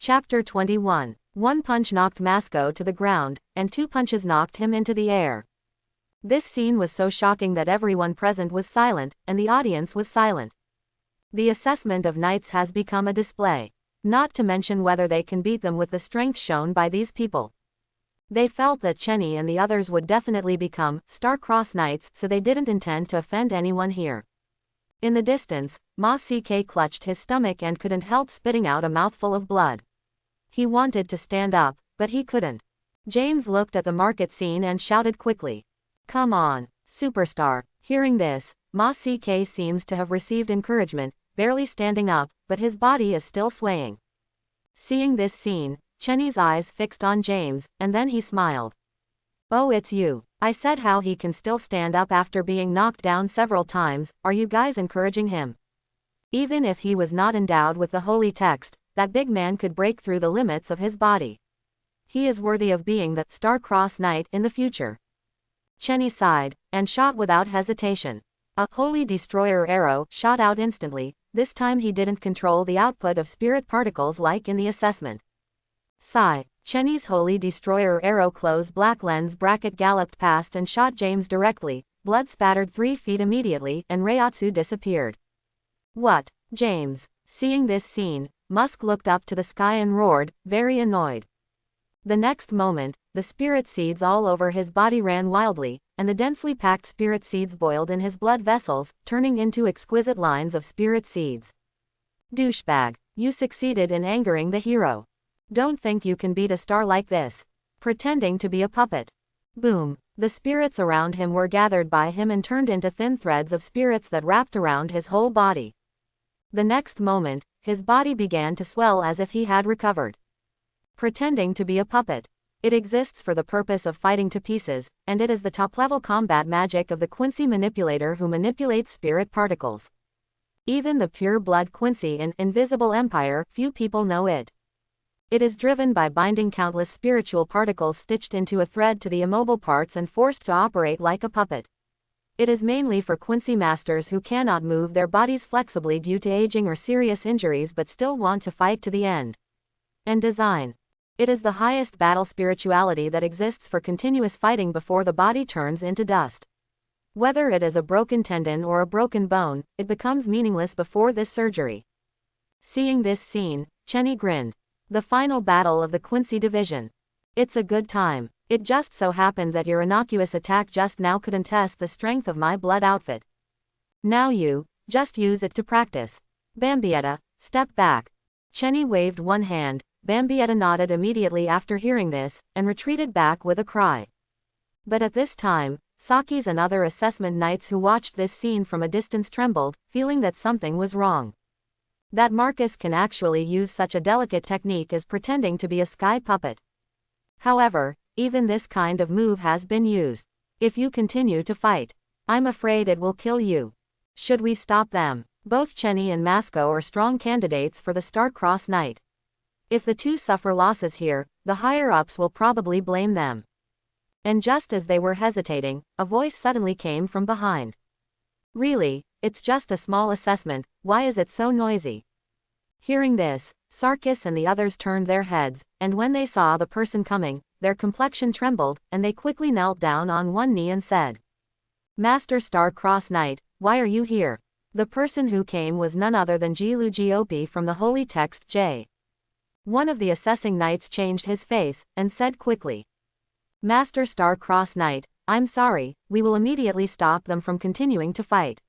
Chapter 21. One punch knocked Masuko to the ground, and two punches knocked him into the air. This scene was so shocking that everyone present was silent, and the audience was silent. The assessment of knights has become a display. Not to mention whether they can beat them with the strength shown by these people. They felt that Chenny and the others would definitely become star-crossed knights, so they didn't intend to offend anyone here. In the distance, Ma CK clutched his stomach and couldn't help spitting out a mouthful of blood. He wanted to stand up, but he couldn't. James looked at the market scene and shouted quickly. "Come on, superstar." Hearing this, Ma CK seems to have received encouragement, barely standing up, but his body is still swaying. Seeing this scene, Chenny's eyes fixed on James, and then he smiled. "Oh, it's you. I said how he can still stand up after being knocked down several times. Are you guys encouraging him?" Even if he was not endowed with the holy text, that big man could break through the limits of his body. He is worthy of being the star-crossed knight in the future. Chenny sighed, and shot without hesitation. A holy destroyer arrow shot out instantly. This time he didn't control the output of spirit particles like in the assessment. Sigh. Chenny's holy destroyer arrow close black lens bracket galloped past and shot James directly. Blood spattered 3 feet immediately, and Reiatsu disappeared. "What, James?" Seeing this scene, Musk looked up to the sky and roared, very annoyed. The next moment, the spirit seeds all over his body ran wildly, and the densely packed spirit seeds boiled in his blood vessels, turning into exquisite lines of spirit seeds. "Douchebag, you succeeded in angering the hero. Don't think you can beat a star like this. Pretending to be a puppet." Boom. The spirits around him were gathered by him and turned into thin threads of spirits that wrapped around his whole body. The next moment, his body began to swell as if he had recovered. Pretending to be a puppet. It exists for the purpose of fighting to pieces, and it is the top-level combat magic of the Quincy manipulator who manipulates spirit particles. Even the pure-blood Quincy in Invisible Empire, few people know it. It is driven by binding countless spiritual particles stitched into a thread to the immobile parts and forced to operate like a puppet. It is mainly for Quincy masters who cannot move their bodies flexibly due to aging or serious injuries but still want to fight to the end. And design. It is the highest battle spirituality that exists for continuous fighting before the body turns into dust. Whether it is a broken tendon or a broken bone, it becomes meaningless before this surgery. Seeing this scene, Chenny grinned. The final battle of the Quincy division. It's a good time. It just so happened that your innocuous attack just now couldn't test the strength of my blood outfit. Now you, just use it to practice. Bambietta, step back. Chenny waved one hand. Bambietta nodded immediately after hearing this, and retreated back with a cry. But at this time, Saki's and other assessment knights who watched this scene from a distance trembled, feeling that something was wrong. That Marcus can actually use such a delicate technique as pretending to be a sky puppet. However, even this kind of move has been used. If you continue to fight, I'm afraid it will kill you. Should we stop them? Both Chenny and Masuko are strong candidates for the star-crossed knight. If the two suffer losses here, the higher-ups will probably blame them. And just as they were hesitating, a voice suddenly came from behind. "Really, it's just a small assessment, why is it so noisy?" Hearing this, Sarkis and the others turned their heads, and when they saw the person coming, their complexion trembled, and they quickly knelt down on one knee and said, "Master Star-Crossed Knight, why are you here?" The person who came was none other than Jilu from the holy text J. One of the assessing knights changed his face, and said quickly, "Master Star-Crossed Knight, I'm sorry, we will immediately stop them from continuing to fight."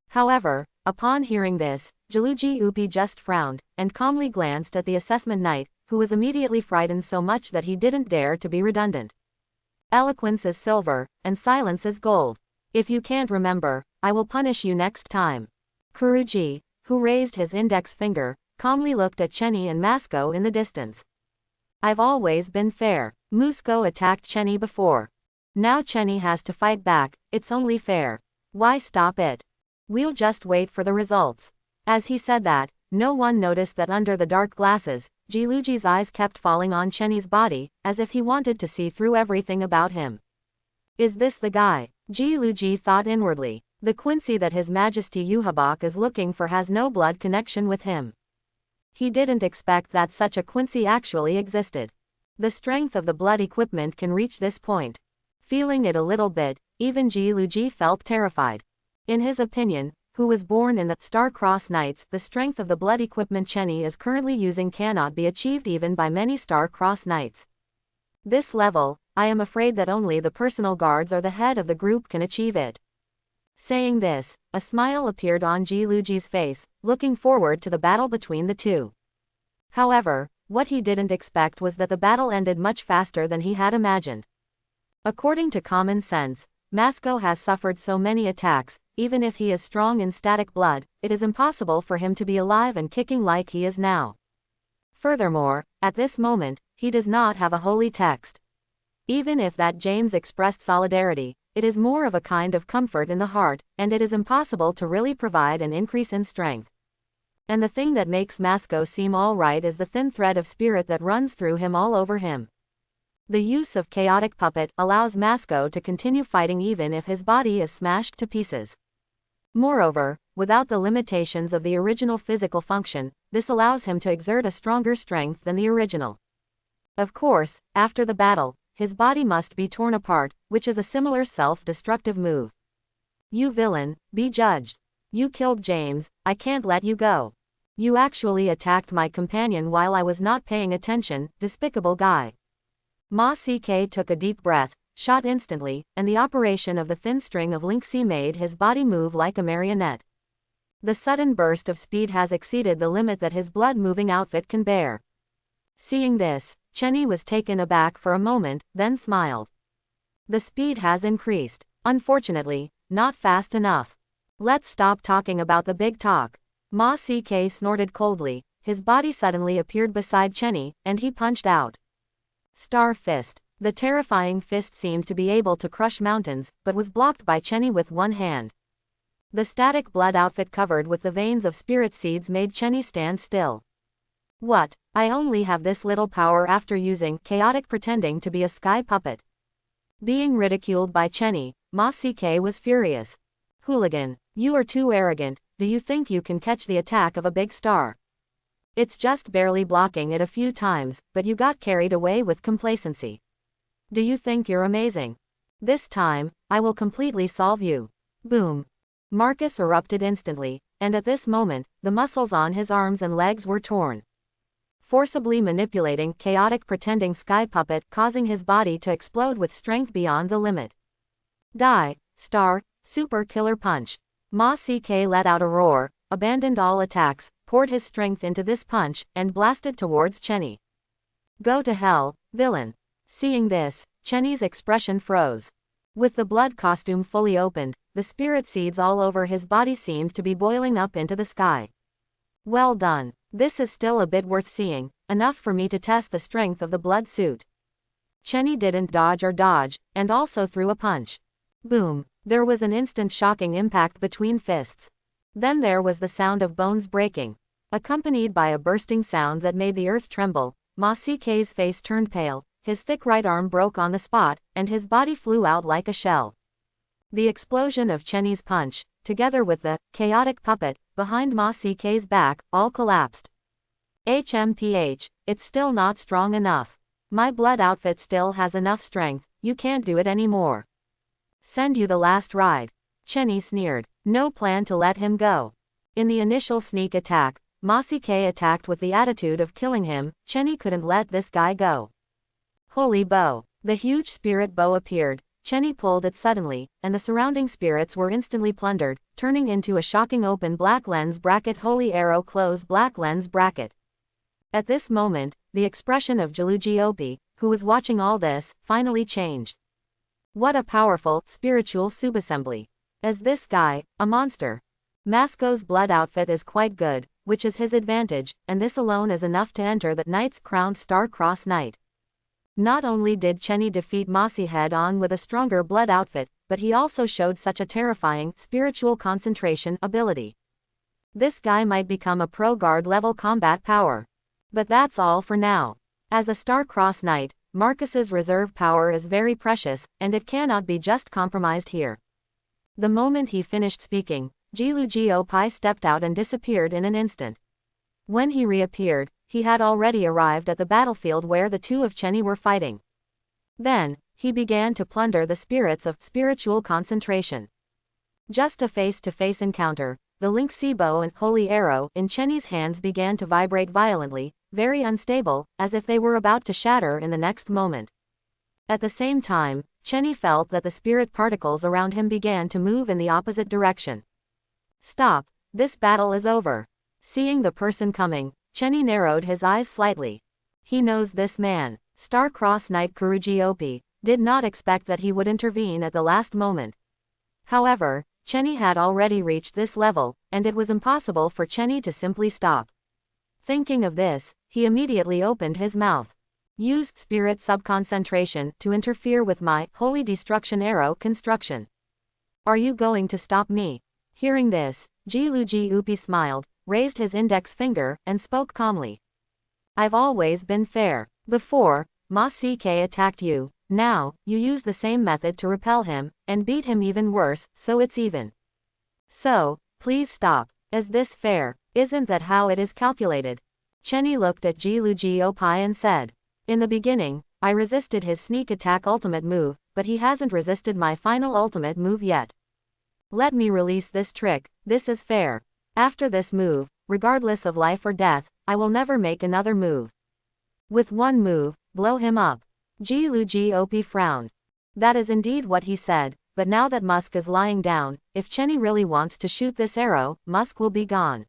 However, upon hearing this, Jilu just frowned, and calmly glanced at the assessment knight, who was immediately frightened so much that he didn't dare to be redundant. "Eloquence is silver, and silence is gold. If you can't remember, I will punish you next time." Kuruji, who raised his index finger, calmly looked at Chenny and Masuko in the distance. "I've always been fair. Masuko attacked Chenny before. Now Chenny has to fight back, it's only fair. Why stop it? We'll just wait for the results." As he said that, no one noticed that under the dark glasses, Jiluji's eyes kept falling on Chenny's body, as if he wanted to see through everything about him. Is this the guy? Jiluji thought inwardly. The Quincy that His Majesty Yuhabak is looking for has no blood connection with him. He didn't expect that such a Quincy actually existed. The strength of the blood equipment can reach this point. Feeling it a little bit, even Ji Luji felt terrified. In his opinion, who was born in the Star-Crossed Knights, the strength of the blood equipment Chenny is currently using cannot be achieved even by many Star-Crossed Knights. This level, I am afraid that only the personal guards or the head of the group can achieve it. Saying this, a smile appeared on Ji Luji's face, looking forward to the battle between the two. However, what he didn't expect was that the battle ended much faster than he had imagined. According to common sense, Masco has suffered so many attacks, even if he is strong in static blood, it is impossible for him to be alive and kicking like he is now. Furthermore, at this moment, he does not have a holy text. Even if that James expressed solidarity, it is more of a kind of comfort in the heart, and it is impossible to really provide an increase in strength. And the thing that makes Masco seem alright is the thin thread of spirit that runs through him all over him. The use of chaotic puppet allows Masco to continue fighting even if his body is smashed to pieces. Moreover, without the limitations of the original physical function, this allows him to exert a stronger strength than the original. Of course, after the battle, his body must be torn apart, which is a similar self-destructive move. You villain, be judged. You killed James, I can't let you go. You actually attacked my companion while I was not paying attention, despicable guy. Ma CK took a deep breath, shot instantly, and the operation of the thin string of Linksy made his body move like a marionette. The sudden burst of speed has exceeded the limit that his blood-moving outfit can bear. Seeing this, Chenny was taken aback for a moment, then smiled. The speed has increased. Unfortunately, not fast enough. Let's stop talking about the big talk. Ma CK snorted coldly, his body suddenly appeared beside Chenny, and he punched out. Star Fist. The terrifying fist seemed to be able to crush mountains, but was blocked by Chenny with one hand. The static blood outfit covered with the veins of spirit seeds made Chenny stand still. What? I only have this little power after using chaotic pretending to be a sky puppet. Being ridiculed by Chenny, Ma CK was furious. Hooligan, you are too arrogant, do you think you can catch the attack of a big star? It's just barely blocking it a few times, but you got carried away with complacency. Do you think you're amazing? This time, I will completely solve you. Boom. Marcus erupted instantly, and at this moment, the muscles on his arms and legs were torn. Forcibly manipulating chaotic pretending sky puppet causing his body to explode with strength beyond the limit. Die, star, super killer punch. Ma CK let out a roar, abandoned all attacks, poured his strength into this punch, and blasted towards Chenny. Go to hell, villain. Seeing this, Chenny's expression froze. With the blood costume fully opened, the spirit seeds all over his body seemed to be boiling up into the sky. Well done. This is still a bit worth seeing, enough for me to test the strength of the blood suit. Chenny didn't dodge, and also threw a punch. Boom. There was an instant shocking impact between fists. Then there was the sound of bones breaking. Accompanied by a bursting sound that made the earth tremble, Ma CK's face turned pale, his thick right arm broke on the spot, and his body flew out like a shell. The explosion of Chenny's punch, together with the chaotic puppet behind Ma CK's back, all collapsed. HMPH, it's still not strong enough. My blood outfit still has enough strength, you can't do it anymore. Send you the last ride. Chenny sneered. No plan to let him go. In the initial sneak attack, Ma CK attacked with the attitude of killing him. Chenny couldn't let this guy go. Holy bow. The huge spirit bow appeared. Chenny pulled it suddenly, and the surrounding spirits were instantly plundered, turning into a shocking open black lens bracket holy arrow close black lens bracket. At this moment, the expression of Jaluji Opie, who was watching all this, finally changed. What a powerful, spiritual subassembly. Is this guy a monster? Masco's blood outfit is quite good, which is his advantage, and this alone is enough to enter the Knight's crowned Star-Crossed Knight. Not only did Chenny defeat Mossy head-on with a stronger blood outfit, but he also showed such a terrifying, spiritual concentration ability. This guy might become a pro-guard level combat power. But that's all for now. As a Star-Crossed Knight, Marcus's reserve power is very precious, and it cannot be just compromised here. The moment he finished speaking, Jilu Gio Pai stepped out and disappeared in an instant. When he reappeared, he had already arrived at the battlefield where the two of Chenny were fighting. Then, he began to plunder the spirits of spiritual concentration. Just a face-to-face encounter, the Link-Si bow and holy arrow in Chenny's hands began to vibrate violently, very unstable, as if they were about to shatter in the next moment. At the same time, Chenny felt that the spirit particles around him began to move in the opposite direction. Stop, this battle is over. Seeing the person coming, Chenny narrowed his eyes slightly. He knows this man. Star-Crossed Knight Kuruji did not expect that he would intervene at the last moment. However, Chenny had already reached this level, and it was impossible for Chenny to simply stop. Thinking of this, he immediately opened his mouth. Use spirit subconcentration to interfere with my holy destruction arrow construction. Are you going to stop me? Hearing this, Jiluji smiled, raised his index finger, and spoke calmly. I've always been fair. Before, Ma CK attacked you. Now, you use the same method to repel him, and beat him even worse, so it's even. So, please stop. Is this fair? Isn't that how it is calculated? Chenny looked at Jiluji and said. In the beginning, I resisted his sneak attack ultimate move, but he hasn't resisted my final ultimate move yet. Let me release this trick, this is fair. After this move, regardless of life or death, I will never make another move. With one move, blow him up. Jiluji frowned. That is indeed what he said, but now that Musk is lying down, if Chenny really wants to shoot this arrow, Musk will be gone.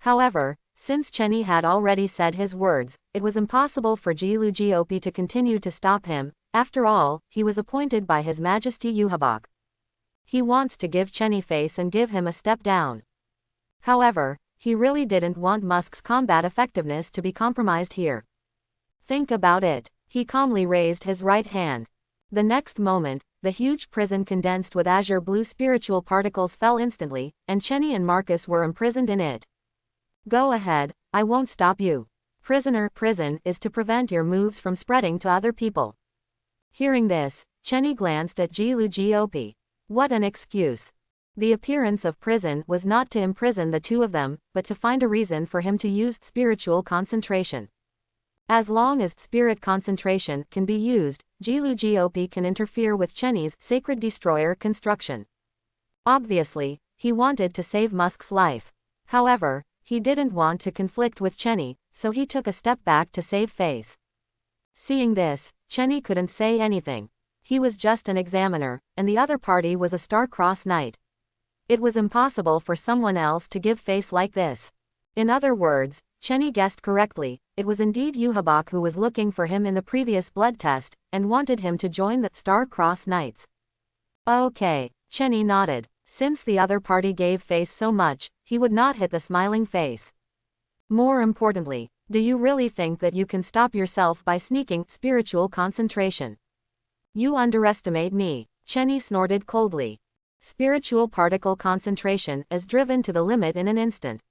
However, since Chenny had already said his words, it was impossible for Jiluji to continue to stop him. After all, he was appointed by His Majesty Yuhabok. He wants to give Chenny face and give him a step down. However, he really didn't want Musk's combat effectiveness to be compromised here. Think about it. He calmly raised his right hand. The next moment, the huge prison condensed with azure blue spiritual particles fell instantly, and Chenny and Marcus were imprisoned in it. Go ahead, I won't stop you. Prison is to prevent your moves from spreading to other people. Hearing this, Chenny glanced at Jiluji. What an excuse. The appearance of prison was not to imprison the two of them, but to find a reason for him to use spiritual concentration. As long as spirit concentration can be used, Jiluji can interfere with Chenny's sacred destroyer construction. Obviously, he wanted to save Musk's life. However, he didn't want to conflict with Chenny, so he took a step back to save face. Seeing this, Chenny couldn't say anything. He was just an examiner, and the other party was a star-crossed knight. It was impossible for someone else to give face like this. In other words, Chenny guessed correctly, it was indeed Yuhabok who was looking for him in the previous blood test, and wanted him to join the Star-Crossed Knights. Okay, Chenny nodded. Since the other party gave face so much, he would not hit the smiling face. More importantly, do you really think that you can stop yourself by sneaking spiritual concentration? You underestimate me, Chenny snorted coldly. Spiritual particle concentration is driven to the limit in an instant.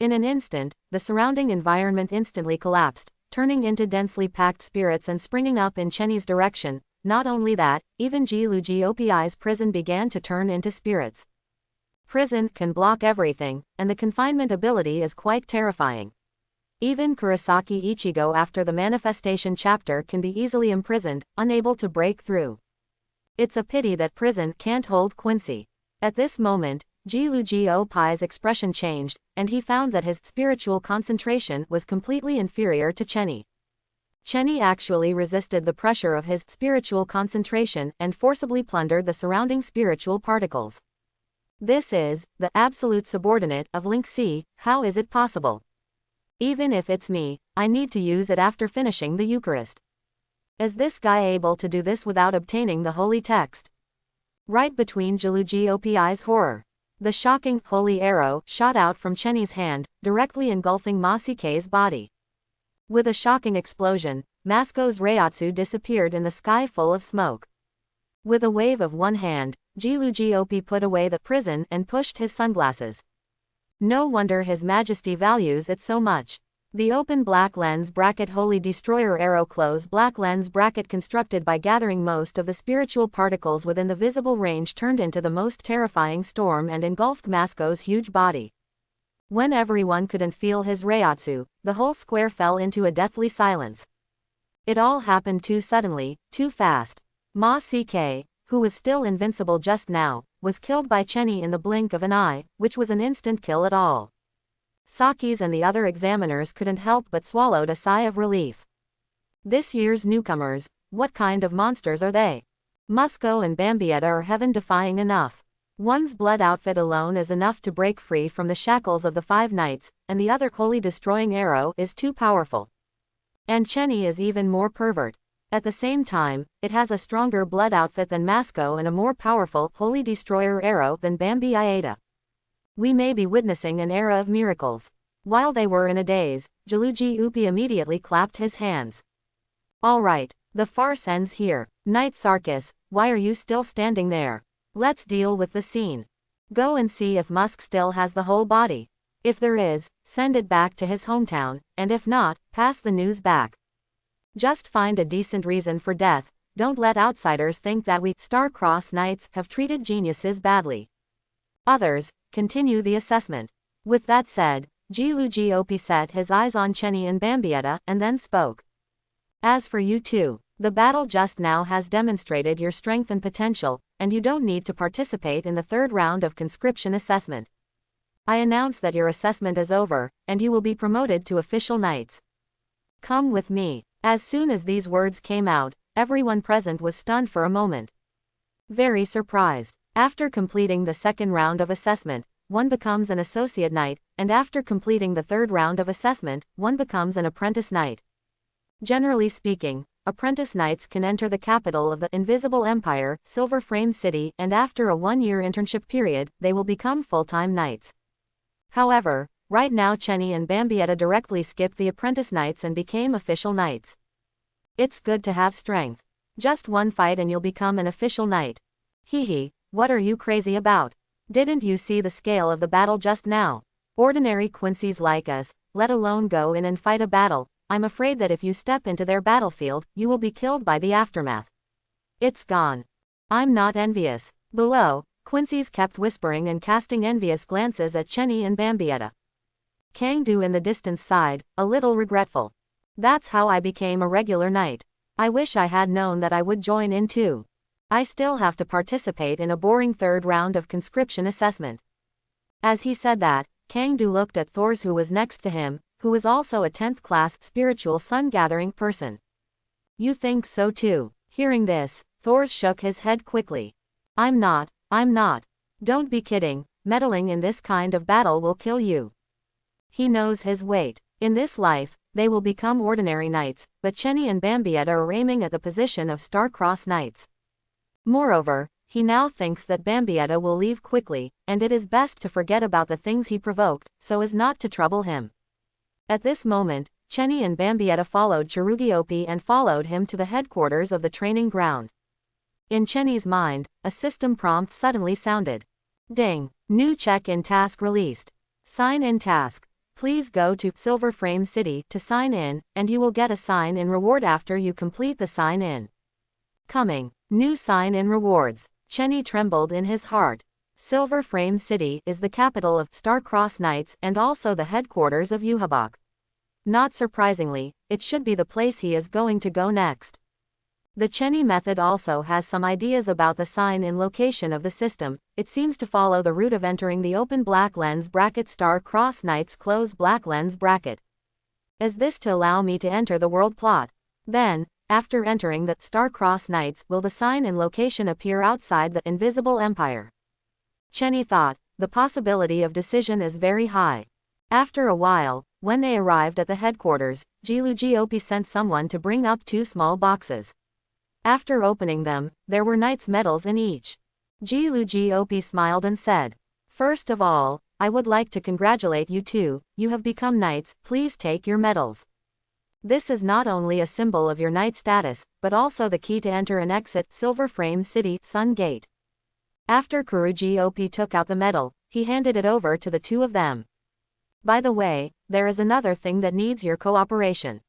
In an instant, the surrounding environment instantly collapsed, turning into densely packed spirits and springing up in Chenny's direction. Not only that, even Jiluji prison began to turn into spirits. Prison can block everything, and the confinement ability is quite terrifying. Even Kurosaki Ichigo after the manifestation chapter can be easily imprisoned, unable to break through. It's a pity that prison can't hold Quincy. At this moment, Jiluji expression changed, and he found that his spiritual concentration was completely inferior to Chenny. Chenny actually resisted the pressure of his spiritual concentration and forcibly plundered the surrounding spiritual particles. This is the absolute subordinate of Link-Si. How is it possible? Even if it's me, I need to use it after finishing the Eucharist. Is this guy able to do this without obtaining the holy text? Right between Jiluji horror. The shocking, holy arrow shot out from Chenny's hand, directly engulfing Masike's body. With a shocking explosion, Masko's Reiatsu disappeared in the sky full of smoke. With a wave of one hand, Jiluji put away the prison and pushed his sunglasses. No wonder His Majesty values it so much. The open black lens bracket Holy Destroyer arrow close black lens bracket constructed by gathering most of the spiritual particles within the visible range turned into the most terrifying storm and engulfed Masko's huge body. When everyone couldn't feel his reiatsu, the whole square fell into a deathly silence. It all happened too suddenly, too fast. Ma CK, who was still invincible just now, was killed by Chenny in the blink of an eye, which was an instant kill at all. Sakis and the other examiners couldn't help but swallowed a sigh of relief. This year's newcomers, what kind of monsters are they? Musco and Bambietta are heaven-defying enough. One's blood outfit alone is enough to break free from the shackles of the 5 knights, and the other holy destroying arrow is too powerful. And Chenny is even more pervert. At the same time, it has a stronger blood outfit than Masco and a more powerful holy destroyer arrow than Bambietta. We may be witnessing an era of miracles. While they were in a daze, Jaluji Upi immediately clapped his hands. All right, the farce ends here. Knight Sarkis, why are you still standing there? Let's deal with the scene. Go and see if Musk still has the whole body. If there is, send it back to his hometown, and if not, pass the news back. Just find a decent reason for death. Don't let outsiders think that we Star-Crossed Knights have treated geniuses badly. Others, continue the assessment. With that said, Jiluji Op set his eyes on Chenny and Bambietta and then spoke. As for you two, the battle just now has demonstrated your strength and potential, and you don't need to participate in the 3rd round of conscription assessment. I announce that your assessment is over, and you will be promoted to official knights. Come with me. As soon as these words came out, everyone present was stunned for a moment. Very surprised. After completing the 2nd round of assessment, one becomes an associate knight, and after completing the 3rd round of assessment, one becomes an apprentice knight. Generally speaking, apprentice knights can enter the capital of the Invisible Empire, Silver Frame City, and after a 1-year internship period, they will become full-time knights. However, right now Chenny and Bambietta directly skipped the apprentice knights and became official knights. It's good to have strength. Just one fight and you'll become an official knight. Hehe, what are you crazy about? Didn't you see the scale of the battle just now? Ordinary Quincy's like us, let alone go in and fight a battle. I'm afraid that if you step into their battlefield, you will be killed by the aftermath. It's gone. I'm not envious. Below, Quincy's kept whispering and casting envious glances at Chenny and Bambietta. Kangdu in the distance sighed, a little regretful. That's how I became a regular knight. I wish I had known that I would join in too. I still have to participate in a boring 3rd round of conscription assessment. As he said that, Kangdu looked at Thors, who was next to him, who was also a 10th class spiritual sun-gathering person. You think so too? Hearing this, Thors shook his head quickly. I'm not. Don't be kidding, meddling in this kind of battle will kill you. He knows his weight. In this life, they will become ordinary knights, but Chenny and Bambietta are aiming at the position of Star-Crossed Knights. Moreover, he now thinks that Bambietta will leave quickly, and it is best to forget about the things he provoked, so as not to trouble him. At this moment, Chenny and Bambietta followed Chirugiopi and followed him to the headquarters of the training ground. In Chenny's mind, a system prompt suddenly sounded. Ding! New check-in task released. Sign-in task. Please go to Silver Frame City to sign in, and you will get a sign-in reward after you complete the sign-in. Coming. New sign-in rewards. Chenny trembled in his heart. Silver Frame City is the capital of Star-Crossed Knights and also the headquarters of Yuhabak. Not surprisingly, it should be the place he is going to go next. The Chenny method also has some ideas about the sign-in location of the system. It seems to follow the route of entering the open black lens bracket Star-Crossed Knights close black lens bracket. Is this to allow me to enter the world plot? Then, after entering the Star-Crossed Knights, will the sign-in location appear outside the Invisible Empire? Chenny thought, the possibility of decision is very high. After a while, when they arrived at the headquarters, Jiluji sent someone to bring up 2 small boxes. After opening them, there were knights' medals in each. Jiluji smiled and said, "First of all, I would like to congratulate you two, you have become knights, please take your medals. This is not only a symbol of your knight status, but also the key to enter and exit Silver Frame City, Sun Gate." After Kuruji took out the medal, he handed it over to the 2 of them. By the way, there is another thing that needs your cooperation.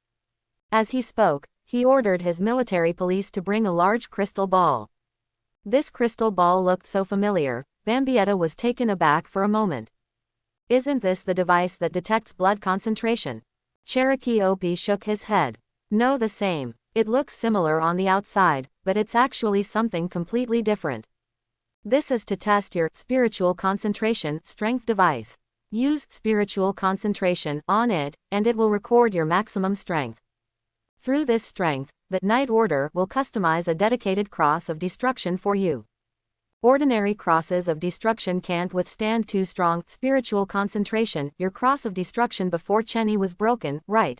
As he spoke, he ordered his military police to bring a large crystal ball. This crystal ball looked so familiar, Bambietta was taken aback for a moment. Isn't this the device that detects blood concentration? Cherokee Opie shook his head. No, the same. It looks similar on the outside, but it's actually something completely different. This is to test your spiritual concentration strength device. Use spiritual concentration on it, and it will record your maximum strength. Through this strength, the Night Order will customize a dedicated cross of destruction for you. Ordinary crosses of destruction can't withstand too strong spiritual concentration. Your cross of destruction before Chenny was broken, right?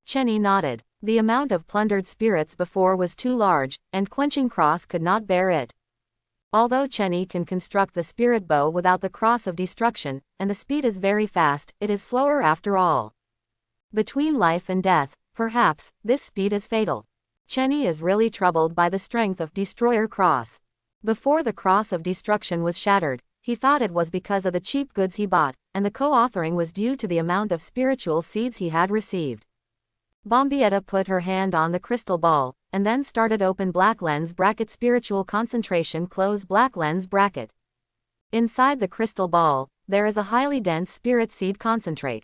Chenny nodded. The amount of plundered spirits before was too large, and Quenching Cross could not bear it. Although Chenny can construct the spirit bow without the cross of destruction, and the speed is very fast, it is slower after all. Between life and death, perhaps, this speed is fatal. Chenny is really troubled by the strength of Destroyer Cross. Before the cross of destruction was shattered, he thought it was because of the cheap goods he bought, and the co-authoring was due to the amount of spiritual seeds he had received. Bombietta put her hand on the crystal ball, and then started open black lens bracket spiritual concentration close black lens bracket. Inside the crystal ball, there is a highly dense spirit seed concentrate.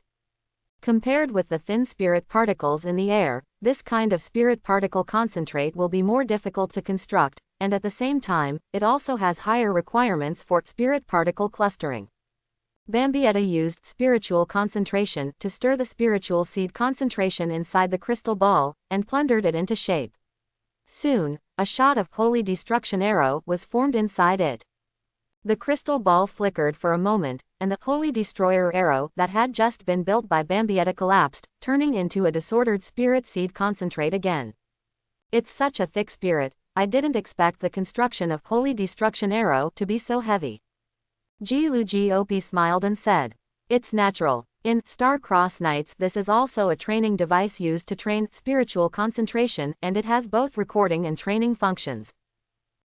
Compared with the thin spirit particles in the air, this kind of spirit particle concentrate will be more difficult to construct, and at the same time, it also has higher requirements for spirit particle clustering. Bombietta used spiritual concentration to stir the spiritual seed concentration inside the crystal ball, and plundered it into shape. Soon, a shot of holy destruction arrow was formed inside it. The crystal ball flickered for a moment, and the holy destroyer arrow that had just been built by Bombietta collapsed, turning into a disordered spirit seed concentrate again. It's such a thick spirit, I didn't expect the construction of holy destruction arrow to be so heavy. Gop smiled and said, it's natural. In Star-Crossed Knights this is also a training device used to train spiritual concentration, and it has both recording and training functions.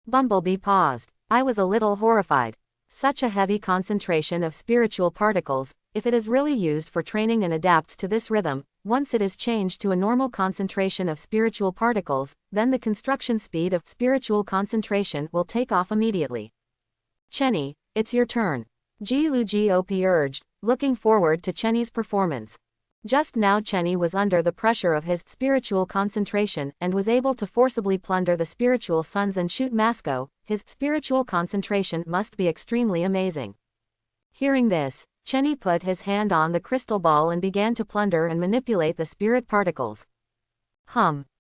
Bumblebee paused. I was a little horrified. Such a heavy concentration of spiritual particles, if it is really used for training and adapts to this rhythm, once it is changed to a normal concentration of spiritual particles, then the construction speed of spiritual concentration will take off immediately. Chenny, it's your turn. Gop urged, looking forward to Chenny's performance. Just now Chenny was under the pressure of his spiritual concentration and was able to forcibly plunder the spiritual suns and shoot Masco. His spiritual concentration must be extremely amazing. Hearing this, Chenny put his hand on the crystal ball and began to plunder and manipulate the spirit particles.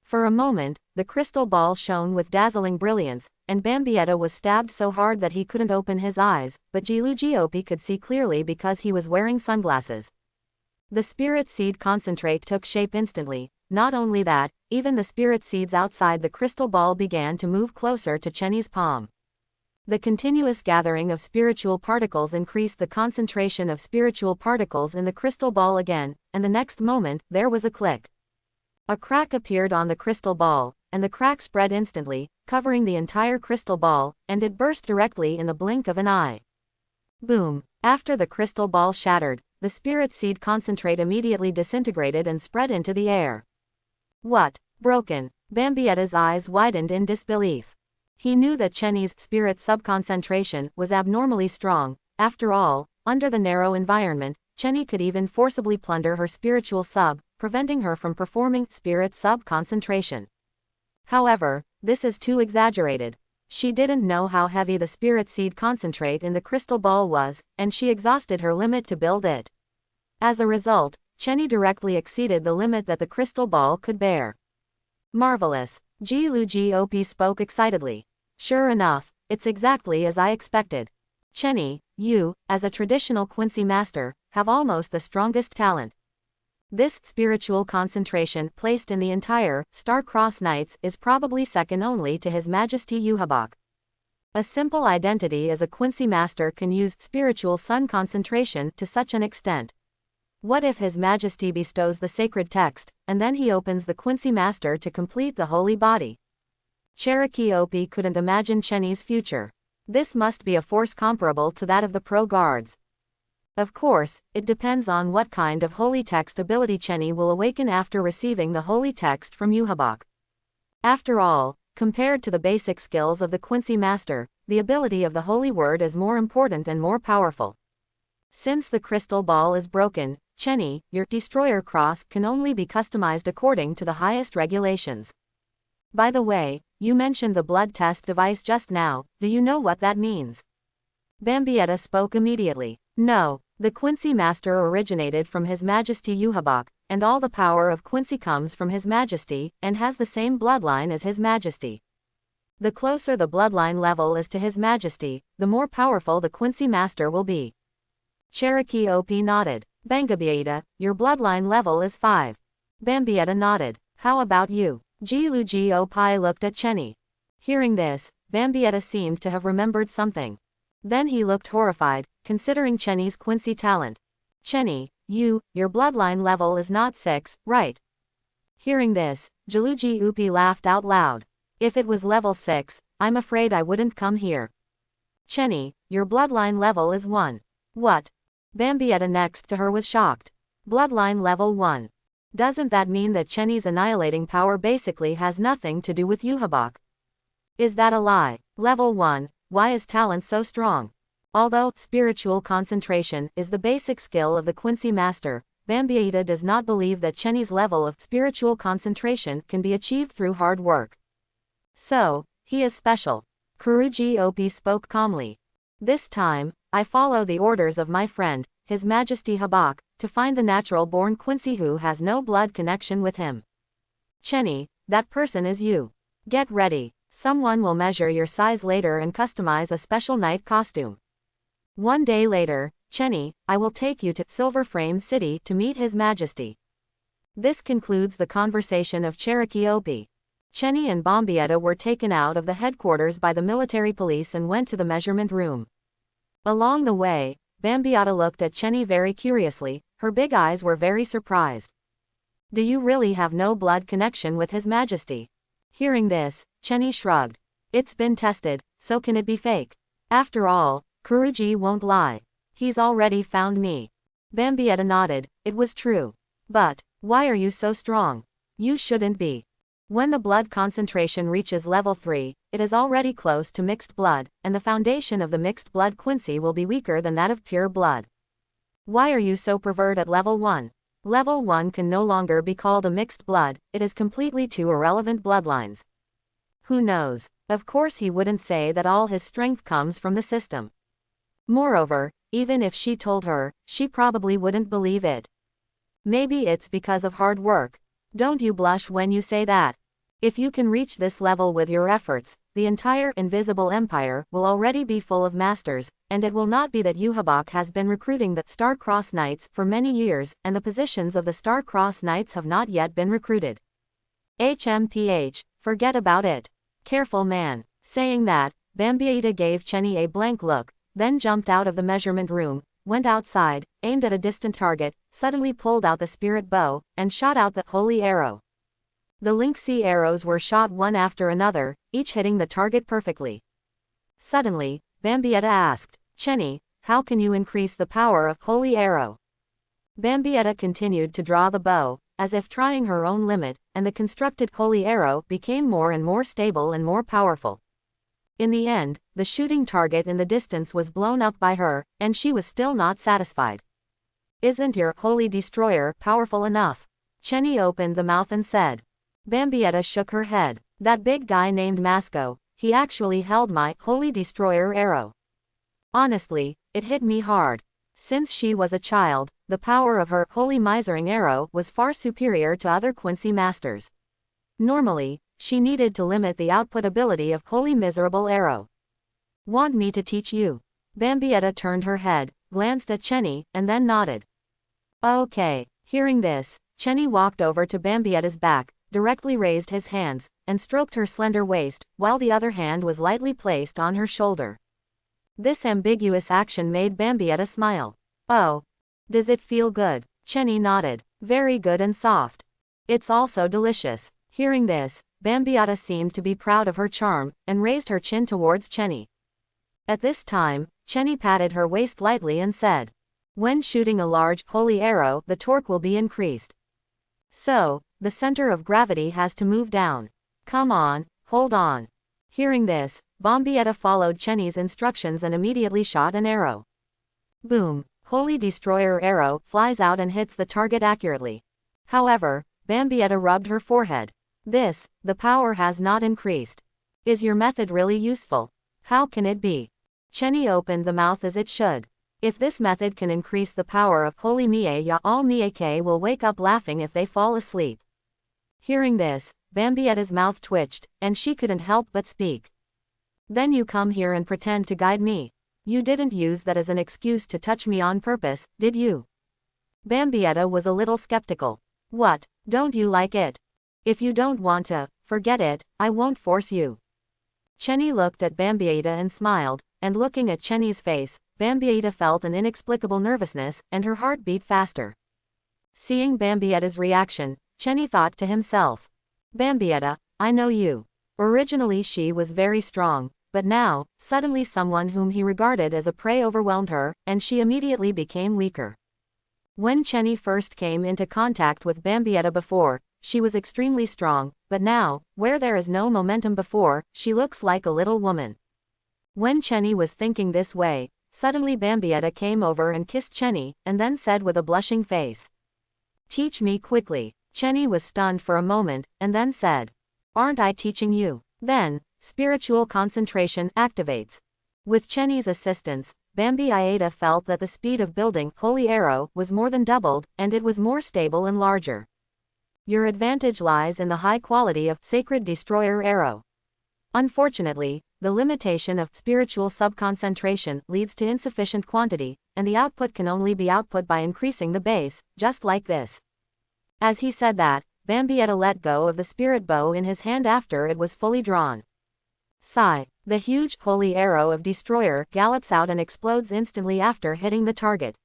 For a moment, the crystal ball shone with dazzling brilliance, and Bombietta was stabbed so hard that he couldn't open his eyes, but Gop could see clearly because he was wearing sunglasses. The spirit seed concentrate took shape instantly. Not only that, even the spirit seeds outside the crystal ball began to move closer to Chenny's palm. The continuous gathering of spiritual particles increased the concentration of spiritual particles in the crystal ball again, and the next moment, there was a click. A crack appeared on the crystal ball, and the crack spread instantly, covering the entire crystal ball, and it burst directly in the blink of an eye. Boom! After the crystal ball shattered, the spirit seed concentrate immediately disintegrated and spread into the air. What? Broken? Bombietta's eyes widened in disbelief. He knew that Chenny's spirit subconcentration was abnormally strong. After all, under the narrow environment, Chenny could even forcibly plunder her spiritual sub, preventing her from performing spirit sub-concentration. However, this is too exaggerated. She didn't know how heavy the spirit seed concentrate in the crystal ball was, and she exhausted her limit to build it. As a result, Chenny directly exceeded the limit that the crystal ball could bear. Marvelous. Gop spoke excitedly. Sure enough, it's exactly as I expected. Chenny, you, as a traditional Quincy master, have almost the strongest talent. This spiritual concentration placed in the entire Star-Crossed Knights is probably second only to His Majesty Yuhabak. A simple identity as a Quincy master can use spiritual sun concentration to such an extent. What if His Majesty bestows the sacred text, and then he opens the Quincy master to complete the holy body? Cherokee Opie couldn't imagine Chenny's future. This must be a force comparable to that of the pro guards. Of course, it depends on what kind of holy text ability Chenny will awaken after receiving the holy text from Yuhabak. After all, compared to the basic skills of the Quincy master, the ability of the holy word is more important and more powerful. Since the crystal ball is broken, Chenny, your destroyer cross can only be customized according to the highest regulations. By the way, you mentioned the blood test device just now, do you know what that means? Bambietta spoke immediately. No, the Quincy Master originated from His Majesty Yuhabak, and all the power of Quincy comes from His Majesty, and has the same bloodline as His Majesty. The closer the bloodline level is to His Majesty, the more powerful the Quincy Master will be. Cherokee OP nodded. Bambietta, your bloodline level is 5. Bambietta nodded. How about you? Jiluji Opai looked at Chenny. Hearing this, Bambietta seemed to have remembered something. Then he looked horrified, considering Chenny's Quincy talent. Chenny, your bloodline level is not 6, right? Hearing this, Jiluji Upi laughed out loud. If it was level 6, I'm afraid I wouldn't come here. Chenny, your bloodline level is 1. What? Bambietta next to her was shocked. Bloodline level 1. Doesn't that mean that Chenny's annihilating power basically has nothing to do with Yuhabak? Is that a lie? Level 1, why is talent so strong? Although spiritual concentration is the basic skill of the Quincy Master, Bambietta does not believe that Chenny's level of spiritual concentration can be achieved through hard work. So, he is special. Kuruji Opi spoke calmly. This time, I follow the orders of my friend, His Majesty Habak, to find the natural-born Quincy who has no blood connection with him. Chenny, that person is you. Get ready. Someone will measure your size later and customize a special night costume. One day later, Chenny, I will take you to Silver Frame City to meet His Majesty. This concludes the conversation of Cherokee Opi. Chenny and Bambietta were taken out of the headquarters by the military police and went to the measurement room. Along the way, Bambietta looked at Chenny very curiously, her big eyes were very surprised. Do you really have no blood connection with His Majesty? Hearing this, Chenny shrugged. It's been tested, so can it be fake? After all, Kuruji won't lie. He's already found me. Bambietta nodded, it was true. But, why are you so strong? You shouldn't be. When the blood concentration reaches level 3, it is already close to mixed blood, and the foundation of the mixed blood Quincy will be weaker than that of pure blood. Why are you so perverted at level 1? Level 1 can no longer be called a mixed blood, it is completely two irrelevant bloodlines. Who knows? Of course he wouldn't say that all his strength comes from the system. Moreover, even if she told her, she probably wouldn't believe it. Maybe it's because of hard work. Don't you blush when you say that? If you can reach this level with your efforts, the entire Invisible Empire will already be full of masters, and it will not be that Yuhabak has been recruiting the Star-Cross Knights for many years, and the positions of the Star-Cross Knights have not yet been recruited. HMPH, forget about it. Careful man. Saying that, Bambietta gave Chenny a blank look, then jumped out of the measurement room, went outside, aimed at a distant target, suddenly pulled out the spirit bow, and shot out the holy arrow. The Lynxy arrows were shot one after another, each hitting the target perfectly. Suddenly, Bambietta asked, Chenny, how can you increase the power of holy arrow? Bambietta continued to draw the bow, as if trying her own limit, and the constructed holy arrow became more and more stable and more powerful. In the end, the shooting target in the distance was blown up by her, and she was still not satisfied. Isn't your holy destroyer powerful enough? Chenny opened the mouth and said. Bambietta shook her head. That big guy named Masco, he actually held my holy destroyer arrow. Honestly, it hit me hard. Since she was a child, the power of her holy misering arrow was far superior to other Quincy masters. Normally, she needed to limit the output ability of holy miserable arrow. Want me to teach you? Bambietta turned her head, glanced at Chenny, and then nodded. Okay. Hearing this, Chenny walked over to Bambietta's back, directly raised his hands, and stroked her slender waist, while the other hand was lightly placed on her shoulder. This ambiguous action made Bambietta smile. Oh. Does it feel good? Chenny nodded. Very good and soft. It's also delicious. Hearing this, Bambietta seemed to be proud of her charm, and raised her chin towards Chenny. At this time, Chenny patted her waist lightly and said, when shooting a large, holy arrow, the torque will be increased. So, the center of gravity has to move down. Come on, hold on. Hearing this, Bambietta followed Chenny's instructions and immediately shot an arrow. Boom. Holy Destroyer arrow flies out and hits the target accurately. However, Bambietta rubbed her forehead. The power has not increased. Is your method really useful? How can it be? Chenny opened the mouth as it should. If this method can increase the power of Holy Mie, all Mieke will wake up laughing if they fall asleep. Hearing this, Bambietta's mouth twitched, and she couldn't help but speak. Then you come here and pretend to guide me. You didn't use that as an excuse to touch me on purpose, did you? Bambietta was a little skeptical. What, don't you like it? If you don't want to, forget it, I won't force you. Chenny looked at Bambietta and smiled, and looking at Chenny's face, Bambietta felt an inexplicable nervousness, and her heart beat faster. Seeing Bambietta's reaction, Chenny thought to himself. Bambietta, I know you. Originally she was very strong, but now, suddenly someone whom he regarded as a prey overwhelmed her, and she immediately became weaker. When Chenny first came into contact with Bambietta before, she was extremely strong, but now, where there is no momentum before, she looks like a little woman. When Chenny was thinking this way, suddenly Bambietta came over and kissed Chenny, and then said with a blushing face. Teach me quickly. Chenny was stunned for a moment, and then said. Aren't I teaching you? Then, spiritual concentration activates. With Chenny's assistance, Bambietta felt that the speed of building Holy Arrow was more than doubled, and it was more stable and larger. Your advantage lies in the high quality of Sacred Destroyer Arrow. Unfortunately, the limitation of spiritual subconcentration leads to insufficient quantity, and the output can only be output by increasing the base, just like this. As he said that, Bambietta let go of the spirit bow in his hand after it was fully drawn. Sigh. The huge, holy arrow of Destroyer gallops out and explodes instantly after hitting the target.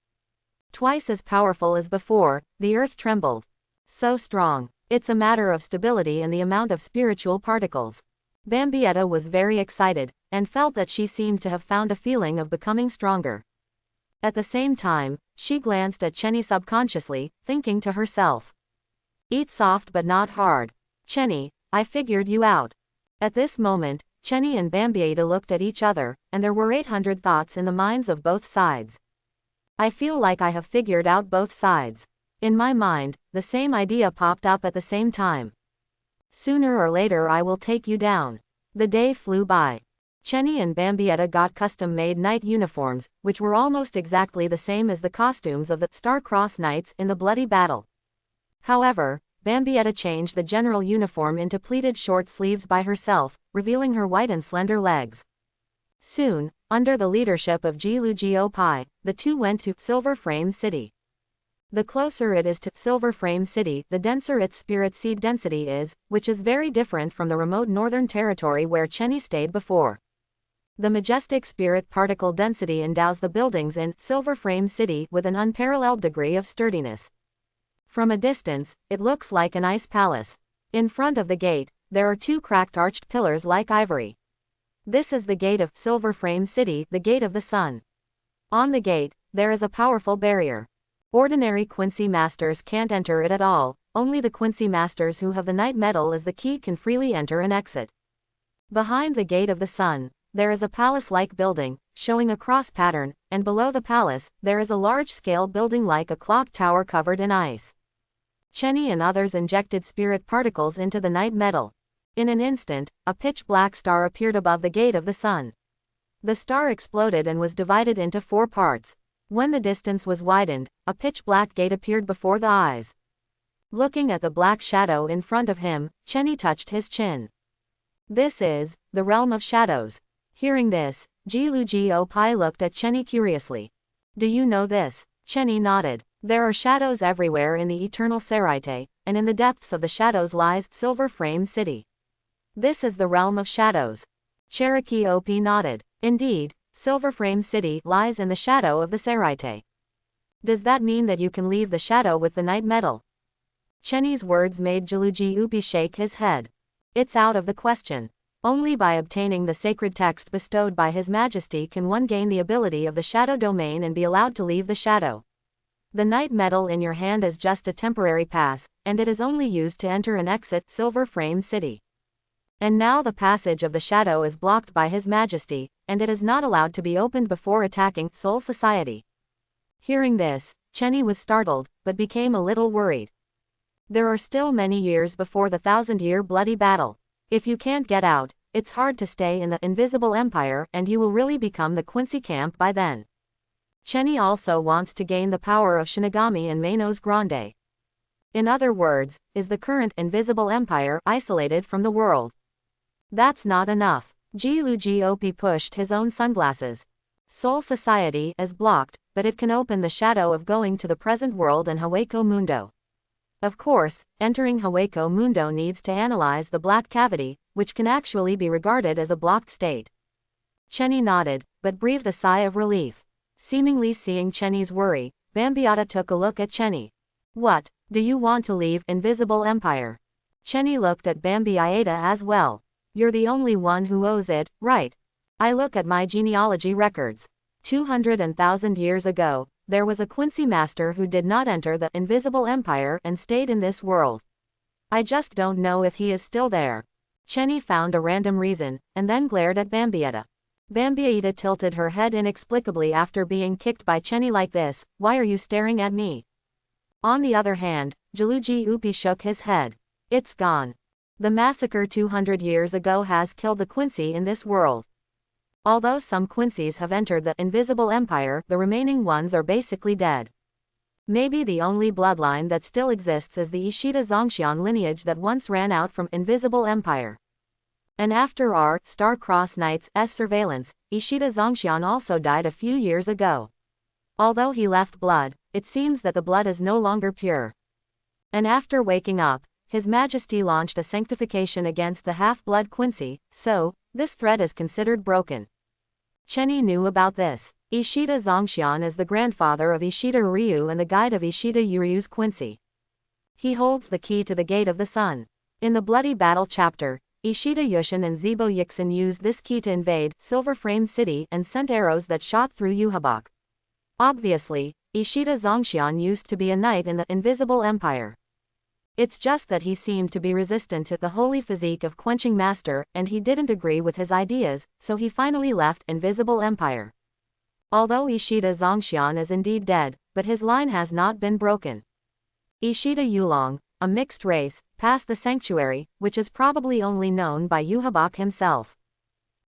Twice as powerful as before, the earth trembled. So strong. It's a matter of stability and the amount of spiritual particles. Bambietta was very excited, and felt that she seemed to have found a feeling of becoming stronger. At the same time, she glanced at Chenny subconsciously, thinking to herself. Eat soft but not hard. Chenny, I figured you out. At this moment, Chenny and Bambietta looked at each other, and there were 800 thoughts in the minds of both sides. I feel like I have figured out both sides. In my mind, the same idea popped up at the same time. Sooner or later I will take you down. The day flew by. Chenny and Bambietta got custom-made night uniforms, which were almost exactly the same as the costumes of the Star-Crossed Knights in the bloody battle. However, Bambietta changed the general uniform into pleated short sleeves by herself, revealing her white and slender legs. Soon, under the leadership of Jiluji Pai, the two went to Silver Frame City. The closer it is to Silver Frame City, the denser its spirit seed density is, which is very different from the remote northern territory where Chenny stayed before. The majestic spirit particle density endows the buildings in Silver Frame City with an unparalleled degree of sturdiness. From a distance, it looks like an ice palace. In front of the gate, there are two cracked arched pillars like ivory. This is the gate of Silver Frame City, the Gate of the Sun. On the gate, there is a powerful barrier. Ordinary Quincy Masters can't enter it at all, only the Quincy Masters who have the Night Metal as the key can freely enter and exit. Behind the Gate of the Sun, there is a palace-like building, showing a cross pattern, and below the palace, there is a large-scale building like a clock tower covered in ice. Chenny and others injected spirit particles into the night metal. In an instant, a pitch-black star appeared above the Gate of the Sun. The star exploded and was divided into 4 parts. When the distance was widened, a pitch-black gate appeared before the eyes. Looking at the black shadow in front of him, Chenny touched his chin. This is the realm of shadows. Hearing this, Jiluji Pai looked at Chenny curiously. Do you know this? Chenny nodded. There are shadows everywhere in the eternal Seraite, and in the depths of the shadows lies Silver Frame City. This is the realm of shadows. Cherokee OP nodded. Indeed, Silver Frame City lies in the shadow of the Seraite. Does that mean that you can leave the shadow with the night metal? Chenny's words made Jiluji Upi shake his head. It's out of the question. Only by obtaining the sacred text bestowed by His Majesty can one gain the ability of the shadow domain and be allowed to leave the shadow. The night metal in your hand is just a temporary pass, and it is only used to enter and exit Silver Frame City. And now the passage of the shadow is blocked by His Majesty, and it is not allowed to be opened before attacking Soul Society. Hearing this, Chenny was startled, but became a little worried. There are still many years before the 1,000-year bloody battle. If you can't get out, it's hard to stay in the Invisible Empire and you will really become the Quincy camp by then. Chenny also wants to gain the power of Shinigami and Manos Grande. In other words, is the current Invisible Empire isolated from the world? That's not enough. Glugop pushed his own sunglasses. Soul Society is blocked, but it can open the shadow of going to the present world and Hueco Mundo. Of course, entering Hueco Mundo needs to analyze the black cavity, which can actually be regarded as a blocked state. Chenny nodded, but breathed a sigh of relief. Seemingly seeing Chenny's worry, Bambiata took a look at Chenny. What, do you want to leave Invisible Empire? Chenny looked at Bambiata as well. You're the only one who owes it, right? I look at my genealogy records. 200,000 years ago, there was a Quincy master who did not enter the Invisible Empire and stayed in this world. I just don't know if he is still there. Chenny found a random reason, and then glared at Bambiata. Bambiata tilted her head inexplicably after being kicked by Chenny like this. Why are you staring at me? On the other hand, Glugop shook his head. It's gone. The massacre 200 years ago has killed the Quincy in this world. Although some Quincies have entered the Invisible Empire, the remaining ones are basically dead. Maybe the only bloodline that still exists is the Ishida Zongxian lineage that once ran out from Invisible Empire. And after our Star-Crossed Knight's surveillance, Ishida Zongxian also died a few years ago. Although he left blood, it seems that the blood is no longer pure. And after waking up, His Majesty launched a sanctification against the half-blood Quincy, so, this thread is considered broken. Chenny knew about this. Ishida Zongxian is the grandfather of Ishida Ryu and the guide of Ishida Yuryu's Quincy. He holds the key to the Gate of the Sun. In the Bloody Battle chapter, Ishida Yushin and Zibo Yixin used this key to invade Silver Frame City and sent arrows that shot through Yuhabak. Obviously, Ishida Zongxian used to be a knight in the Invisible Empire. It's just that he seemed to be resistant to the holy physique of Quenching Master, and he didn't agree with his ideas, so he finally left Invisible Empire. Although Ishida Zongxian is indeed dead, but his line has not been broken. Ishida Yulong, a mixed race, passed the sanctuary, which is probably only known by Yuhabak himself.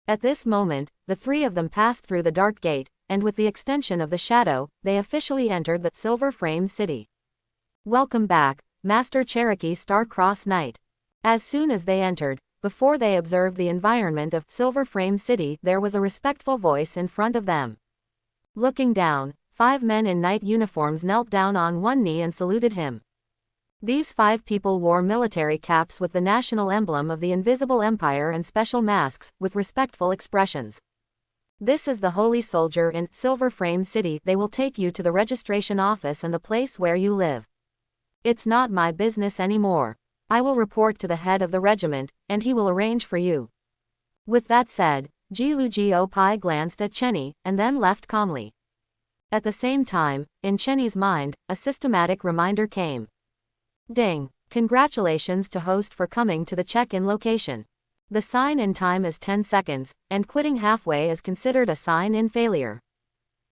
At this moment, the three of them passed through the Dark Gate, and with the extension of the shadow, they officially entered the Silver Frame City. Welcome back, Master Cherokee Star-Crossed Knight. As soon as they entered, before they observed the environment of Silver Frame City, there was a respectful voice in front of them. Looking down, 5 men in knight uniforms knelt down on one knee and saluted him. These 5 people wore military caps with the national emblem of the Invisible Empire and special masks, with respectful expressions. This is the Holy Soldier in Silver Frame City. They will take you to the registration office and the place where you live. It's not my business anymore. I will report to the head of the regiment, and he will arrange for you. With that said, Glugop glanced at Chenny, and then left calmly. At the same time, in Chenny's mind, a systematic reminder came. Ding! Congratulations to host for coming to the check-in location. The sign-in time is 10 seconds, and quitting halfway is considered a sign-in failure.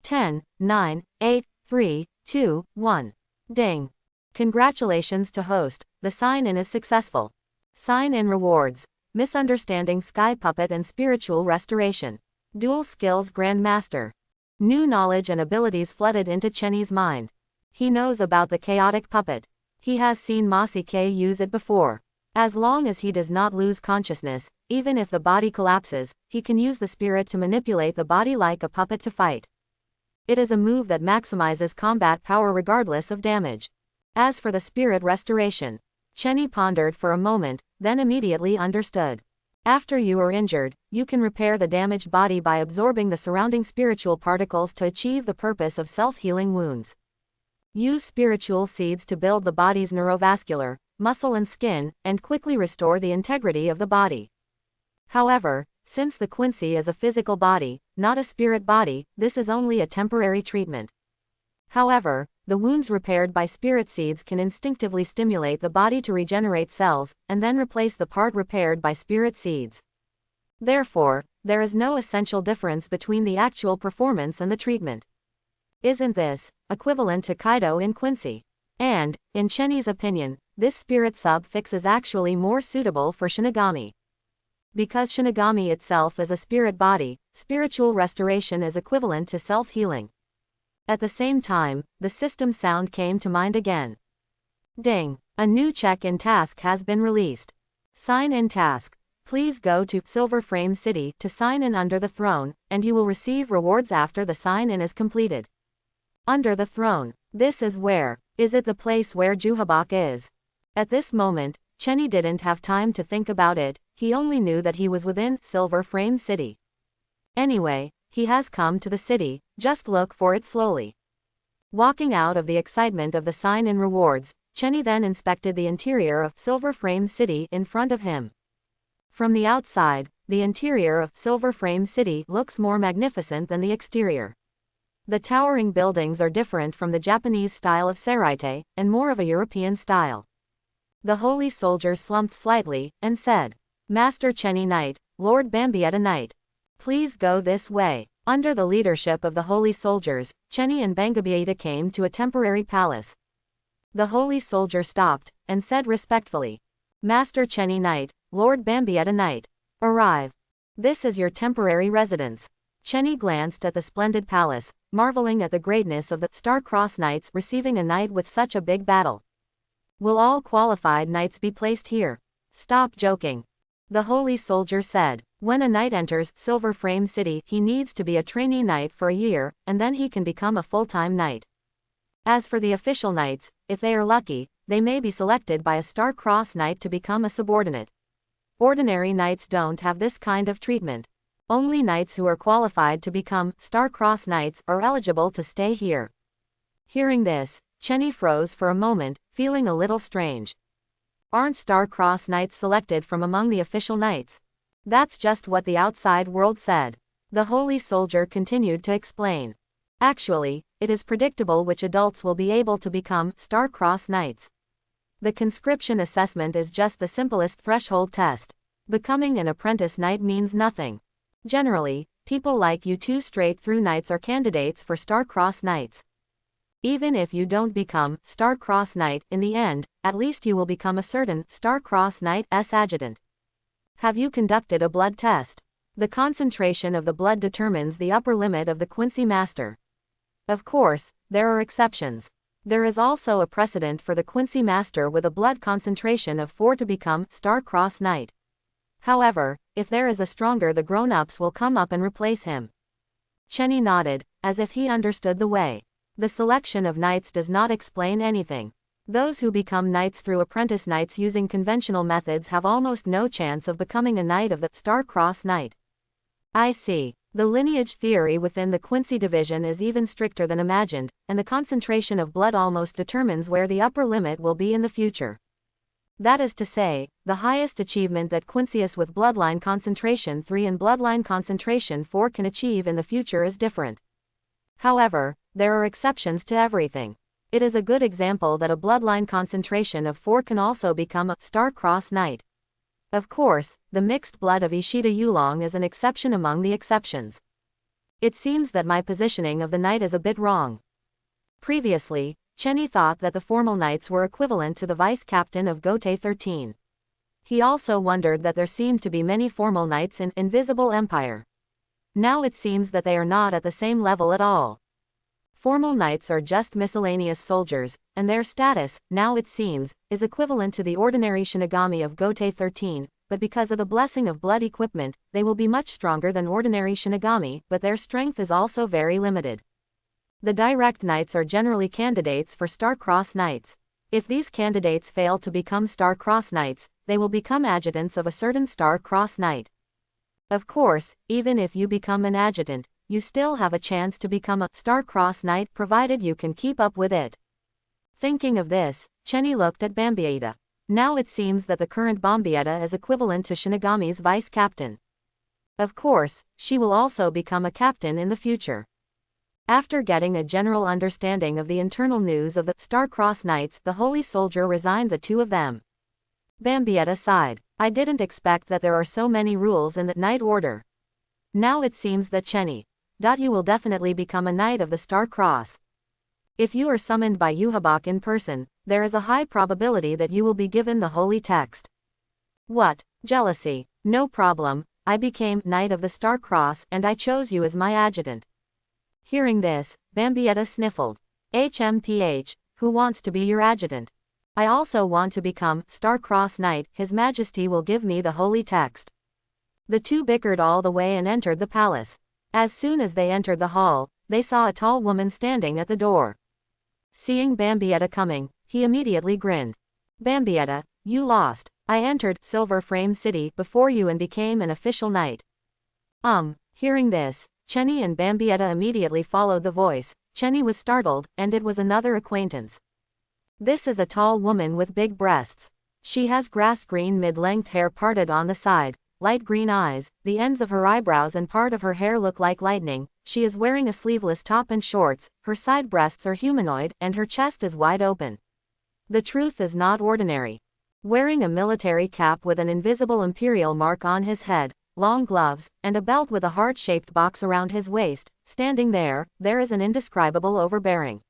10, 9, 8, 3, 2, 1. Ding! Congratulations to host, the sign-in is successful. Sign-in rewards. Misunderstanding Sky Puppet and Spiritual Restoration. Dual Skills Grandmaster. New knowledge and abilities flooded into Chenny's mind. He knows about the Chaotic Puppet. He has seen Mossy K use it before. As long as he does not lose consciousness, even if the body collapses, he can use the spirit to manipulate the body like a puppet to fight. It is a move that maximizes combat power regardless of damage. As for the spirit restoration, Chenny pondered for a moment, then immediately understood. After you are injured, you can repair the damaged body by absorbing the surrounding spiritual particles to achieve the purpose of self-healing wounds. Use spiritual seeds to build the body's neurovascular, muscle and skin, and quickly restore the integrity of the body. However, since the Quincy is a physical body, not a spirit body, this is only a temporary treatment. However, the wounds repaired by spirit seeds can instinctively stimulate the body to regenerate cells, and then replace the part repaired by spirit seeds. Therefore, there is no essential difference between the actual performance and the treatment. Isn't this equivalent to Kaido in Quincy? And, in Chenny's opinion, this spirit sub-fix is actually more suitable for Shinigami. Because Shinigami itself is a spirit body, spiritual restoration is equivalent to self-healing. At the same time, the system sound came to mind again. Ding! A new check-in task has been released. Sign in task. Please go to Silver Frame City to sign in under the throne, and you will receive rewards after the sign-in is completed. Under the throne. This is where. Is it the place where Juhabak is? At this moment, Chenny didn't have time to think about it, he only knew that he was within Silver Frame City. Anyway, he has come to the city, just look for it slowly. Walking out of the excitement of the sign-in rewards, Chenny then inspected the interior of Silver Frame City in front of him. From the outside, the interior of Silver Frame City looks more magnificent than the exterior. The towering buildings are different from the Japanese style of seraite, and more of a European style. The holy soldier slumped slightly, and said, Master Chenny Knight, Lord Bambietta Knight. Please go this way. Under the leadership of the holy soldiers, Chenny and Bangabieta came to a temporary palace. The holy soldier stopped, and said respectfully, Master Chenny Knight, Lord Bambietta Knight. Arrive. This is your temporary residence. Chenny glanced at the splendid palace, marveling at the greatness of the Star-Crossed Knights receiving a knight with such a big battle. Will all qualified knights be placed here? Stop joking. The holy soldier said, when a knight enters Silver Frame City, he needs to be a trainee knight for a year, and then he can become a full-time knight. As for the official knights, if they are lucky, they may be selected by a Star-Crossed Knight to become a subordinate. Ordinary knights don't have this kind of treatment. Only knights who are qualified to become Star-Crossed Knights are eligible to stay here. Hearing this, Chenny froze for a moment, feeling a little strange. Aren't Star-Crossed Knights selected from among the official knights? That's just what the outside world said. The holy soldier continued to explain. Actually, it is predictable which adults will be able to become Star-Crossed Knights. The conscription assessment is just the simplest threshold test. Becoming an apprentice knight means nothing. Generally, people like you two straight-through knights are candidates for Star-Crossed Knights. Even if you don't become Star-Crossed Knight in the end, at least you will become a certain Star-Crossed Knight's adjutant. Have you conducted a blood test? The concentration of the blood determines the upper limit of the Quincy Master. Of course, there are exceptions. There is also a precedent for the Quincy Master with a blood concentration of 4 to become Star-Crossed Knight. However, if there is a stronger, the grown-ups will come up and replace him. Chenny nodded, as if he understood the way. The selection of knights does not explain anything. Those who become knights through apprentice knights using conventional methods have almost no chance of becoming a knight of the Star-Crossed Knight. I see. The lineage theory within the Quincy division is even stricter than imagined, and the concentration of blood almost determines where the upper limit will be in the future. That is to say, the highest achievement that Quincyus with bloodline concentration 3 and bloodline concentration 4 can achieve in the future is different. However, there are exceptions to everything. It is a good example that a bloodline concentration of 4 can also become a Star-Crossed Knight. Of course, the mixed blood of Ishida Yulong is an exception among the exceptions. It seems that my positioning of the knight is a bit wrong. Previously, Chenny thought that the formal knights were equivalent to the vice-captain of Gotei 13. He also wondered that there seemed to be many formal knights in Invisible Empire. Now it seems that they are not at the same level at all. Formal knights are just miscellaneous soldiers, and their status, now it seems, is equivalent to the ordinary Shinigami of Gotei 13, but because of the blessing of blood equipment, they will be much stronger than ordinary Shinigami, but their strength is also very limited. The direct knights are generally candidates for Star-Crossed Knights. If these candidates fail to become Star-Crossed Knights, they will become adjutants of a certain Star-Crossed Knight. Of course, even if you become an adjutant, you still have a chance to become a Star-Crossed Knight provided you can keep up with it. Thinking of this, Chenny looked at Bambietta. Now it seems that the current Bambietta is equivalent to Shinigami's vice-captain. Of course, she will also become a captain in the future. After getting a general understanding of the internal news of the Star-Crossed Knights, the holy soldier resigned the two of them. Bambietta sighed. I didn't expect that there are so many rules in the Knight Order. Now it seems that Chenny, You will definitely become a Knight of the Star Cross. If you are summoned by Yuhabak in person, there is a high probability that you will be given the holy text. What? Jealousy? No problem, I became Knight of the Star Cross and I chose you as my adjutant. Hearing this, Bambietta sniffled. HMPH, who wants to be your adjutant? I also want to become Star Cross Knight, His Majesty will give me the holy text. The two bickered all the way and entered the palace. As soon as they entered the hall, they saw a tall woman standing at the door. Seeing Bambietta coming, he immediately grinned. Bambietta, you lost. I entered Silver Frame City before you and became an official knight. Hearing this, Chenny and Bambietta immediately followed the voice. Chenny was startled, and it was another acquaintance. This is a tall woman with big breasts. She has grass-green mid-length hair parted on the side, light green eyes, the ends of her eyebrows and part of her hair look like lightning. She is wearing a sleeveless top and shorts, her side breasts are humanoid, and her chest is wide open. The truth is not ordinary. Wearing a military cap with an invisible imperial mark on his head, long gloves, and a belt with a heart-shaped box around his waist, standing there is an indescribable overbearing.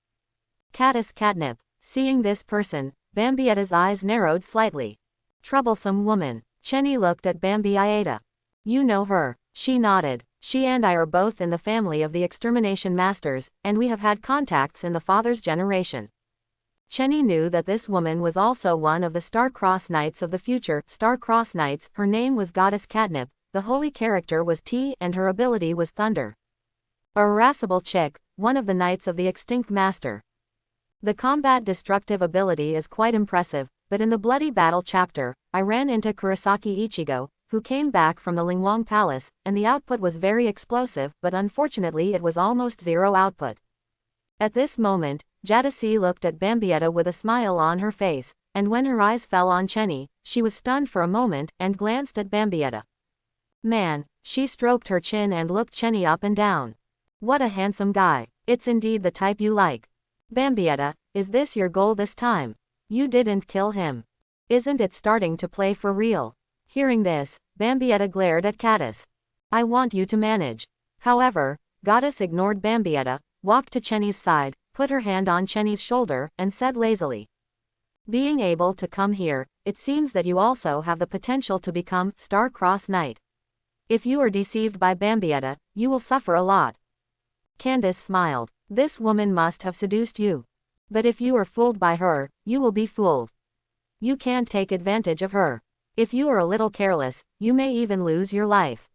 Caddis Catnip. Seeing this person, Bambietta's eyes narrowed slightly. Troublesome woman. Chenny looked at Bambietta. You know her. She nodded. She and I are both in the family of the extermination masters, and we have had contacts in the father's generation. Chenny knew that this woman was also one of the Star-Cross Knights of the future Star-Cross Knights. Her name was Goddess Catnip, the holy character was Tea, and her ability was Thunder. A irascible chick, one of the Knights of the Extinct Master. The combat destructive ability is quite impressive, but in the Bloody Battle chapter, I ran into Kurosaki Ichigo, who came back from the Lingwang Palace, and the output was very explosive, but unfortunately it was almost zero output. At this moment, Jadasi looked at Bambietta with a smile on her face, and when her eyes fell on Chenny, she was stunned for a moment and glanced at Bambietta. Man, she stroked her chin and looked Chenny up and down. What a handsome guy. It's indeed the type you like. Bambietta, is this your goal this time? You didn't kill him. Isn't it starting to play for real? Hearing this, Bambietta glared at Caddis. I want you to manage. However, Goddess ignored Bambietta, walked to Chenny's side, put her hand on Chenny's shoulder, and said lazily. Being able to come here, it seems that you also have the potential to become Star-Cross Knight. If you are deceived by Bambietta, you will suffer a lot. Candace smiled. This woman must have seduced you. But if you are fooled by her, you will be fooled. You can't take advantage of her. If you are a little careless, you may even lose your life.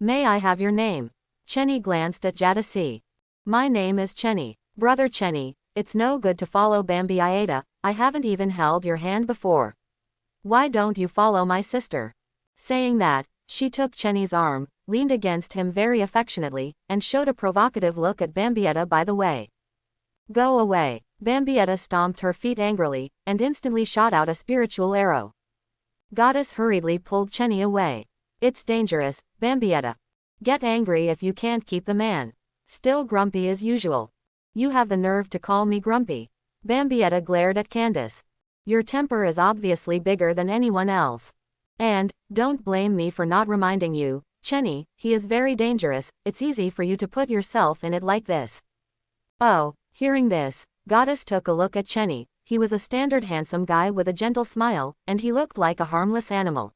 May I have your name? Chenny glanced at Jadasi. My name is Chenny. Brother Chenny, it's no good to follow Bambietta, I haven't even held your hand before. Why don't you follow my sister? Saying that, she took Chenny's arm, leaned against him very affectionately, and showed a provocative look at Bambietta by the way. Go away. Bambietta stomped her feet angrily, and instantly shot out a spiritual arrow. Goddess hurriedly pulled Chenny away. It's dangerous, Bambietta. Get angry if you can't keep the man. Still grumpy as usual. You have the nerve to call me grumpy. Bambietta glared at Candace. Your temper is obviously bigger than anyone else. And, don't blame me for not reminding you, Chenny, he is very dangerous, it's easy for you to put yourself in it like this. Oh, hearing this, Goddess took a look at Chenny. He was a standard handsome guy with a gentle smile, and he looked like a harmless animal.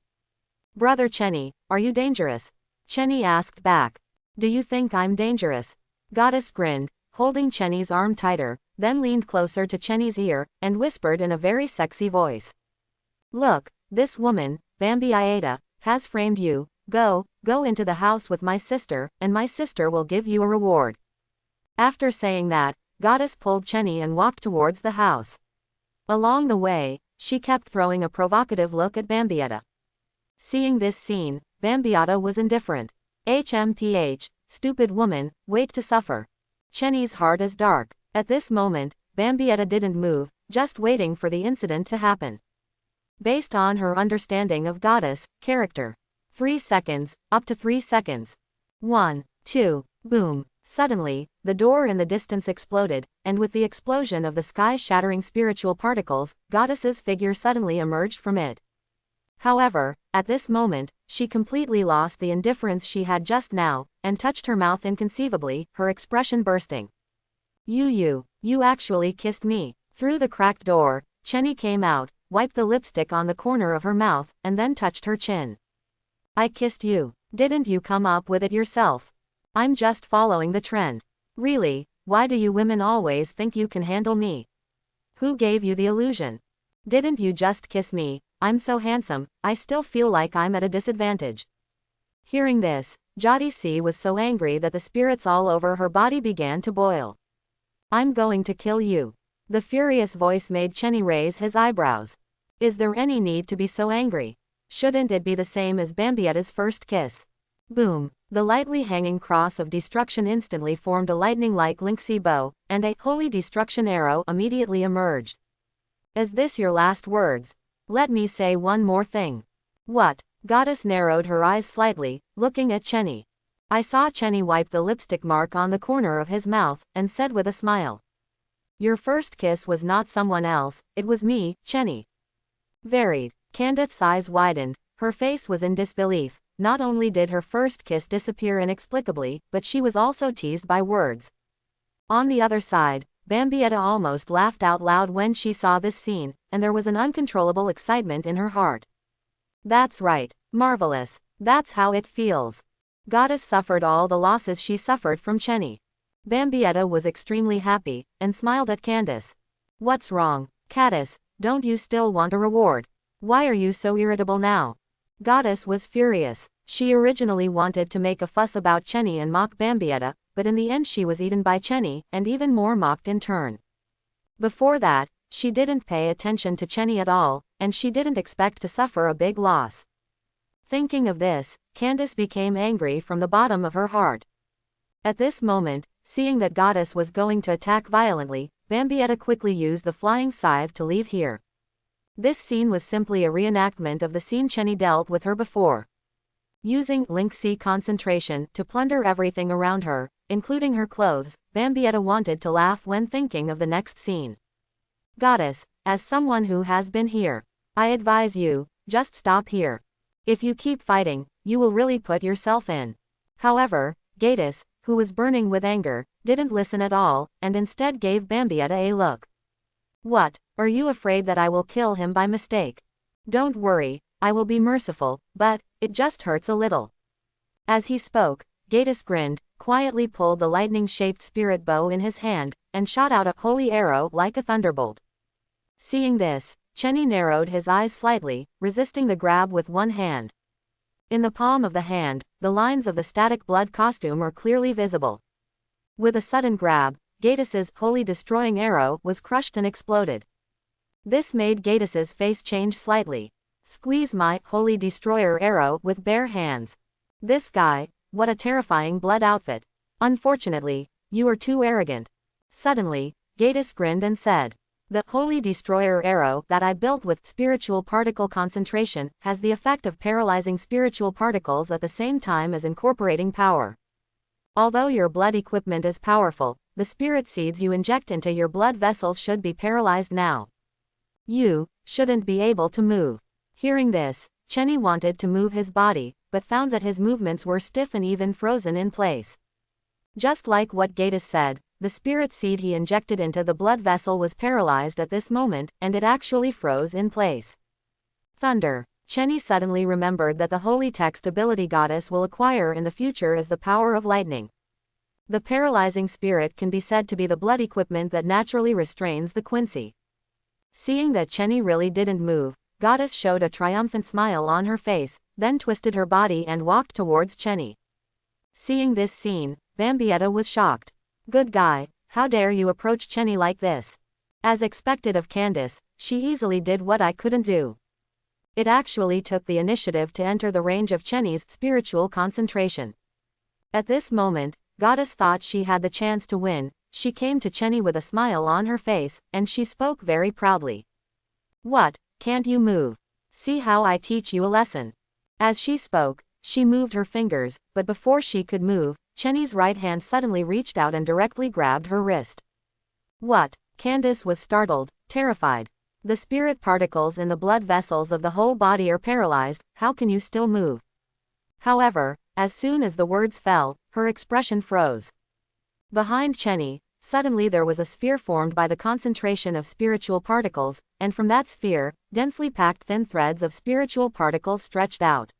Brother Chenny, are you dangerous? Chenny asked back. Do you think I'm dangerous? Goddess grinned, holding Chenny's arm tighter, then leaned closer to Chenny's ear, and whispered in a very sexy voice. Look, this woman, Bambietta, has framed you. Go into the house with my sister, and my sister will give you a reward. After saying that, Goddess pulled Chenny and walked towards the house. Along the way, she kept throwing a provocative look at Bambietta. Seeing this scene, Bambietta was indifferent. HMPH, stupid woman, wait to suffer. Chenny's heart is dark. At this moment, Bambietta didn't move, just waiting for the incident to happen. Based on her understanding of Goddess character. 3 seconds, up to 3 seconds. 1, 2, boom. Suddenly, the door in the distance exploded, and with the explosion of the sky-shattering spiritual particles, Goddess's figure suddenly emerged from it. However, at this moment, she completely lost the indifference she had just now, and touched her mouth inconceivably, her expression bursting. You actually kissed me. Through the cracked door, Chenny came out, wiped the lipstick on the corner of her mouth, and then touched her chin. I kissed you. Didn't you come up with it yourself? I'm just following the trend. Really, why do you women always think you can handle me? Who gave you the illusion? Didn't you just kiss me? I'm so handsome, I still feel like I'm at a disadvantage. Hearing this, Jadisi was so angry that the spirits all over her body began to boil. I'm going to kill you. The furious voice made Chenny raise his eyebrows. Is there any need to be so angry? Shouldn't it be the same as Bambietta's first kiss? Boom! The lightly hanging cross of destruction instantly formed a lightning-like lynxy bow, and a holy destruction arrow immediately emerged. Is this your last words? Let me say one more thing. What? Goddess narrowed her eyes slightly, looking at Chenny. I saw Chenny wipe the lipstick mark on the corner of his mouth, and said with a smile. Your first kiss was not someone else, it was me, Chenny. Varied. Candace's eyes widened, her face was in disbelief. Not only did her first kiss disappear inexplicably, but she was also teased by words. On the other side, Bambietta almost laughed out loud when she saw this scene, and there was an uncontrollable excitement in her heart. That's right. Marvelous. That's how it feels. Goddess suffered all the losses she suffered from Chenny. Bambietta was extremely happy, and smiled at Candace. What's wrong, Caddis? Don't you still want a reward? Why are you so irritable now? Goddess was furious. She originally wanted to make a fuss about Chenny and mock Bambietta, but in the end she was eaten by Chenny, and even more mocked in turn. Before that, she didn't pay attention to Chenny at all, and she didn't expect to suffer a big loss. Thinking of this, Candace became angry from the bottom of her heart. At this moment, seeing that Goddess was going to attack violently, Bambietta quickly used the flying scythe to leave here. This scene was simply a reenactment of the scene Chenny dealt with her before. Using lynxy concentration to plunder everything around her, including her clothes, Bambietta wanted to laugh when thinking of the next scene. Goddess, as someone who has been here, I advise you, just stop here. If you keep fighting, you will really put yourself in. However, Gaddis, who was burning with anger, didn't listen at all, and instead gave Bambietta a look. What, are you afraid that I will kill him by mistake? Don't worry, I will be merciful, but it just hurts a little. As he spoke, Gaddis grinned, quietly pulled the lightning-shaped spirit bow in his hand, and shot out a holy arrow like a thunderbolt. Seeing this, Chenny narrowed his eyes slightly, resisting the grab with one hand. In the palm of the hand, the lines of the static blood costume were clearly visible. With a sudden grab, Gaddis's holy destroying arrow was crushed and exploded. This made Gaddis's face change slightly. Squeeze my holy destroyer arrow with bare hands. This guy, what a terrifying blood outfit. Unfortunately, you are too arrogant. Suddenly, Gaddis grinned and said, the holy destroyer arrow that I built with spiritual particle concentration has the effect of paralyzing spiritual particles at the same time as incorporating power. Although your blood equipment is powerful, the spirit seeds you inject into your blood vessels should be paralyzed now. You shouldn't be able to move. Hearing this, Chenny wanted to move his body, but found that his movements were stiff and even frozen in place. Just like what Gaddis said, the spirit seed he injected into the blood vessel was paralyzed at this moment, and it actually froze in place. Thunder. Chenny suddenly remembered that the holy text ability Goddess will acquire in the future is the power of lightning. The paralyzing spirit can be said to be the blood equipment that naturally restrains the Quincy. Seeing that Chenny really didn't move, Goddess showed a triumphant smile on her face, then twisted her body and walked towards Chenny. Seeing this scene, Bambietta was shocked. Good guy, how dare you approach Chenny like this? As expected of Candace, she easily did what I couldn't do. It actually took the initiative to enter the range of Chenny's spiritual concentration. At this moment, Goddess thought she had the chance to win. She came to Chenny with a smile on her face, and she spoke very proudly. What, can't you move? See how I teach you a lesson. As she spoke, she moved her fingers, but before she could move, Chenny's right hand suddenly reached out and directly grabbed her wrist. What? Candace was startled, terrified. The spirit particles in the blood vessels of the whole body are paralyzed, how can you still move? However, as soon as the words fell, her expression froze. Behind Chenny, suddenly there was a sphere formed by the concentration of spiritual particles, and from that sphere, densely packed thin threads of spiritual particles stretched out.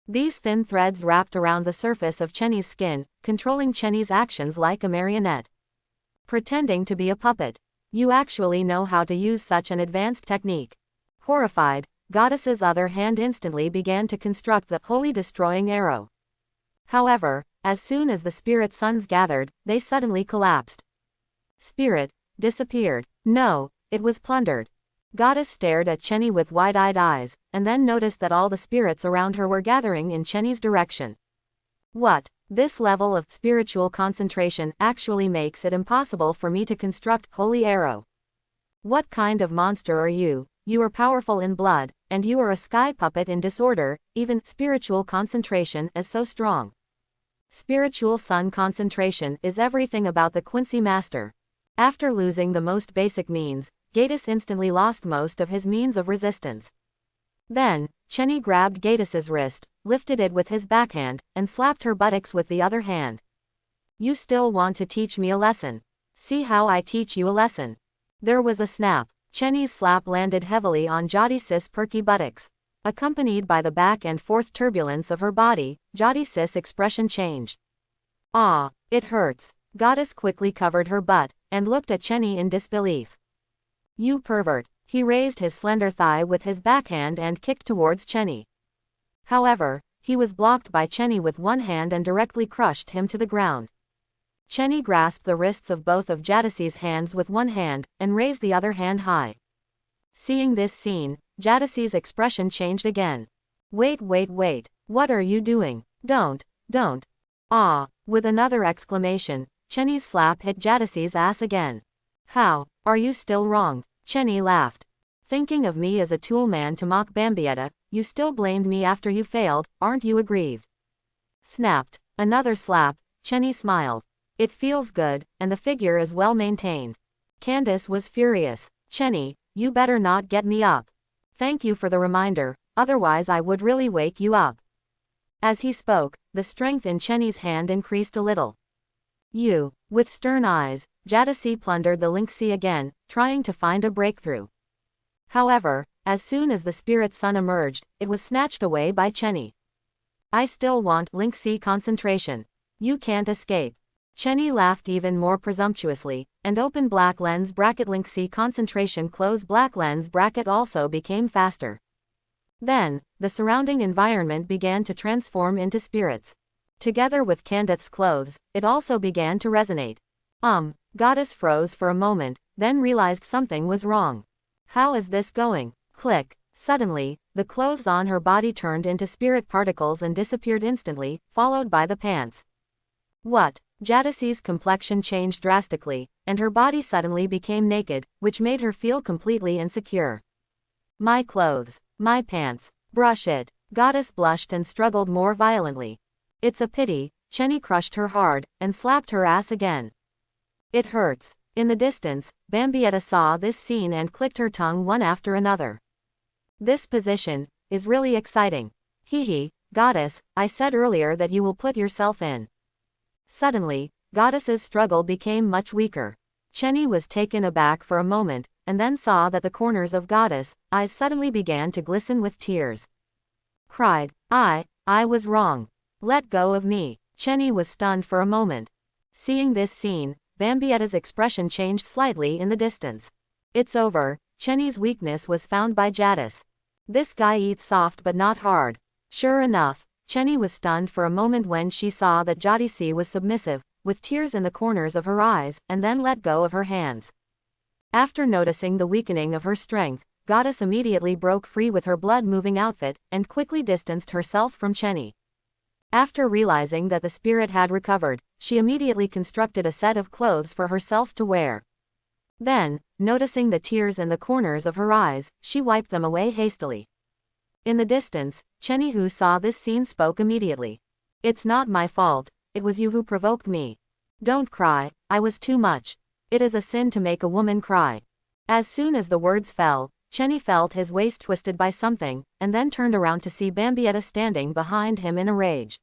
These thin threads wrapped around the surface of Chenny's skin, controlling Chenny's actions like a marionette. Pretending to be a puppet. You actually know how to use such an advanced technique. Horrified, Goddess's other hand instantly began to construct the holy destroying arrow. However, as soon as the spirit suns gathered, they suddenly collapsed. Spirit disappeared. No, it was plundered. Goddess stared at Chenny with wide-eyed eyes, and then noticed that all the spirits around her were gathering in Chenny's direction. What? This level of spiritual concentration actually makes it impossible for me to construct holy arrow. What kind of monster are you? You are powerful in blood, and you are a sky puppet in disorder, even spiritual concentration is so strong. Spiritual sun concentration is everything about the Quincy Master. After losing the most basic means, Gaddis instantly lost most of his means of resistance. Then, Chenny grabbed Gaddis's wrist, lifted it with his backhand, and slapped her buttocks with the other hand. You still want to teach me a lesson? See how I teach you a lesson. There was a snap. Chenny's slap landed heavily on Gaddis's perky buttocks. Accompanied by the back and forth turbulence of her body, Gaddis's expression changed. Ah, it hurts. Goddess quickly covered her butt, and looked at Chenny in disbelief. You pervert. He raised his slender thigh with his backhand and kicked towards Chenny. However, he was blocked by Chenny with one hand and directly crushed him to the ground. Chenny grasped the wrists of both of Gaddis's hands with one hand, and raised the other hand high. Seeing this scene, Gaddis's expression changed again. Wait, what are you doing? Don't. Ah, with another exclamation, Chenny's slap hit Gaddis's ass again. How? Are you still wrong? Chenny laughed. Thinking of me as a tool man to mock Bambietta, you still blamed me after you failed, aren't you aggrieved? Snapped. Another slap. Chenny smiled. It feels good, and the figure is well maintained. Candace was furious. Chenny, you better not get me up. Thank you for the reminder, otherwise I would really wake you up. As he spoke, the strength in Chenny's hand increased a little. You. With stern eyes, Gaddis plundered the Lynxie again, trying to find a breakthrough. However, as soon as the spirit sun emerged, it was snatched away by Chenny. I still want Lynxie concentration. You can't escape. Chenny laughed even more presumptuously, and open black lens bracket Lynxie concentration close black lens bracket also became faster. Then, the surrounding environment began to transform into spirits. Together with Candace's clothes, it also began to resonate. Goddess froze for a moment, then realized something was wrong. How is this going? Click. Suddenly, the clothes on her body turned into spirit particles and disappeared instantly, followed by the pants. What? Gaddis's complexion changed drastically, and her body suddenly became naked, which made her feel completely insecure. My clothes. My pants. Brush it. Goddess blushed and struggled more violently. It's a pity. Chenny crushed her hard, and slapped her ass again. It hurts. In the distance, Bambietta saw this scene and clicked her tongue one after another. This position is really exciting. Hee, Goddess, I said earlier that you will put yourself in. Suddenly, Goddess's struggle became much weaker. Chenny was taken aback for a moment, and then saw that the corners of Goddess' eyes suddenly began to glisten with tears. Cried, I was wrong. Let go of me. Chenny was stunned for a moment. Seeing this scene, Bambietta's expression changed slightly in the distance. It's over. Chenny's weakness was found by Gaddis. This guy eats soft but not hard. Sure enough, Chenny was stunned for a moment when she saw that Gaddis was submissive, with tears in the corners of her eyes, and then let go of her hands. After noticing the weakening of her strength, Goddess immediately broke free with her blood-moving outfit, and quickly distanced herself from Chenny. After realizing that the spirit had recovered, she immediately constructed a set of clothes for herself to wear. Then, noticing the tears in the corners of her eyes, she wiped them away hastily. In the distance, Chenny, who saw this scene, spoke immediately. It's not my fault, it was you who provoked me. Don't cry, I was too much. It is a sin to make a woman cry. As soon as the words fell, Chenny felt his waist twisted by something, and then turned around to see Bambietta standing behind him in a rage.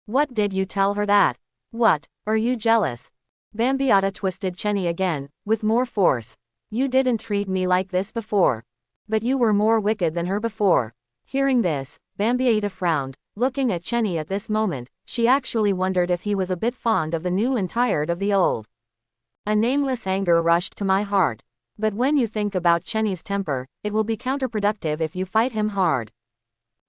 What did you tell her that? What, are you jealous? Bambietta twisted Chenny again, with more force. You didn't treat me like this before. But you were more wicked than her before. Hearing this, Bambietta frowned, looking at Chenny at this moment. She actually wondered if he was a bit fond of the new and tired of the old. A nameless anger rushed to my heart. But when you think about Chenny's temper, it will be counterproductive if you fight him hard.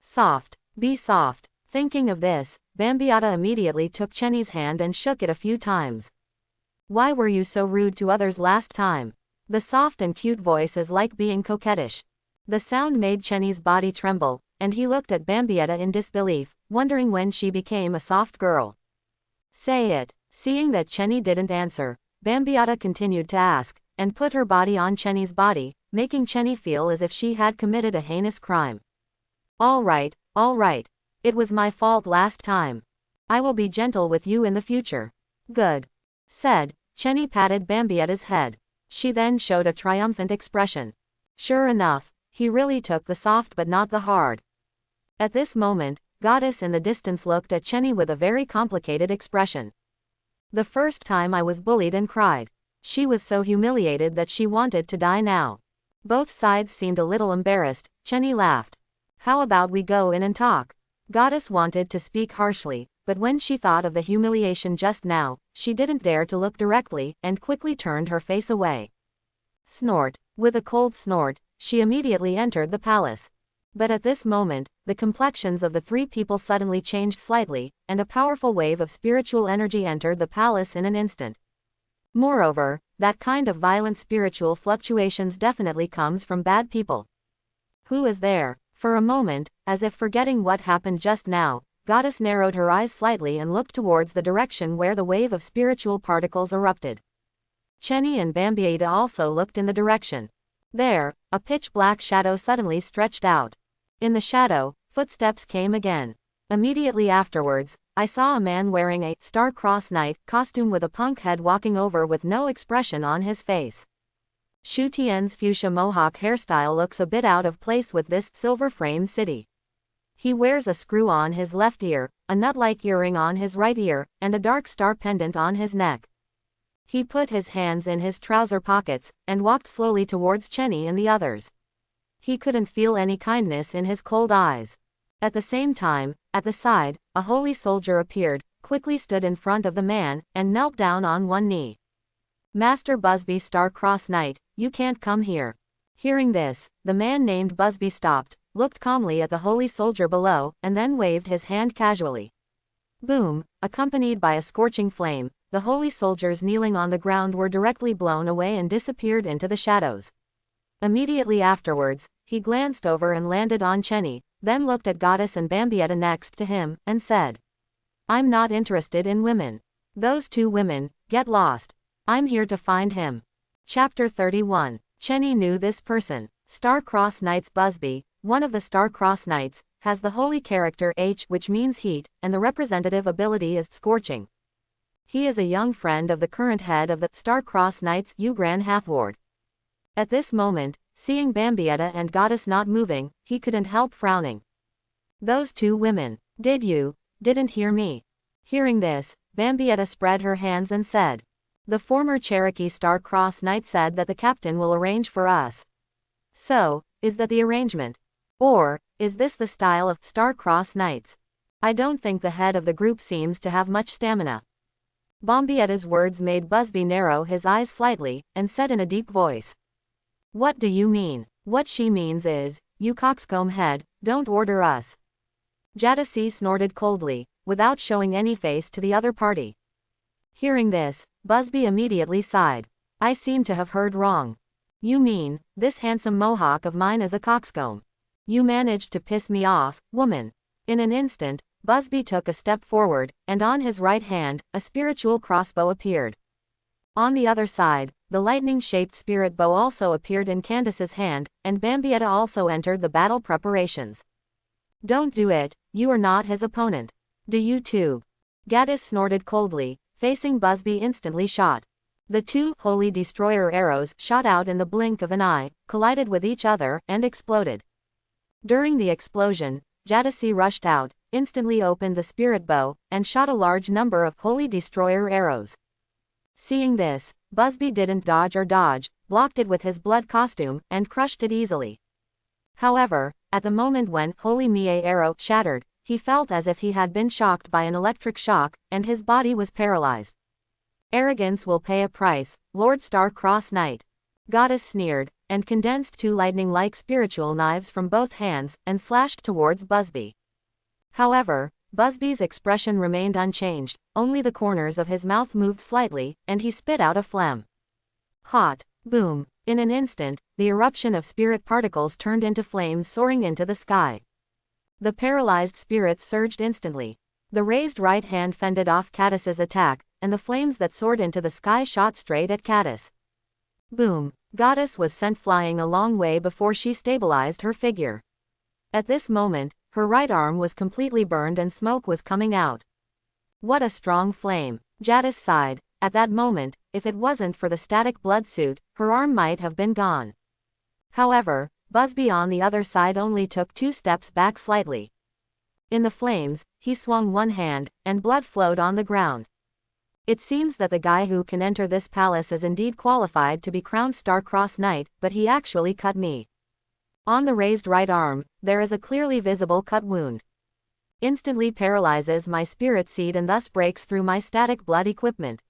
Soft. Be soft. Thinking of this, Bambietta immediately took Chenny's hand and shook it a few times. Why were you so rude to others last time? The soft and cute voice is like being coquettish. The sound made Chenny's body tremble, and he looked at Bambietta in disbelief, wondering when she became a soft girl. Say it. Seeing that Chenny didn't answer, Bambietta continued to ask, and put her body on Chenny's body, making Chenny feel as if she had committed a heinous crime. All right. It was my fault last time. I will be gentle with you in the future. Good. Said, Chenny patted Bambietta's head. She then showed a triumphant expression. Sure enough, he really took the soft but not the hard. At this moment, Goddess in the distance looked at Chenny with a very complicated expression. The first time I was bullied and cried. She was so humiliated that she wanted to die now. Both sides seemed a little embarrassed. Chenny laughed. How about we go in and talk? Goddess wanted to speak harshly, but when she thought of the humiliation just now, she didn't dare to look directly, and quickly turned her face away. Snort. With a cold snort, she immediately entered the palace. But at this moment, the complexions of the three people suddenly changed slightly, and a powerful wave of spiritual energy entered the palace in an instant. Moreover, that kind of violent spiritual fluctuations definitely comes from bad people. Who is there? For a moment, as if forgetting what happened just now, Goddess narrowed her eyes slightly and looked towards the direction where the wave of spiritual particles erupted. Chenny and Bambietta also looked in the direction. There, a pitch-black shadow suddenly stretched out. In the shadow, footsteps came again. Immediately afterwards, I saw a man wearing a star-crossed knight costume with a punk head walking over with no expression on his face. Shu Tian's fuchsia mohawk hairstyle looks a bit out of place with this silver-framed city. He wears a screw on his left ear, a nut-like earring on his right ear, and a dark star pendant on his neck. He put his hands in his trouser pockets, and walked slowly towards Chenny and the others. He couldn't feel any kindness in his cold eyes. At the same time, at the side, a holy soldier appeared, quickly stood in front of the man, and knelt down on one knee. Master Busby Star-Crossed Knight, you can't come here. Hearing this, the man named Busby stopped, looked calmly at the holy soldier below, and then waved his hand casually. Boom, accompanied by a scorching flame, the holy soldiers kneeling on the ground were directly blown away and disappeared into the shadows. Immediately afterwards, he glanced over and landed on Chenny, then looked at Goddess and Bambietta next to him, and said, I'm not interested in women. Those two women, get lost. I'm here to find him. Chapter 31. Chenny knew this person. Star-Crossed Knights. Busby, one of the Star-Crossed Knights, has the holy character H, which means heat, and the representative ability is scorching. He is a young friend of the current head of the Star-Crossed Knights, Ugran Hathward. At this moment, seeing Bambietta and Goddess not moving, he couldn't help frowning. Those two women. Didn't hear me. Hearing this, Bambietta spread her hands and said, the former Cherokee Star-Crossed Knight said that the captain will arrange for us. So, is that the arrangement? Or, is this the style of Star-Crossed Knights? I don't think the head of the group seems to have much stamina. Bambietta's words made Busby narrow his eyes slightly, and said in a deep voice. What do you mean? What she means is, you coxcomb head, don't order us. Jadasi snorted coldly, without showing any face to the other party. Hearing this, Busby immediately sighed. I seem to have heard wrong. You mean, this handsome mohawk of mine is a coxcomb? You managed to piss me off, woman. In an instant, Busby took a step forward, and on his right hand, a spiritual crossbow appeared. On the other side, the lightning-shaped spirit bow also appeared in Candace's hand, and Bambietta also entered the battle preparations. Don't do it, you are not his opponent. Do you too? Gaddis snorted coldly, facing Busby instantly shot. The two holy destroyer arrows shot out in the blink of an eye, collided with each other, and exploded. During the explosion, Jadasi rushed out, instantly opened the spirit bow, and shot a large number of holy destroyer arrows. Seeing this, Busby didn't dodge or dodge, blocked it with his blood costume, and crushed it easily. However, at the moment when Holy Mie arrow shattered, he felt as if he had been shocked by an electric shock, and his body was paralyzed. Arrogance will pay a price, Lord Star-Crossed Knight. Goddess sneered, and condensed two lightning-like spiritual knives from both hands, and slashed towards Busby. However, Busby's expression remained unchanged, only the corners of his mouth moved slightly, and he spit out a phlegm. Hot. Boom. In an instant, the eruption of spirit particles turned into flames soaring into the sky. The paralyzed spirits surged instantly. The raised right hand fended off Cadis's attack, and the flames that soared into the sky shot straight at Cadis. Boom. Goddess was sent flying a long way before she stabilized her figure. At this moment, her right arm was completely burned and smoke was coming out. What a strong flame. Jadis sighed. At that moment, if it wasn't for the static blood suit, her arm might have been gone. However, Busby on the other side only took 2 steps back slightly. In the flames, he swung one hand, and blood flowed on the ground. It seems that the guy who can enter this palace is indeed qualified to be crowned Star-Crossed Knight, but he actually cut me. On the raised right arm, there is a clearly visible cut wound. Instantly paralyzes my spirit seed and thus breaks through my static blood equipment.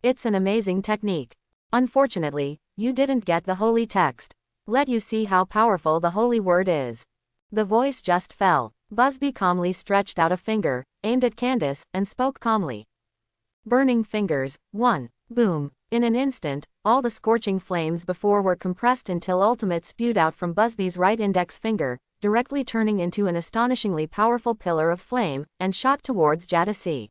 It's an amazing technique. Unfortunately, you didn't get the holy text. Let you see how powerful the holy word is. The voice just fell. Busby calmly stretched out a finger, aimed at Candace, and spoke calmly. Burning fingers. 1. Boom. In an instant, all the scorching flames before were compressed until ultimate spewed out from Busby's right index finger, directly turning into an astonishingly powerful pillar of flame, and shot towards Jadasi.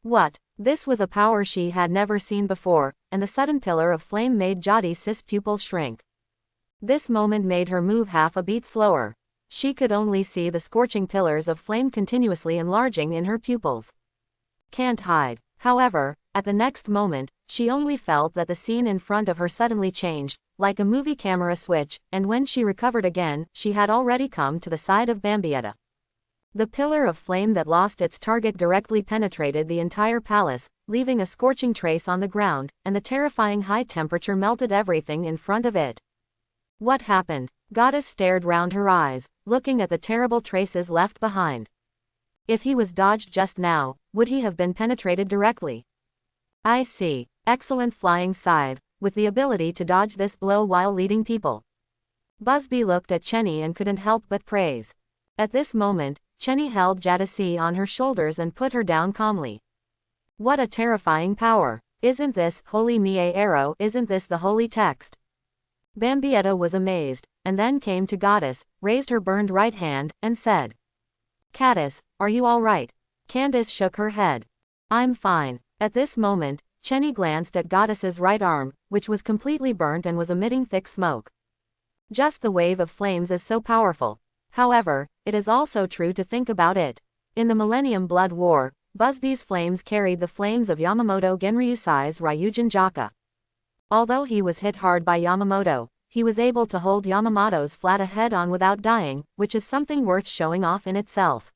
What? This was a power she had never seen before, and the sudden pillar of flame made Jadisi's pupils shrink. This moment made her move half a beat slower. She could only see the scorching pillars of flame continuously enlarging in her pupils. Can't hide. However, at the next moment, she only felt that the scene in front of her suddenly changed, like a movie camera switch, and when she recovered again, she had already come to the side of Bambietta. The pillar of flame that lost its target directly penetrated the entire palace, leaving a scorching trace on the ground, and the terrifying high temperature melted everything in front of it. What happened? Goddess stared round her eyes, looking at the terrible traces left behind. If he was dodged just now, would he have been penetrated directly? I see. Excellent flying scythe, with the ability to dodge this blow while leading people. Busby looked at Chenny and couldn't help but praise. At this moment, Chenny held Jadasi on her shoulders and put her down calmly. What a terrifying power. Isn't this Holy Mie arrow? Isn't this the holy text? Bambietta was amazed, and then came to Goddess, raised her burned right hand, and said, Cadis, are you all right? Candace shook her head. I'm fine. At this moment, Chenny glanced at Goddess's right arm, which was completely burnt and was emitting thick smoke. Just the wave of flames is so powerful. However, it is also true to think about it. In the Millennium Blood War, Busby's flames carried the flames of Yamamoto Genryusai's Ryujin Jaka. Although he was hit hard by Yamamoto, he was able to hold Yamamoto's flat head on without dying, which is something worth showing off in itself.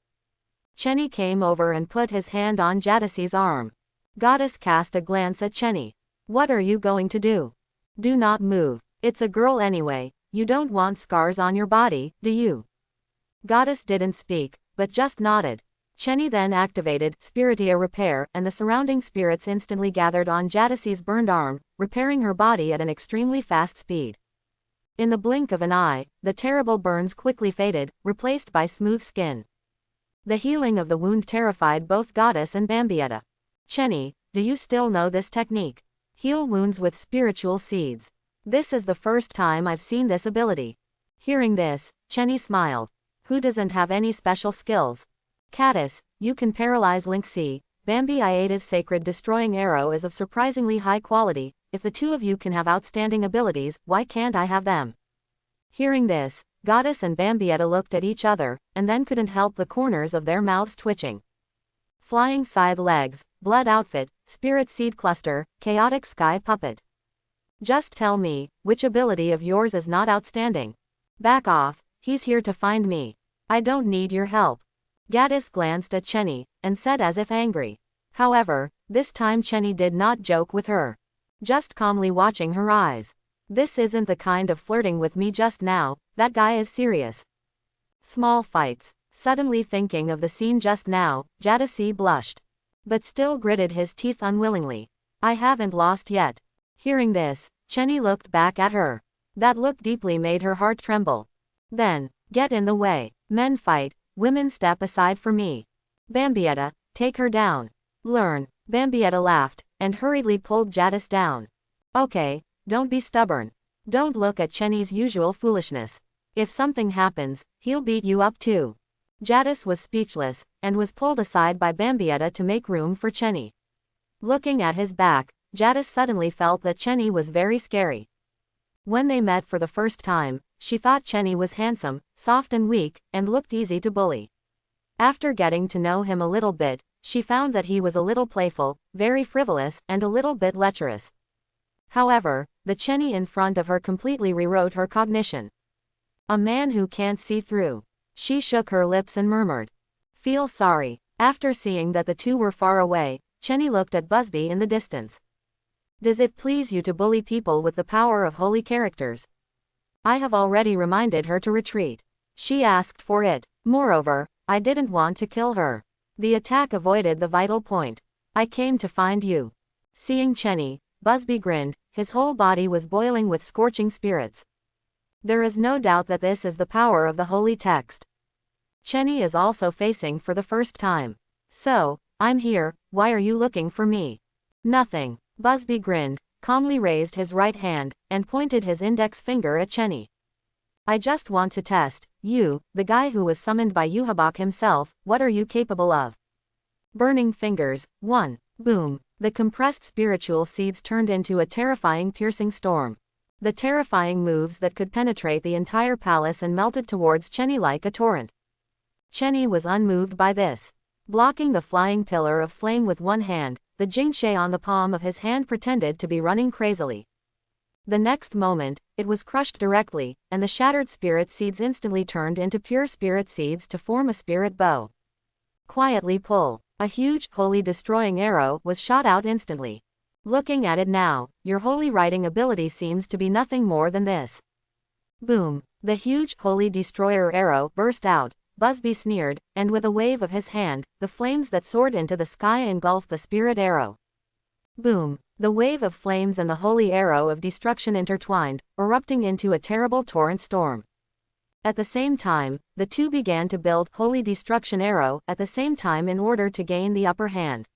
Chenny came over and put his hand on Jadasi's arm. Goddess cast a glance at Chenny. What are you going to do? Do not move. It's a girl anyway, you don't want scars on your body, do you? Goddess didn't speak, but just nodded. Chenny then activated Spiritia Repair, and the surrounding spirits instantly gathered on Jadasi's burned arm, repairing her body at an extremely fast speed. In the blink of an eye, the terrible burns quickly faded, replaced by smooth skin. The healing of the wound terrified both Goddess and Bambietta. Chenny, do you still know this technique? Heal wounds with spiritual seeds. This is the first time I've seen this ability. Hearing this, Chenny smiled. Who doesn't have any special skills? Cadis, you can paralyze Link C. Bambiatta's sacred destroying arrow is of surprisingly high quality. If the two of you can have outstanding abilities, why can't I have them? Hearing this, Goddess and Bambietta looked at each other, and then couldn't help the corners of their mouths twitching. Flying scythe legs, blood outfit, spirit seed cluster, chaotic sky puppet. Just tell me, which ability of yours is not outstanding? Back off, he's here to find me. I don't need your help. Gaddis glanced at Chenny, and said as if angry. However, this time Chenny did not joke with her. Just calmly watching her eyes. This isn't the kind of flirting with me just now, that guy is serious. Small fights. Suddenly thinking of the scene just now, Gaddis blushed. But still gritted his teeth unwillingly. I haven't lost yet. Hearing this, Chenny looked back at her. That look deeply made her heart tremble. Then, get in the way. Men fight, women step aside for me. Bambietta, take her down. Learn. Bambietta laughed, and hurriedly pulled Gaddis down. Okay, don't be stubborn. Don't look at Chenny's usual foolishness. If something happens, he'll beat you up too. Gaddis was speechless, and was pulled aside by Bambietta to make room for Chenny. Looking at his back, Gaddis suddenly felt that Chenny was very scary. When they met for the first time, she thought Chenny was handsome, soft and weak, and looked easy to bully. After getting to know him a little bit, she found that he was a little playful, very frivolous, and a little bit lecherous. However, the Chenny in front of her completely rewrote her cognition. A man who can't see through. She shook her lips and murmured. Feel sorry. After seeing that the two were far away, Chenny looked at Busby in the distance. Does it please you to bully people with the power of holy characters? I have already reminded her to retreat. She asked for it. Moreover, I didn't want to kill her. The attack avoided the vital point. I came to find you. Seeing Chenny, Busby grinned, his whole body was boiling with scorching spirits. There is no doubt that this is the power of the holy text. Chenny is also facing for the first time. So, I'm here, why are you looking for me? Nothing. Busby grinned, calmly raised his right hand, and pointed his index finger at Chenny. I just want to test, you, the guy who was summoned by Yuhabak himself, what are you capable of? Burning fingers, 1. Boom. The compressed spiritual seeds turned into a terrifying piercing storm. The terrifying moves that could penetrate the entire palace and melted towards Chenny like a torrent. Chenny was unmoved by this. Blocking the flying pillar of flame with one hand, the Jingshe on the palm of his hand pretended to be running crazily. The next moment, it was crushed directly, and the shattered spirit seeds instantly turned into pure spirit seeds to form a spirit bow. Quietly pull. A huge, holy destroying arrow was shot out instantly. Looking at it now, your holy writing ability seems to be nothing more than this. Boom. The huge, holy destroyer arrow burst out. Busby sneered, and with a wave of his hand, the flames that soared into the sky engulfed the spirit arrow. Boom. The wave of flames and the holy arrow of destruction intertwined, erupting into a terrible torrent storm. At the same time, the two began to build holy destruction arrow at the same time in order to gain the upper hand.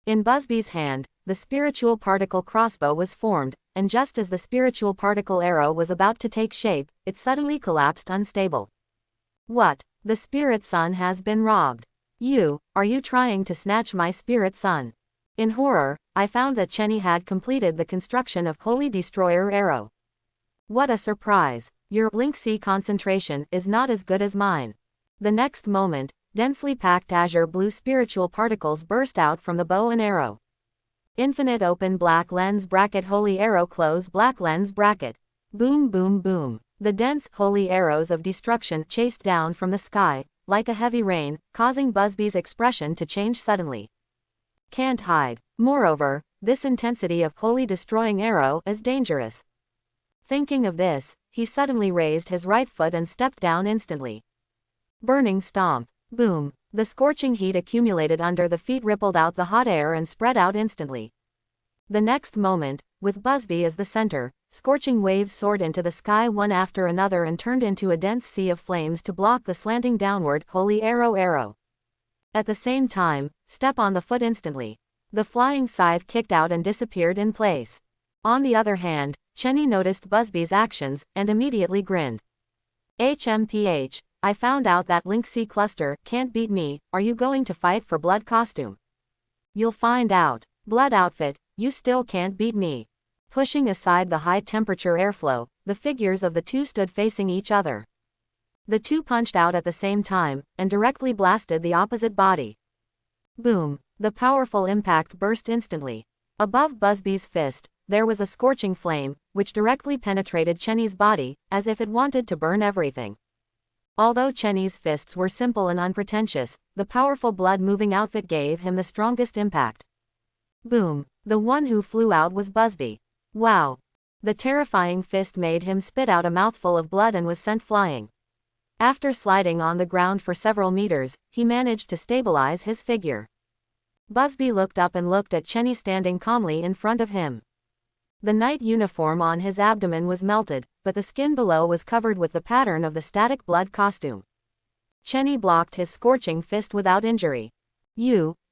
In Busby's hand, the spiritual particle crossbow was formed, and just as the spiritual particle arrow was about to take shape, it suddenly collapsed unstable. What? The spirit son has been robbed. Are you trying to snatch my spirit son? In horror, I found that Chenny had completed the construction of Holy Destroyer Arrow. What a surprise. Your Link C concentration is not as good as mine. The next moment, densely packed azure blue spiritual particles burst out from the bow and arrow. Infinite open black lens bracket holy arrow close black lens bracket. Boom boom boom. The dense, holy arrows of destruction chased down from the sky, like a heavy rain, causing Busby's expression to change suddenly. Can't hide. Moreover, this intensity of holy destroying arrow is dangerous. Thinking of this, he suddenly raised his right foot and stepped down instantly. Burning stomp. Boom. The scorching heat accumulated under the feet rippled out the hot air and spread out instantly. The next moment, with Busby as the center, scorching waves soared into the sky one after another and turned into a dense sea of flames to block the slanting downward holy arrow. At the same time, step on the foot instantly. The flying scythe kicked out and disappeared in place. On the other hand, Chenny noticed Busby's actions and immediately grinned. HMPH, I found out that Link C cluster can't beat me. Are you going to fight for blood costume? You'll find out. Blood outfit, you still can't beat me. Pushing aside the high-temperature airflow, the figures of the two stood facing each other. The two punched out at the same time, and directly blasted the opposite body. Boom! The powerful impact burst instantly. Above Busby's fist, there was a scorching flame, which directly penetrated Chenny's body, as if it wanted to burn everything. Although Chenny's fists were simple and unpretentious, the powerful blood-moving outfit gave him the strongest impact. Boom! The one who flew out was Busby. Wow! The terrifying fist made him spit out a mouthful of blood and was sent flying. After sliding on the ground for several meters, he managed to stabilize his figure. Busby looked up and looked at Chenny standing calmly in front of him. The knight uniform on his abdomen was melted, but the skin below was covered with the pattern of the static blood costume. Chenny blocked his scorching fist without injury.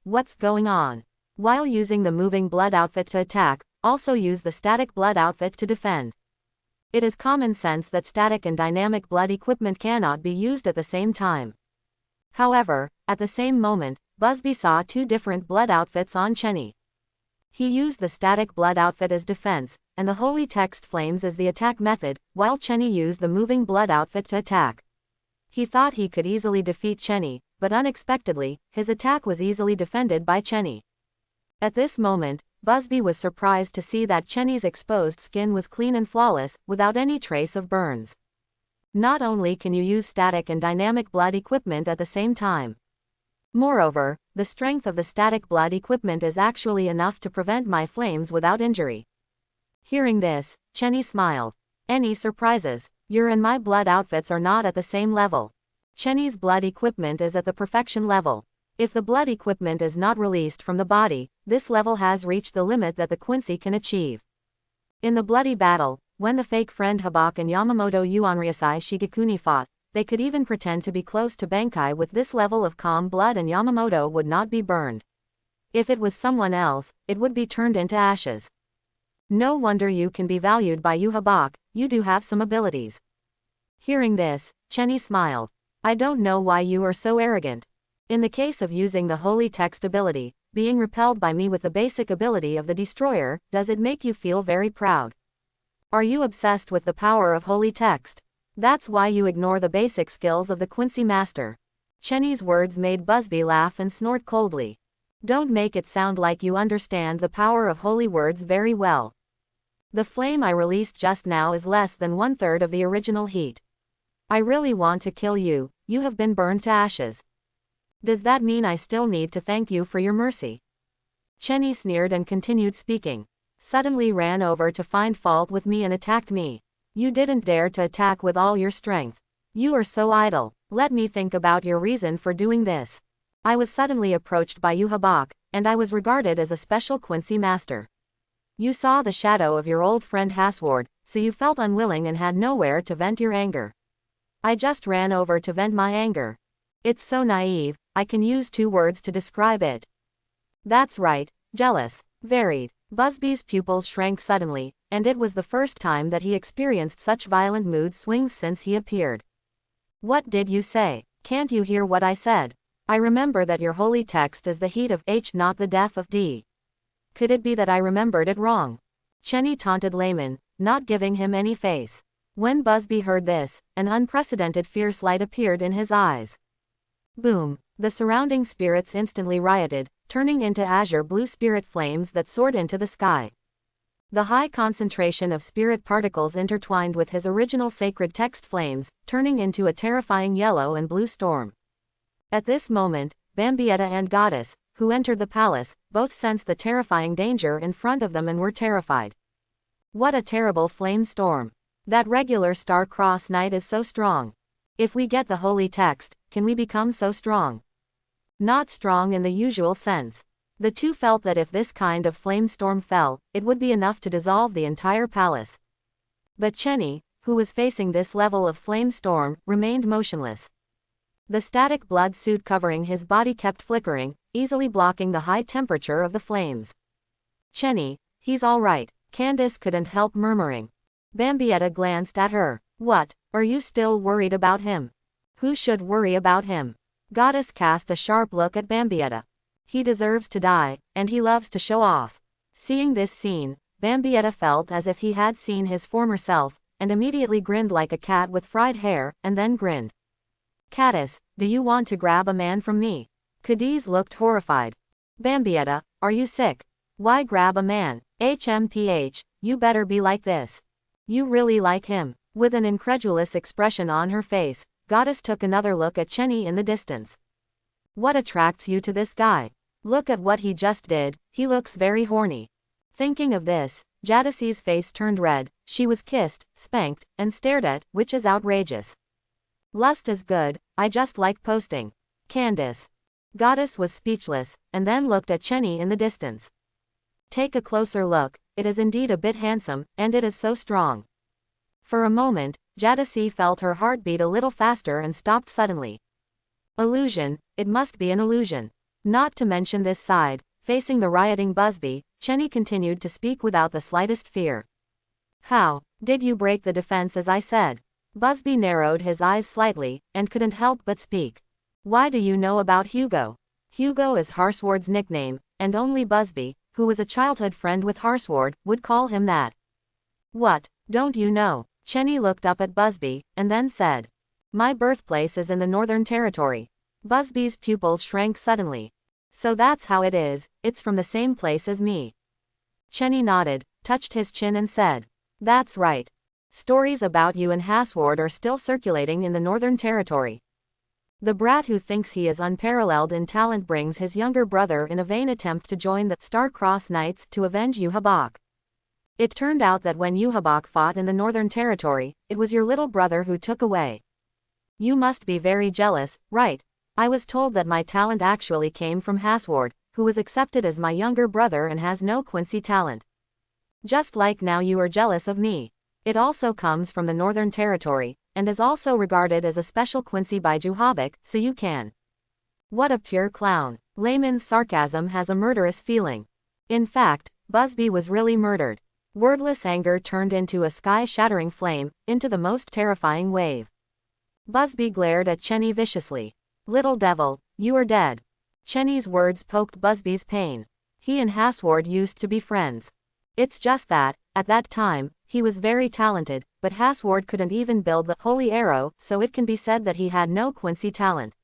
What's going on? While using the moving blood outfit to attack, also use the static blood outfit to defend. It is common sense that static and dynamic blood equipment cannot be used at the same time. However, at the same moment, Busby saw two different blood outfits on Chenny. He used the static blood outfit as defense, and the holy text flames as the attack method, while Chenny used the moving blood outfit to attack. He thought he could easily defeat Chenny, but unexpectedly, his attack was easily defended by Chenny. At this moment, Busby was surprised to see that Chenny's exposed skin was clean and flawless, without any trace of burns. Not only can you use static and dynamic blood equipment at the same time. Moreover, the strength of the static blood equipment is actually enough to prevent my flames without injury. Hearing this, Chenny smiled. Any surprises? Your and my blood outfits are not at the same level. Chenny's blood equipment is at the perfection level. If the blood equipment is not released from the body, this level has reached the limit that the Quincy can achieve. In the bloody battle, when the fake friend Habak and Yamamoto Yuanryasai Shigekuni fought, they could even pretend to be close to Bankai with this level of calm blood and Yamamoto would not be burned. If it was someone else, it would be turned into ashes. No wonder you can be valued by you Habak, you do have some abilities. Hearing this, Chenny smiled. I don't know why you are so arrogant. In the case of using the holy text ability, being repelled by me with the basic ability of the destroyer, does it make you feel very proud? Are you obsessed with the power of holy text? That's why you ignore the basic skills of the Quincy master. Chenny's words made Busby laugh and snort coldly. Don't make it sound like you understand the power of holy words very well. The flame I released just now is less than 1/3 of the original heat. I really want to kill you, you have been burned to ashes. Does that mean I still need to thank you for your mercy? Chenny sneered and continued speaking. Suddenly ran over to find fault with me and attacked me. You didn't dare to attack with all your strength. You are so idle. Let me think about your reason for doing this. I was suddenly approached by you Habak, and I was regarded as a special Quincy master. You saw the shadow of your old friend Hasward, so you felt unwilling and had nowhere to vent your anger. I just ran over to vent my anger. It's so naive, I can use 2 words to describe it. That's right, jealous. Varied. Busby's pupils shrank suddenly, and it was the first time that he experienced such violent mood swings since he appeared. What did you say? Can't you hear what I said? I remember that your holy text is the heat of H, not the depth of D. Could it be that I remembered it wrong? Chenny taunted Layman, not giving him any face. When Busby heard this, an unprecedented fierce light appeared in his eyes. Boom! The surrounding spirits instantly rioted, turning into azure blue spirit flames that soared into the sky. The high concentration of spirit particles intertwined with his original sacred text flames, turning into a terrifying yellow and blue storm. At this moment, Bambietta and Goddess, who entered the palace, both sensed the terrifying danger in front of them and were terrified. What a terrible flame storm! That regular star-crossed knight is so strong. If we get the holy text, can we become so strong? Not strong in the usual sense. The two felt that if this kind of flame storm fell, it would be enough to dissolve the entire palace. But Chenny, who was facing this level of flame storm, remained motionless. The static blood suit covering his body kept flickering, easily blocking the high temperature of the flames. Chenny, he's all right, Candace couldn't help murmuring. Bambietta glanced at her. What, are you still worried about him? Who should worry about him? Goddess cast a sharp look at Bambietta. He deserves to die, and he loves to show off. Seeing this scene, Bambietta felt as if he had seen his former self, and immediately grinned like a cat with fried hair, and then grinned. Caddis, do you want to grab a man from me? Cadiz looked horrified. Bambietta, are you sick? Why grab a man? HMPH, you better be like this. You really like him. With an incredulous expression on her face, Goddess took another look at Chenny in the distance. What attracts you to this guy? Look at what he just did, he looks very horny. Thinking of this, Jadisi's face turned red. She was kissed, spanked, and stared at, which is outrageous. Lust is good, I just like posting. Candace. Goddess was speechless, and then looked at Chenny in the distance. Take a closer look, it is indeed a bit handsome, and it is so strong. For a moment, Jadisi felt her heart beat a little faster and stopped suddenly. Illusion, it must be an illusion. Not to mention this side, facing the rioting Busby, Chenny continued to speak without the slightest fear. How did you break the defense as I said? Busby narrowed his eyes slightly, and couldn't help but speak. Why do you know about Hugo? Hugo is Harsward's nickname, and only Busby, who was a childhood friend with Harsward, would call him that. What, don't you know? Chenny looked up at Busby, and then said. My birthplace is in the Northern Territory. Busby's pupils shrank suddenly. So that's how it is, it's from the same place as me. Chenny nodded, touched his chin and said. That's right. Stories about you and Harsward are still circulating in the Northern Territory. The brat who thinks he is unparalleled in talent brings his younger brother in a vain attempt to join the Star-Crossed Knights to avenge Yuhabak. It turned out that when Yuhabak fought in the Northern Territory, it was your little brother who took away. You must be very jealous, right? I was told that my talent actually came from Harsward, who was accepted as my younger brother and has no Quincy talent. Just like now you are jealous of me. It also comes from the Northern Territory, and is also regarded as a special Quincy by Yuhabak, so you can. What a pure clown. Layman's sarcasm has a murderous feeling. In fact, Busby was really murdered. Wordless anger turned into a sky-shattering flame, into the most terrifying wave. Busby glared at Chenny viciously. Little devil, you are dead. Chenny's words poked Busby's pain. He and Harsward used to be friends. It's just that, at that time, he was very talented, but Harsward couldn't even build the holy arrow, so it can be said that he had no Quincy talent.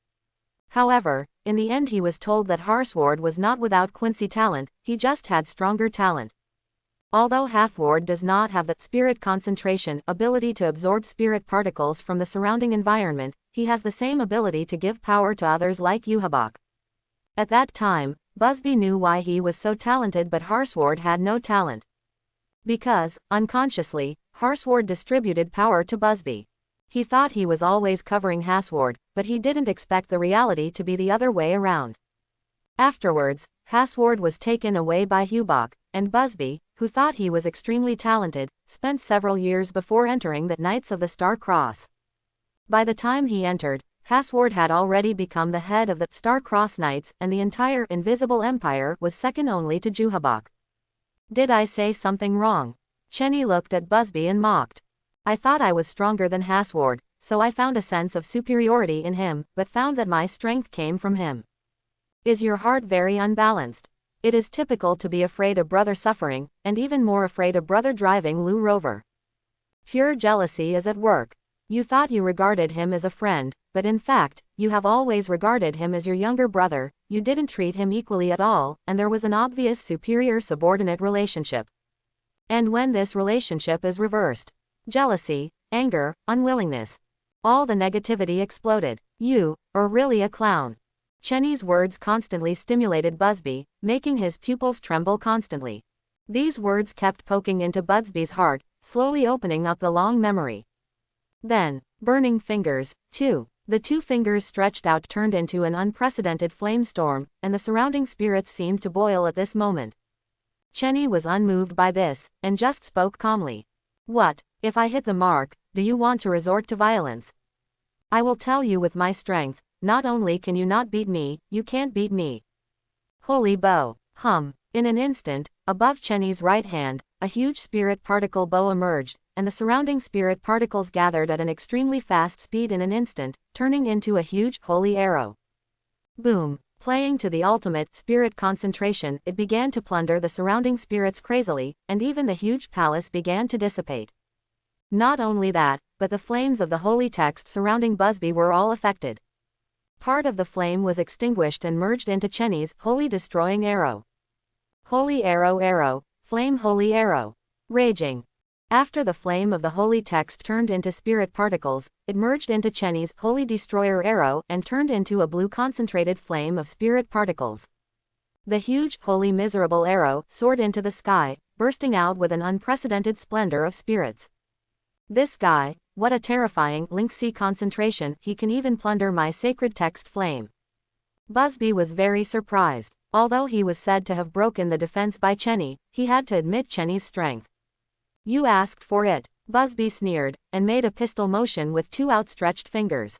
However, in the end he was told that Harsward was not without Quincy talent, he just had stronger talent. Although Harsward does not have the spirit concentration ability to absorb spirit particles from the surrounding environment, he has the same ability to give power to others like Yuhabak. At that time, Busby knew why he was so talented but Harsward had no talent. Because, unconsciously, Harsward distributed power to Busby. He thought he was always covering Harsward, but he didn't expect the reality to be the other way around. Afterwards, Harsward was taken away by Yuhabak, and Busby, who thought he was extremely talented, spent several years before entering the Knights of the Star Cross. By the time he entered, Harsward had already become the head of the Star-Crossed Knights, and the entire Invisible Empire was second only to Yuhabak. Did I say something wrong? Chenny looked at Busby and mocked. I thought I was stronger than Harsward, so I found a sense of superiority in him, but found that my strength came from him. Is your heart very unbalanced? It is typical to be afraid of brother suffering, and even more afraid of brother driving Lou Rover. Pure jealousy is at work. You thought you regarded him as a friend, but in fact, you have always regarded him as your younger brother, you didn't treat him equally at all, and there was an obvious superior-subordinate relationship. And when this relationship is reversed, jealousy, anger, unwillingness, all the negativity exploded. You are really a clown. Chenny's words constantly stimulated Busby, making his pupils tremble constantly. These words kept poking into Busby's heart, slowly opening up the long memory. Then, burning fingers, too. The two fingers stretched out turned into an unprecedented flame storm, and the surrounding spirits seemed to boil at this moment. Chenny was unmoved by this, and just spoke calmly. What, if I hit the mark, do you want to resort to violence? I will tell you with my strength, not only can you not beat me, you can't beat me. Holy bow. In an instant, above Chenny's right hand, a huge spirit particle bow emerged, and the surrounding spirit particles gathered at an extremely fast speed in an instant, turning into a huge, holy arrow. Boom! Playing to the ultimate spirit concentration, it began to plunder the surrounding spirits crazily, and even the huge palace began to dissipate. Not only that, but the flames of the holy text surrounding Busby were all affected. Part of the flame was extinguished and merged into Chenny's holy destroying arrow. Holy arrow, arrow, flame, holy arrow. Raging. After the flame of the holy text turned into spirit particles, it merged into Chenny's holy destroyer arrow and turned into a blue concentrated flame of spirit particles. The huge, holy miserable arrow soared into the sky, bursting out with an unprecedented splendor of spirits. This guy, what a terrifying lynxy concentration, he can even plunder my sacred text flame. Busby was very surprised. Although he was said to have broken the defense by Chenny, he had to admit Chenny's strength. You asked for it, Busby sneered, and made a pistol motion with two outstretched fingers.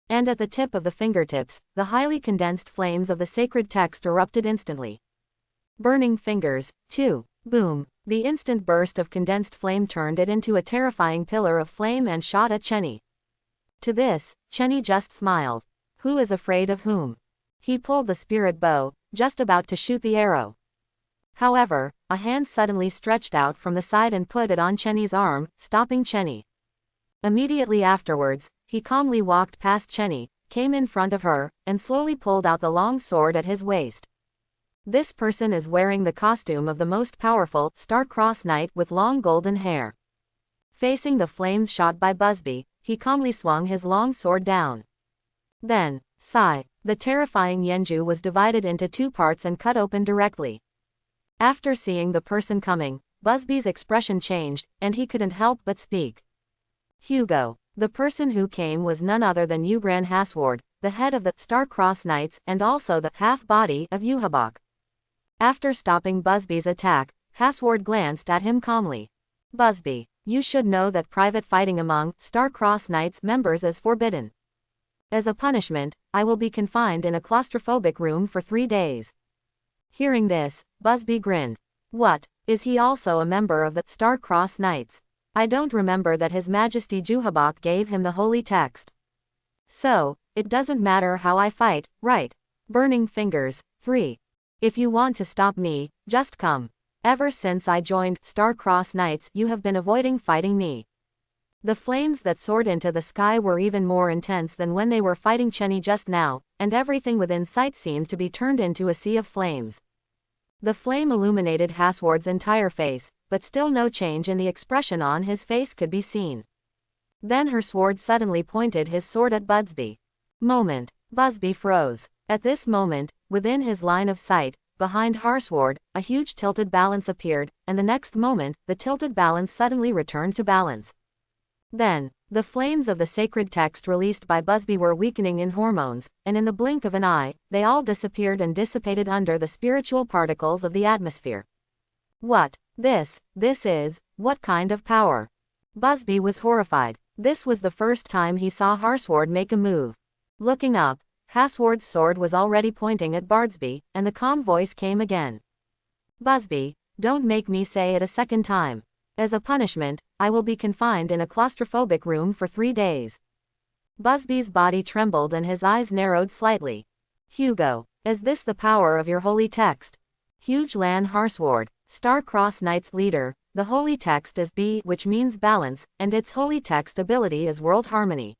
And at the tip of the fingertips, the highly condensed flames of the sacred text erupted instantly. Burning fingers, too. Boom. The instant burst of condensed flame turned it into a terrifying pillar of flame and shot at Chenny. To this, Chenny just smiled. Who is afraid of whom? He pulled the spirit bow, just about to shoot the arrow. However, a hand suddenly stretched out from the side and put it on Chenny's arm, stopping Chenny. Immediately afterwards, he calmly walked past Chenny, came in front of her, and slowly pulled out the long sword at his waist. This person is wearing the costume of the most powerful star-crossed knight with long golden hair. Facing the flames shot by Busby, he calmly swung his long sword down. Then, sigh, the terrifying Yenju was divided into two parts and cut open directly. After seeing the person coming, Busby's expression changed, and he couldn't help but speak. Hugo. The person who came was none other than Ugran Hasward, the head of the Star-Crossed Knights and also the half-body of Uhabok. After stopping Busby's attack, Hasward glanced at him calmly. Busby, you should know that private fighting among Star-Crossed Knights members is forbidden. As a punishment, I will be confined in a claustrophobic room for 3 days. Hearing this, Busby grinned. What, is he also a member of the Star-Crossed Knights? I don't remember that His Majesty Juhabok gave him the holy text. So, it doesn't matter how I fight, right? Burning fingers. 3. If you want to stop me, just come. Ever since I joined Star-Crossed Knights, you have been avoiding fighting me. The flames that soared into the sky were even more intense than when they were fighting Chenny just now, and everything within sight seemed to be turned into a sea of flames. The flame illuminated Hasward's entire face, but still no change in the expression on his face could be seen. Then her sword suddenly pointed his sword at Busby. Busby froze. At this moment, within his line of sight, behind Hasward, a huge tilted balance appeared, and the next moment, the tilted balance suddenly returned to balance. Then, the flames of the sacred text released by Busby were weakening in hormones, and in the blink of an eye, they all disappeared and dissipated under the spiritual particles of the atmosphere. What? This is, what kind of power? Busby was horrified. This was the first time he saw Hasward make a move. Looking up, Hasward's sword was already pointing at Busby, and the calm voice came again. Busby, don't make me say it a second time. As a punishment, I will be confined in a claustrophobic room for 3 days. Busby's body trembled and his eyes narrowed slightly. Hugo, is this the power of your holy text? Huge Lan Hasward, Star-Crossed Knights leader, the holy text is B, which means balance, and its holy text ability is world harmony.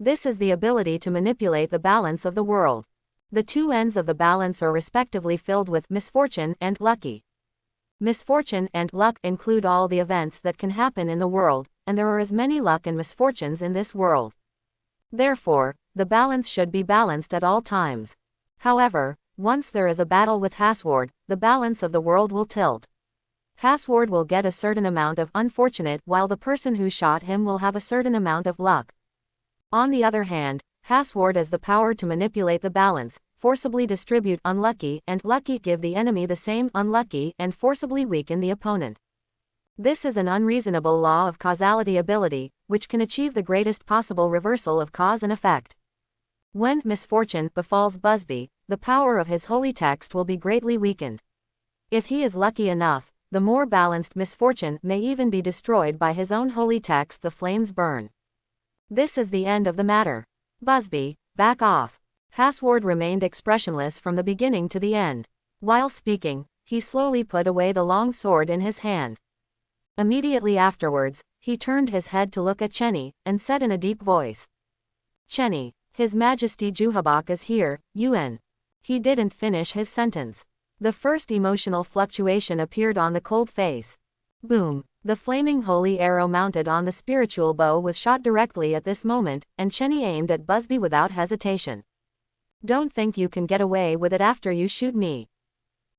This is the ability to manipulate the balance of the world. The two ends of the balance are respectively filled with misfortune and lucky. Misfortune and luck include all the events that can happen in the world, and there are as many luck and misfortunes in this world. Therefore, the balance should be balanced at all times. However, once there is a battle with Hasward, the balance of the world will tilt. Hasward will get a certain amount of unfortunate while the person who shot him will have a certain amount of luck. On the other hand, Hasward has the power to manipulate the balance, forcibly distribute unlucky and lucky, give the enemy the same unlucky, and forcibly weaken the opponent. This is an unreasonable law of causality ability, which can achieve the greatest possible reversal of cause and effect. When misfortune befalls Busby, the power of his holy text will be greatly weakened. If he is lucky enough, the more balanced misfortune may even be destroyed by his own holy text. The flames burn. This is the end of the matter. Busby, back off. Hasward remained expressionless from the beginning to the end. While speaking, he slowly put away the long sword in his hand. Immediately afterwards, he turned his head to look at Chenny, and said in a deep voice, Chenny, His Majesty Juhabak is here, Yuen. He didn't finish his sentence. The first emotional fluctuation appeared on the cold face. Boom! The flaming holy arrow mounted on the spiritual bow was shot directly at this moment, and Chenny aimed at Busby without hesitation. Don't think you can get away with it after you shoot me.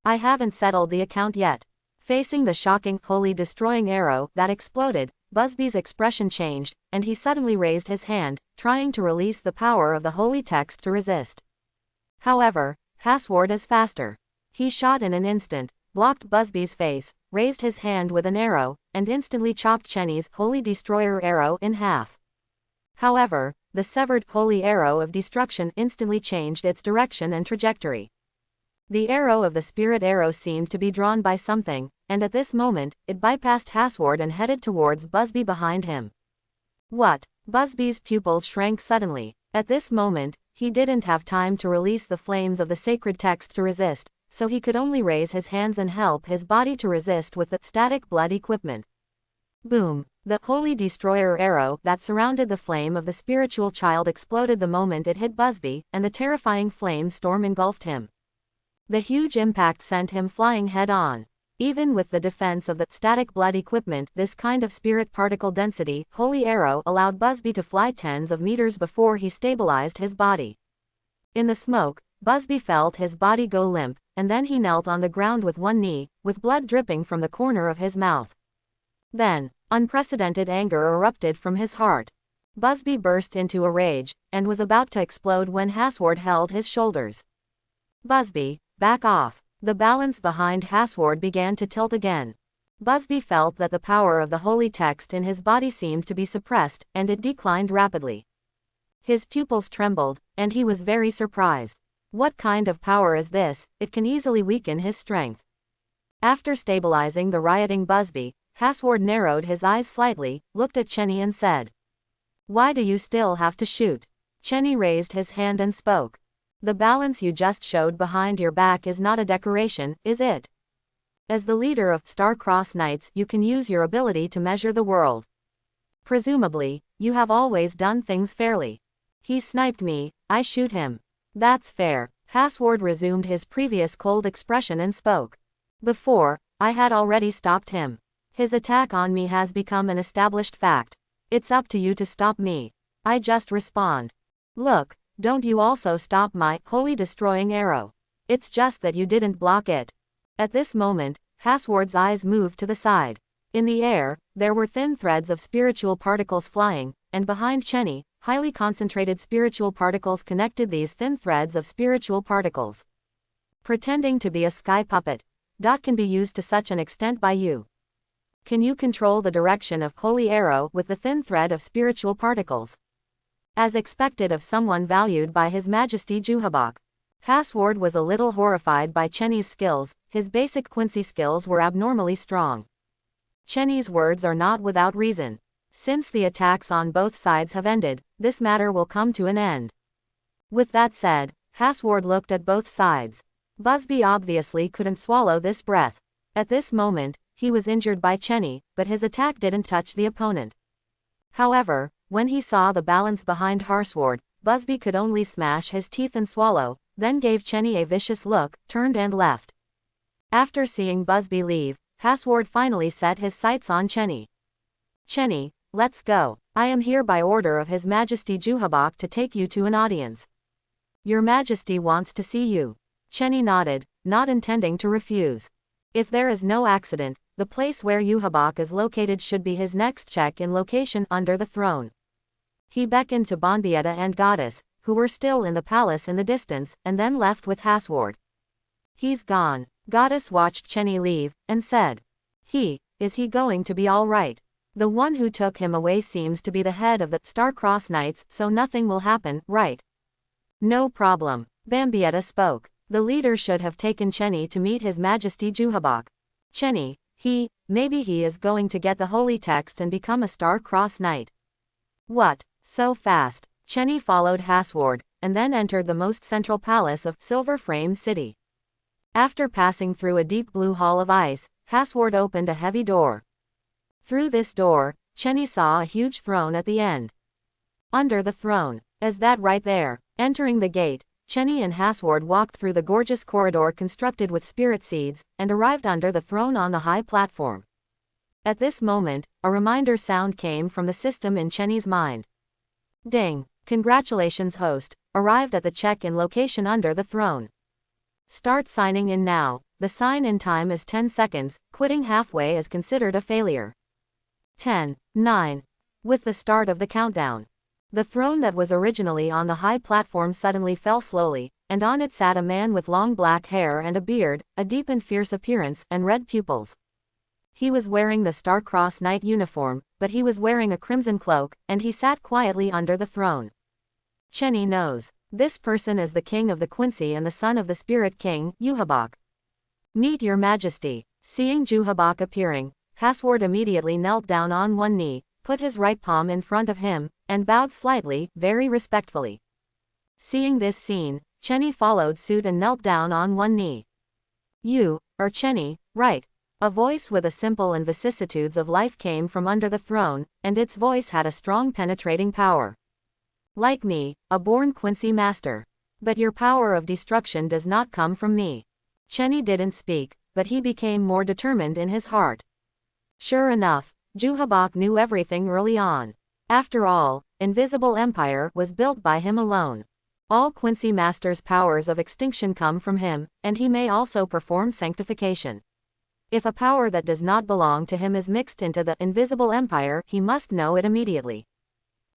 I haven't settled the account yet. Facing the shocking, holy destroying arrow that exploded, Busby's expression changed, and he suddenly raised his hand, trying to release the power of the holy text to resist. However, Hasward is faster. He shot in an instant, blocked Busby's face, raised his hand with an arrow, and instantly chopped Chenny's holy destroyer arrow in half. However, the severed holy arrow of destruction instantly changed its direction and trajectory. The arrow of the spirit arrow seemed to be drawn by something, and at this moment, it bypassed Hasward and headed towards Busby behind him. What? Busby's pupils shrank suddenly. At this moment, he didn't have time to release the flames of the sacred text to resist, so he could only raise his hands and help his body to resist with the static blood equipment. Boom! The holy destroyer arrow that surrounded the flame of the spiritual child exploded the moment it hit Busby, and the terrifying flame storm engulfed him. The huge impact sent him flying head-on. Even with the defense of the static blood equipment, this kind of spirit particle density, holy arrow allowed Busby to fly tens of meters before he stabilized his body. In the smoke, Busby felt his body go limp, and then he knelt on the ground with one knee, with blood dripping from the corner of his mouth. Then, unprecedented anger erupted from his heart. Busby burst into a rage, and was about to explode when Hasward held his shoulders. Busby, back off. The balance behind Hasward began to tilt again. Busby felt that the power of the holy text in his body seemed to be suppressed, and it declined rapidly. His pupils trembled, and he was very surprised. What kind of power is this? It can easily weaken his strength. After stabilizing the rioting Busby, Hasward narrowed his eyes slightly, looked at Chenny and said, "Why do you still have to shoot?" Chenny raised his hand and spoke. "The balance you just showed behind your back is not a decoration, is it? As the leader of Star-Crossed Knights, you can use your ability to measure the world. Presumably, you have always done things fairly. He sniped me, I shoot him. That's fair." Hasward resumed his previous cold expression and spoke. "Before, I had already stopped him. His attack on me has become an established fact. It's up to you to stop me. I just respond. Look, don't you also stop my holy destroying arrow. It's just that you didn't block it." At this moment, Hasward's eyes moved to the side. In the air, there were thin threads of spiritual particles flying, and behind Chenny, highly concentrated spiritual particles connected these thin threads of spiritual particles. Pretending to be a sky puppet. Dot can be used to such an extent by you. Can you control the direction of holy arrow with the thin thread of spiritual particles? As expected of someone valued by His Majesty Juhabak. Hasward was a little horrified by Chenny's skills. His basic Quincy skills were abnormally strong. Chenny's words are not without reason. Since the attacks on both sides have ended, this matter will come to an end. With that said, Hasward looked at both sides. Busby obviously couldn't swallow this breath. At this moment, he was injured by Chenny, but his attack didn't touch the opponent. However, when he saw the balance behind Hasward, Busby could only smash his teeth and swallow, then gave Chenny a vicious look, turned and left. After seeing Busby leave, Hasward finally set his sights on Chenny. "Chenny, let's go. I am here by order of His Majesty Juhabak to take you to an audience. Your Majesty wants to see you." Chenny nodded, not intending to refuse. If there is no accident, the place where Juhabak is located should be his next check-in location under the throne. He beckoned to Bonbietta and Goddess, who were still in the palace in the distance, and then left with Hasward. "He's gone." Goddess watched Chenny leave, and said, Is he going to be all right? The one who took him away seems to be the head of the Star-Crossed Knights, so nothing will happen, right?" "No problem." Bonbietta spoke. "The leader should have taken Chenny to meet His Majesty Juhabak. Chenny, maybe he is going to get the holy text and become a Star-Crossed Knight." "What? So fast?" Chenny followed Hasward, and then entered the most central palace of Silver Frame City. After passing through a deep blue hall of ice, Hasward opened a heavy door. Through this door, Chenny saw a huge throne at the end. Under the throne, Is that right there? Entering the gate, Chenny and Hasward walked through the gorgeous corridor constructed with spirit seeds, and arrived under the throne on the high platform. At this moment, a reminder sound came from the system in Chenny's mind. Ding! Congratulations, host, arrived at the check-in location under the throne. Start signing in now. The sign-in time is 10 seconds, quitting halfway is considered a failure. 10, 9. With the start of the countdown, the throne that was originally on the high platform suddenly fell slowly, and on it sat a man with long black hair and a beard, a deep and fierce appearance, and red pupils. He was wearing the Star-Crossed Knight uniform, but he was wearing a crimson cloak, and he sat quietly under the throne. Chenny knows. This person is the king of the Quincy and the son of the spirit king, Yuhabak. Meet your majesty. Seeing Yuhabak appearing, Hasward immediately knelt down on one knee, put his right palm in front of him, and bowed slightly, very respectfully. Seeing this scene, Chenny followed suit and knelt down on one knee. You, or Chenny, right? A voice with a simple and vicissitudes of life came from under the throne, and its voice had a strong penetrating power. Like me, a born Quincy master. But your power of destruction does not come from me. Chenny didn't speak, but he became more determined in his heart. Sure enough, Yuhabak knew everything early on. After all, Invisible Empire was built by him alone. All Quincy Master's powers of extinction come from him, and he may also perform sanctification. If a power that does not belong to him is mixed into the Invisible Empire, he must know it immediately.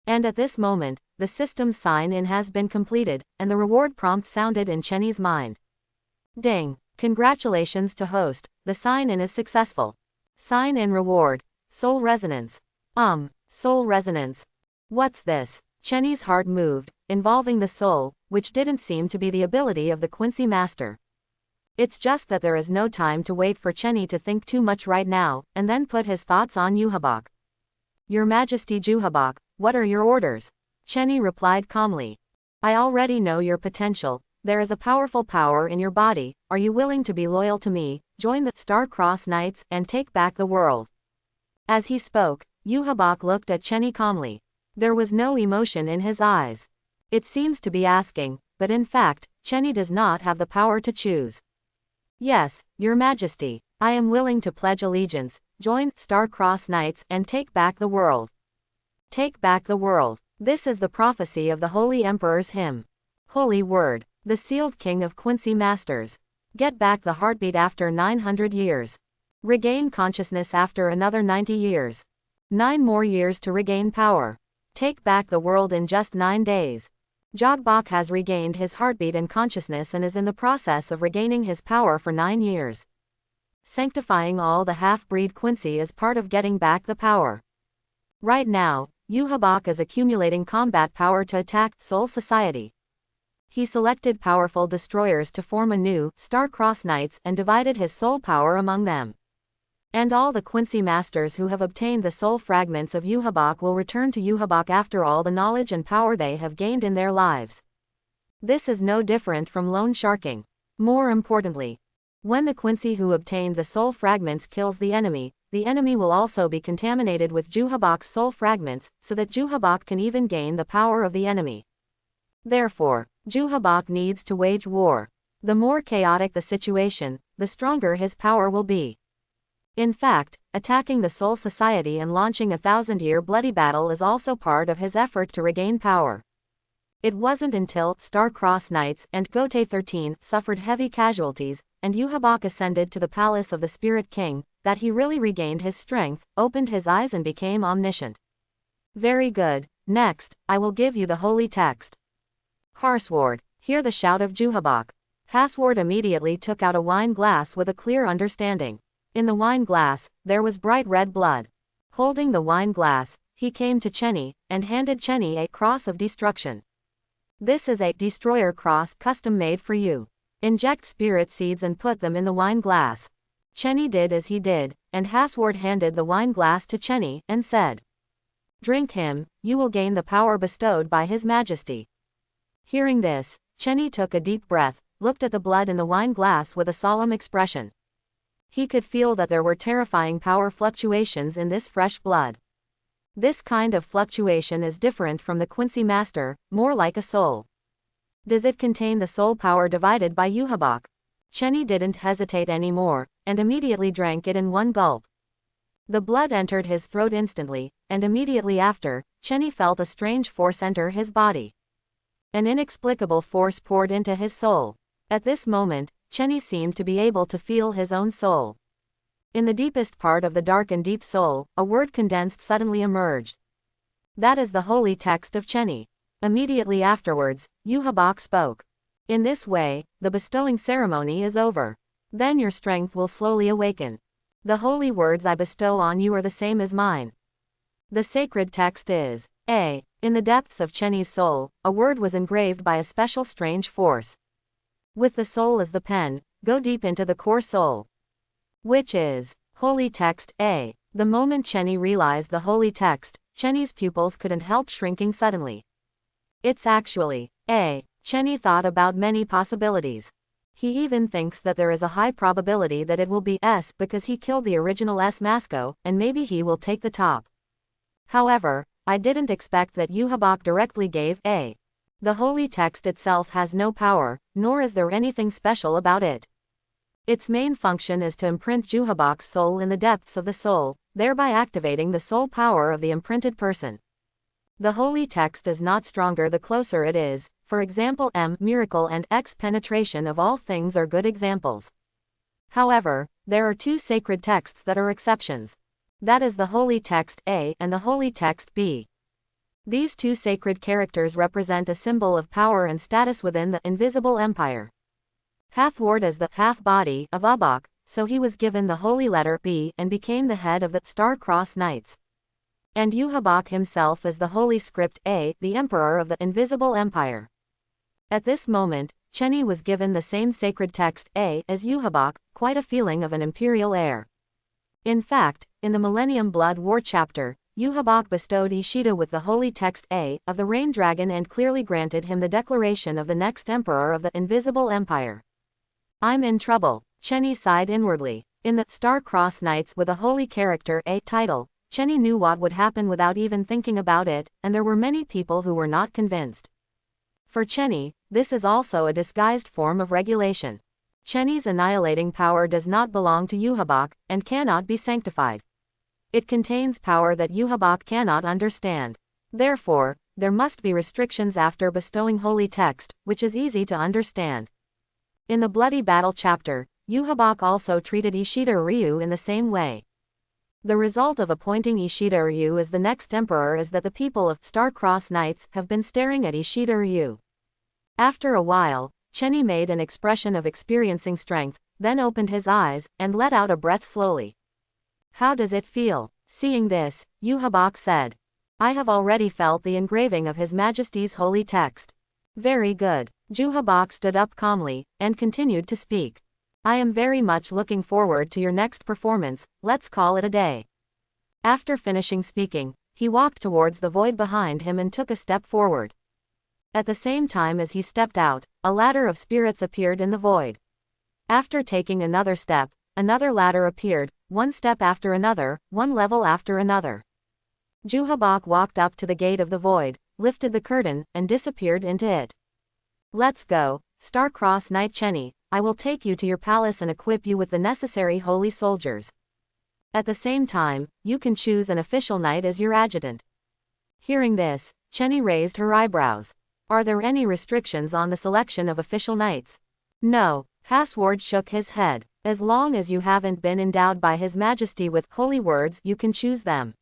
And at this moment, the system's sign-in has been completed, and the reward prompt sounded in Chenny's mind. Ding! Congratulations to host, the sign-in is successful. Sign-in reward. Soul resonance. Soul resonance. What's this? Chenny's heart moved, involving the soul, which didn't seem to be the ability of the Quincy Master. It's just that there is no time to wait for Chenny to think too much right now, and then put his thoughts on Yuhabak. Your Majesty Yuhabak, what are your orders? Chenny replied calmly. I already know your potential. There is a powerful power in your body. Are you willing to be loyal to me, join the Star-Crossed Knights, and take back the world? As he spoke, Yuhabak looked at Chenny calmly. There was no emotion in his eyes. It seems to be asking, but in fact, Chenny does not have the power to choose. Yes, your Majesty, I am willing to pledge allegiance, join Star-Crossed Knights, and take back the world. Take back the world. This is the prophecy of the Holy Emperor's hymn. Holy Word. The sealed king of Quincy Masters. Get back the heartbeat after 900 years. Regain consciousness after another 90 years. 9 more years to regain power. Take back the world in just 9 days. Yuhabak has regained his heartbeat and consciousness and is in the process of regaining his power for 9 years. Sanctifying all the half-breed Quincy is part of getting back the power. Right now, Yuhabak is accumulating combat power to attack Soul Society. He selected powerful destroyers to form a new Star-Crossed Knights and divided his soul power among them. And all the Quincy Masters who have obtained the soul fragments of Yuhabak will return to Yuhabak after all the knowledge and power they have gained in their lives. This is no different from loan sharking. More importantly, when the Quincy who obtained the soul fragments kills the enemy will also be contaminated with Yuhabak's soul fragments, so that Yuhabak can even gain the power of the enemy. Therefore, Yuhabak needs to wage war. The more chaotic the situation, the stronger his power will be. In fact, attacking the Soul Society and launching a 1,000-year bloody battle is also part of his effort to regain power. It wasn't until Star-Crossed Knights and Gote 13 suffered heavy casualties, and Yuhabak ascended to the palace of the Spirit King, that he really regained his strength, opened his eyes and became omniscient. Very good. Next, I will give you the holy text. Harsward, hear the shout of Yuhabak. Hasward immediately took out a wine glass with a clear understanding. In the wine glass, there was bright red blood. Holding the wine glass, he came to Chenny, and handed Chenny a cross of destruction. This is a destroyer cross custom made for you. Inject spirit seeds and put them in the wine glass. Chenny did as he did, and Hasward handed the wine glass to Chenny, and said, Drink him, you will gain the power bestowed by His Majesty. Hearing this, Chenny took a deep breath, looked at the blood in the wine glass with a solemn expression. He could feel that there were terrifying power fluctuations in this fresh blood. This kind of fluctuation is different from the Quincy Master, more like a soul. Does it contain the soul power divided by Yuhabak? Chenny didn't hesitate anymore, and immediately drank it in one gulp. The blood entered his throat instantly, and immediately after, Chenny felt a strange force enter his body. An inexplicable force poured into his soul. At this moment, Chenny seemed to be able to feel his own soul. In the deepest part of the dark and deep soul, a word condensed suddenly emerged. That is the holy text of Chenny. Immediately afterwards, Yuhabak spoke. In this way, the bestowing ceremony is over. Then your strength will slowly awaken. The holy words I bestow on you are the same as mine. The sacred text is A. In the depths of Chenny's soul, a word was engraved by a special strange force. With the soul as the pen, go deep into the core soul. Which is holy text A. The moment Chenny realized the holy text, Chenny's pupils couldn't help shrinking suddenly. It's actually A. Chenny thought about many possibilities. He even thinks that there is a high probability that it will be S because he killed the original S Masco, and maybe he will take the top. However, I didn't expect that Yuhabak directly gave A. The holy text itself has no power, nor is there anything special about it. Its main function is to imprint Yuhabak's soul in the depths of the soul, thereby activating the soul power of the imprinted person. The holy text is not stronger the closer it is, for example M. Miracle and X. Penetration of all things are good examples. However, there are two sacred texts that are exceptions. That is the holy text A and the holy text B. These two sacred characters represent a symbol of power and status within the invisible empire. Hathward is the half-body of Ubak, so he was given the holy letter B and became the head of the Star-Crossed Knights. And Yuhabak himself is the holy script A, the emperor of the invisible empire. At this moment, Chenny was given the same sacred text A as Yuhabak, quite a feeling of an imperial air. In fact, in the Millennium Blood War chapter, Yuhabak bestowed Ishida with the holy text A of the Rain Dragon and clearly granted him the declaration of the next emperor of the invisible empire. I'm in trouble, Chenny sighed inwardly. In the Star-Crossed Knights with a holy character A title, Chenny knew what would happen without even thinking about it, and there were many people who were not convinced. For Chenny, this is also a disguised form of regulation. Chenny's annihilating power does not belong to Yuhabak, and cannot be sanctified. It contains power that Yuhabak cannot understand. Therefore, there must be restrictions after bestowing holy text, which is easy to understand. In the Bloody Battle chapter, Yuhabak also treated Ishida Ryu in the same way. The result of appointing Ishida Ryu as the next emperor is that the people of Star-Crossed Knights have been staring at Ishida Ryu. After a while, Chenny made an expression of experiencing strength, then opened his eyes, and let out a breath slowly. How does it feel? Seeing this, Yuhabak said. I have already felt the engraving of His Majesty's holy text. Very good. Yuhabak stood up calmly, and continued to speak. I am very much looking forward to your next performance, let's call it a day. After finishing speaking, he walked towards the void behind him and took a step forward. At the same time as he stepped out, a ladder of spirits appeared in the void. After taking another step, another ladder appeared, one step after another, one level after another. Yuhabak walked up to the gate of the void, lifted the curtain, and disappeared into it. Let's go, Star-Crossed Knight Chenny, I will take you to your palace and equip you with the necessary holy soldiers. At the same time, you can choose an official knight as your adjutant. Hearing this, Chenny raised her eyebrows. Are there any restrictions on the selection of official knights? No, Hathward shook his head. As long as you haven't been endowed by His Majesty with holy words, you can choose them.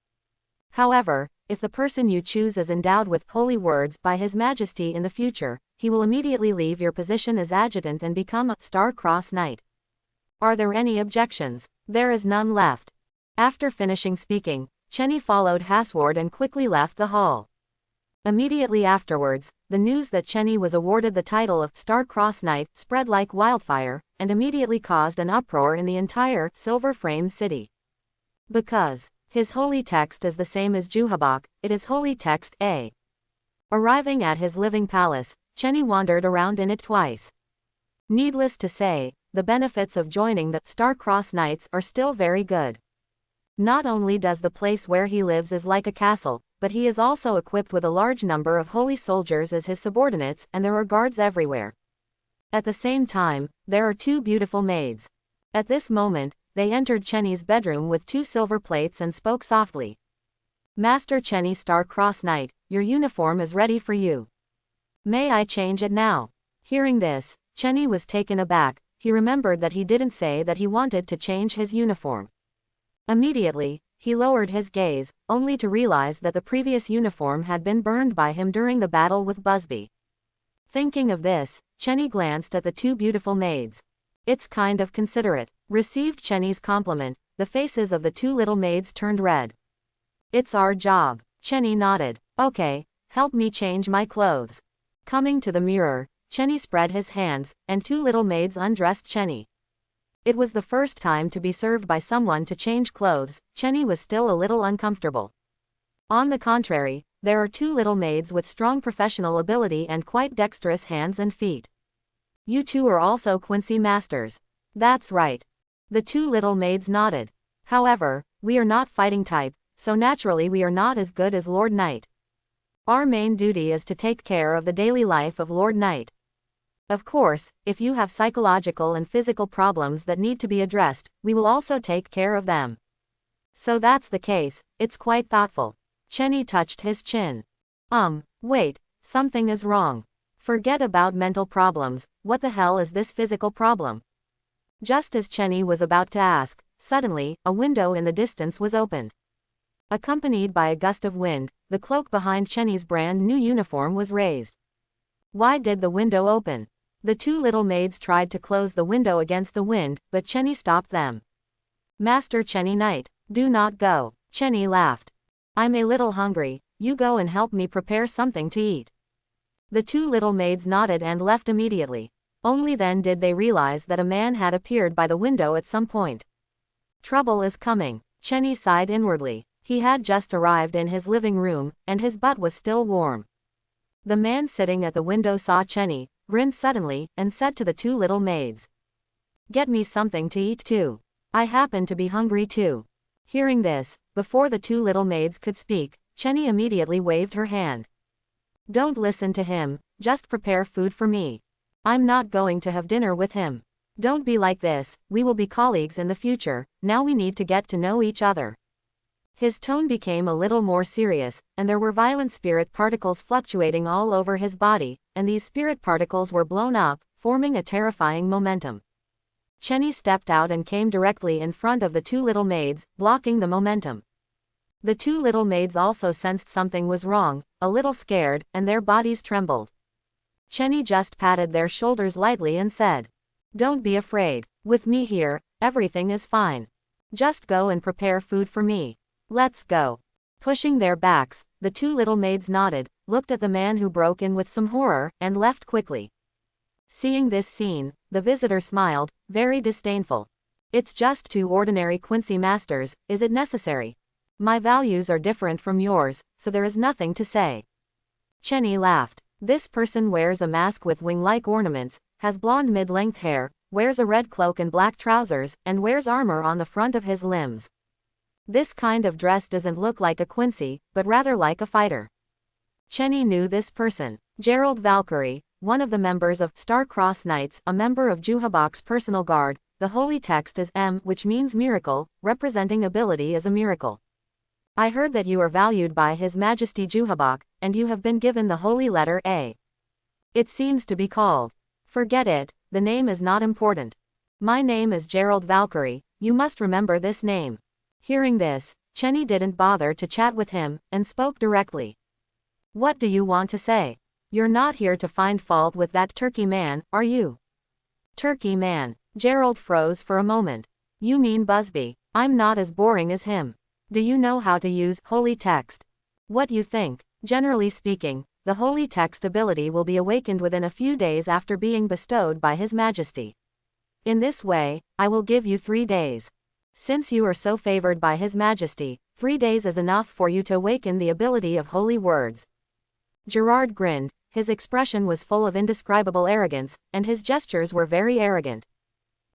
However, if the person you choose is endowed with holy words by His Majesty in the future, he will immediately leave your position as adjutant and become a Star-Crossed Knight. Are there any objections? There is none left. After finishing speaking, Chenny followed Hathward and quickly left the hall. Immediately afterwards, the news that Chenny was awarded the title of Star-Crossed Knight spread like wildfire, and immediately caused an uproar in the entire Silver Frame city. Because his holy text is the same as Yuhabak, it is holy text A. Arriving at his living palace, Chenny wandered around in it twice. Needless to say, the benefits of joining the Star-Crossed Knights are still very good. Not only does the place where he lives is like a castle, but he is also equipped with a large number of holy soldiers as his subordinates, and there are guards everywhere. At the same time, there are two beautiful maids. At this moment, they entered Chenny's bedroom with two silver plates and spoke softly. Master Chenny Star-Crossed Knight, your uniform is ready for you. May I change it now? Hearing this, Chenny was taken aback. He remembered that he didn't say that he wanted to change his uniform. Immediately, he lowered his gaze, only to realize that the previous uniform had been burned by him during the battle with Busby. Thinking of this, Chenny glanced at the two beautiful maids. It's kind of considerate. Received Chenny's compliment, the faces of the two little maids turned red. It's our job. Chenny nodded. Okay, help me change my clothes. Coming to the mirror, Chenny spread his hands, and two little maids undressed Chenny. It was the first time to be served by someone to change clothes. Chenny was still a little uncomfortable. On the contrary, there are two little maids with strong professional ability and quite dexterous hands and feet. You two are also Quincy masters. That's right. The two little maids nodded. However, we are not fighting type, so naturally we are not as good as Lord Knight. Our main duty is to take care of the daily life of Lord Knight. Of course, if you have psychological and physical problems that need to be addressed, we will also take care of them. So that's the case. It's quite thoughtful. Chenny touched his chin. Wait, something is wrong. Forget about mental problems, what the hell is this physical problem? Just as Chenny was about to ask, suddenly, a window in the distance was opened. Accompanied by a gust of wind, the cloak behind Chenny's brand new uniform was raised. Why did the window open? The two little maids tried to close the window against the wind, but Chenny stopped them. Master Chenny Knight, do not go. Chenny laughed. I'm a little hungry, you go and help me prepare something to eat. The two little maids nodded and left immediately. Only then did they realize that a man had appeared by the window at some point. Trouble is coming. Chenny sighed inwardly. He had just arrived in his living room, and his butt was still warm. The man sitting at the window saw Chenny, grinned suddenly, and said to the two little maids, "Get me something to eat too. I happen to be hungry too." Hearing this, before the two little maids could speak, Chenny immediately waved her hand. Don't listen to him, just prepare food for me. I'm not going to have dinner with him. Don't be like this, we will be colleagues in the future, now we need to get to know each other. His tone became a little more serious, and there were violent spirit particles fluctuating all over his body, and these spirit particles were blown up, forming a terrifying momentum. Chenny stepped out and came directly in front of the two little maids, blocking the momentum. The two little maids also sensed something was wrong, a little scared, and their bodies trembled. Chenny just patted their shoulders lightly and said, "Don't be afraid. With me here, everything is fine. Just go and prepare food for me. Let's go." Pushing their backs, the two little maids nodded, looked at the man who broke in with some horror, and left quickly. Seeing this scene, the visitor smiled, very disdainful. It's just two ordinary Quincy masters, is it necessary? My values are different from yours, so there is nothing to say. Chenny laughed. This person wears a mask with wing-like ornaments, has blonde mid-length hair, wears a red cloak and black trousers, and wears armor on the front of his limbs. This kind of dress doesn't look like a Quincy, but rather like a fighter. Chenny knew this person. Gerald Valkyrie, one of the members of Star-Crossed Knights, a member of Juhabok's personal guard. The holy text is M, which means miracle, representing ability as a miracle. I heard that you are valued by His Majesty Juhabok, and you have been given the holy letter A. It seems to be called. Forget it, the name is not important. My name is Gerald Valkyrie, you must remember this name. Hearing this, Chenny didn't bother to chat with him, and spoke directly. What do you want to say? You're not here to find fault with that turkey man, are you? Turkey man. Gerald froze for a moment. You mean Busby. I'm not as boring as him. Do you know how to use holy text? What you think? Generally speaking, the holy text ability will be awakened within a few days after being bestowed by His Majesty. In this way, I will give you 3 days. Since you are so favored by His Majesty, 3 days is enough for you to awaken the ability of holy words. Gerard grinned, his expression was full of indescribable arrogance, and his gestures were very arrogant.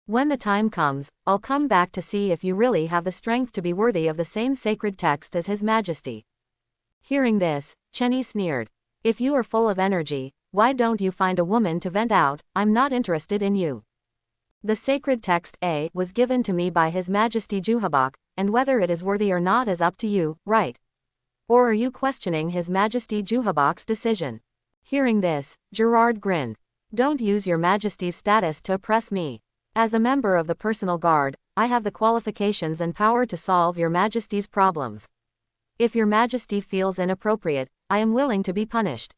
When the time comes, I'll come back to see if you really have the strength to be worthy of the same sacred text as His Majesty." Hearing this, Chenny sneered. "If you are full of energy, why don't you find a woman to vent out? I'm not interested in you. The sacred text A was given to me by His Majesty Juhabak, and whether it is worthy or not is up to you, right? Or are you questioning His Majesty Juhabak's decision?" Hearing this, Gerard grinned. "Don't use your Majesty's status to oppress me. As a member of the personal guard, I have the qualifications and power to solve your Majesty's problems. If your Majesty feels inappropriate, I am willing to be punished.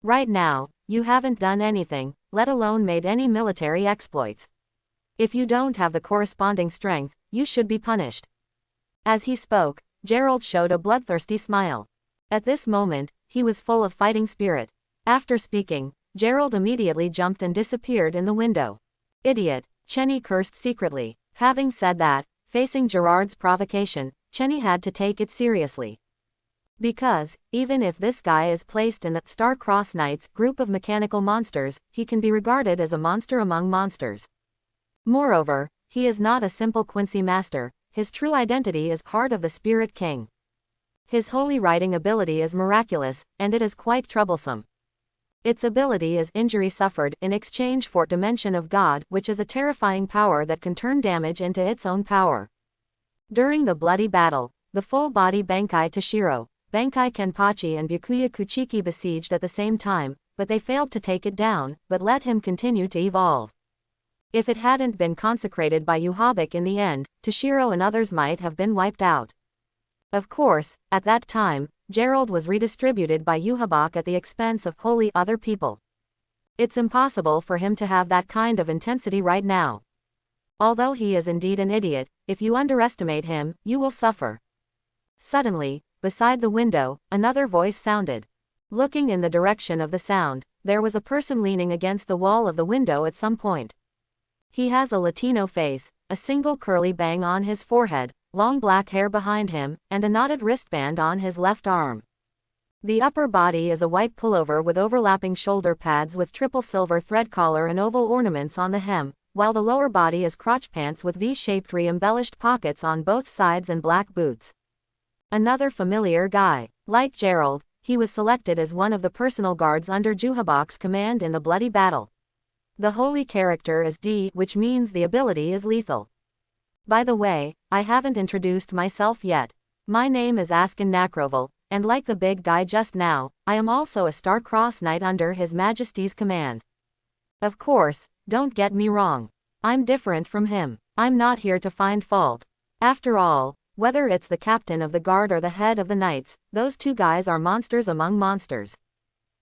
Right now, you haven't done anything, let alone made any military exploits. If you don't have the corresponding strength, you should be punished." As he spoke, Gerald showed a bloodthirsty smile. At this moment, he was full of fighting spirit. After speaking, Gerald immediately jumped and disappeared in the window. "Idiot," Chenny cursed secretly. Having said that, facing Gerard's provocation, Chenny had to take it seriously. Because, even if this guy is placed in the Star-Crossed Knights group of mechanical monsters, he can be regarded as a monster among monsters. Moreover, he is not a simple Quincy master, his true identity is Heart of the Spirit King. His holy writing ability is miraculous, and it is quite troublesome. Its ability is injury suffered in exchange for Dimension of God, which is a terrifying power that can turn damage into its own power. During the bloody battle, the full-body Bankai Toshiro, Bankai Kenpachi and Byakuya Kuchiki besieged at the same time, but they failed to take it down, but let him continue to evolve. If it hadn't been consecrated by Yuhabik in the end, Toshiro and others might have been wiped out. Of course, at that time, Gerald was redistributed by Yuhabak at the expense of wholly other people. It's impossible for him to have that kind of intensity right now. Although he is indeed an idiot, if you underestimate him, you will suffer. Suddenly, beside the window, another voice sounded. Looking in the direction of the sound, there was a person leaning against the wall of the window at some point. He has a Latino face, a single curly bang on his forehead, long black hair behind him, and a knotted wristband on his left arm. The upper body is a white pullover with overlapping shoulder pads with triple silver thread collar and oval ornaments on the hem, while the lower body is crotch pants with V-shaped re-embellished pockets on both sides and black boots. Another familiar guy. Like Gerald, he was selected as one of the personal guards under Juhabak's command in the bloody battle. The holy character is D, which means the ability is lethal. By the way, I haven't introduced myself yet. My name is Askin Nakroval, and like the big guy just now, I am also a Star-Crossed Knight under His Majesty's command. Of course, don't get me wrong. I'm different from him. I'm not here to find fault. After all, whether it's the captain of the guard or the head of the knights, those two guys are monsters among monsters.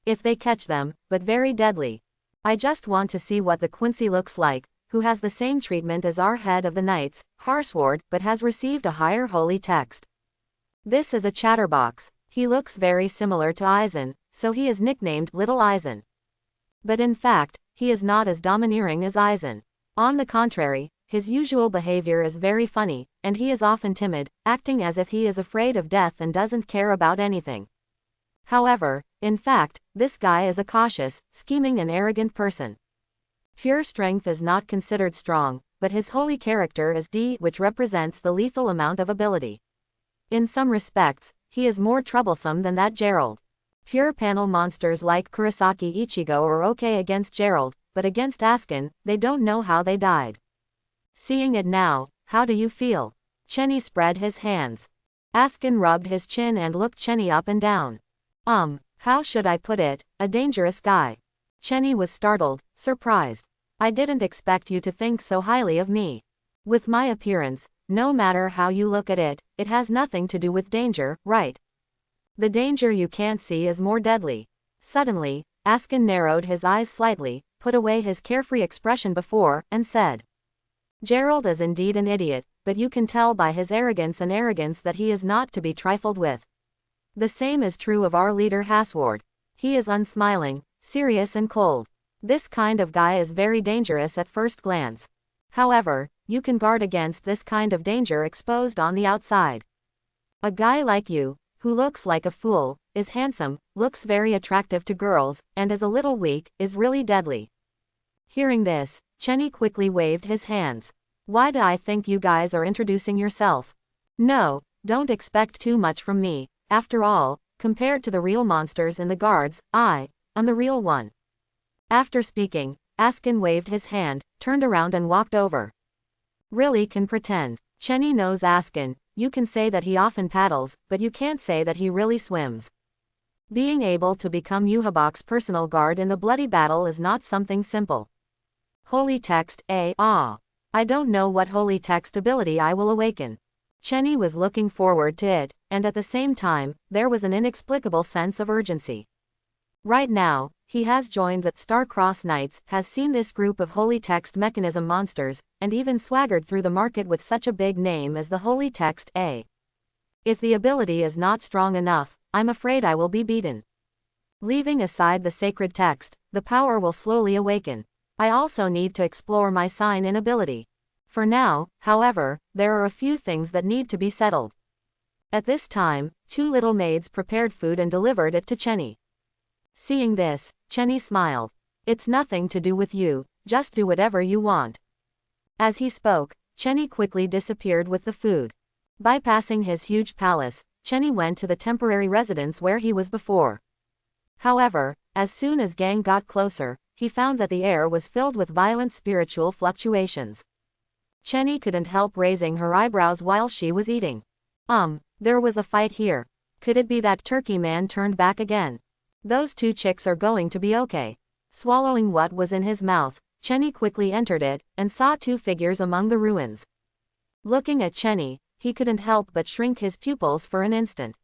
If they catch them, but very deadly. I just want to see what the Quincy looks like, who has the same treatment as our head of the knights, Harsward, but has received a higher holy text. This is a chatterbox. He looks very similar to Eisen, so he is nicknamed Little Eisen. But in fact, he is not as domineering as Eisen. On the contrary, his usual behavior is very funny, and he is often timid, acting as if he is afraid of death and doesn't care about anything. However, in fact, this guy is a cautious, scheming and arrogant person. Pure strength is not considered strong, but his holy character is D, which represents the lethal amount of ability. In some respects, he is more troublesome than that Gerald. Pure panel monsters like Kurosaki Ichigo are okay against Gerald, but against Askin, they don't know how they died. Seeing it now, how do you feel? Chenny spread his hands. Askin rubbed his chin and looked Chenny up and down. How should I put it, a dangerous guy. Chenny was startled, surprised. I didn't expect you to think so highly of me. With my appearance, no matter how you look at it, it has nothing to do with danger, right? The danger you can't see is more deadly. Suddenly, Askin narrowed his eyes slightly, put away his carefree expression before, and said, Gerald is indeed an idiot, but you can tell by his arrogance that he is not to be trifled with. The same is true of our leader Hasward. He is unsmiling, serious and cold. This kind of guy is very dangerous at first glance. However, you can guard against this kind of danger exposed on the outside. A guy like you, who looks like a fool, is handsome, looks very attractive to girls, and is a little weak, is really deadly. Hearing this, Chenny quickly waved his hands. Why do I think you guys are introducing yourself? No, don't expect too much from me. After all, compared to the real monsters in the guards, I'm the real one. After speaking, Askin waved his hand, turned around and walked over. Really can pretend. Chenny knows Askin. You can say that he often paddles, but you can't say that he really swims. Being able to become Yuhabok's personal guard in the bloody battle is not something simple. Holy text, I don't know what holy text ability I will awaken. Chenny was looking forward to it, and at the same time, there was an inexplicable sense of urgency. Right now, he has joined the Star-Crossed Knights, has seen this group of holy text mechanism monsters, and even swaggered through the market with such a big name as the holy text A. If the ability is not strong enough, I'm afraid I will be beaten. Leaving aside the sacred text, the power will slowly awaken. I also need to explore my sign-in ability. For now, however, there are a few things that need to be settled. At this time, two little maids prepared food and delivered it to Chenny. Seeing this, Chenny smiled. It's nothing to do with you, just do whatever you want. As he spoke, Chenny quickly disappeared with the food. Bypassing his huge palace, Chenny went to the temporary residence where he was before. However, as soon as Gang got closer, he found that the air was filled with violent spiritual fluctuations. Chenny couldn't help raising her eyebrows while she was eating. There was a fight here. Could it be that turkey man turned back again? Those two chicks are going to be okay. Swallowing what was in his mouth, Chenny quickly entered it, and saw two figures among the ruins. Looking at Chenny, he couldn't help but shrink his pupils for an instant.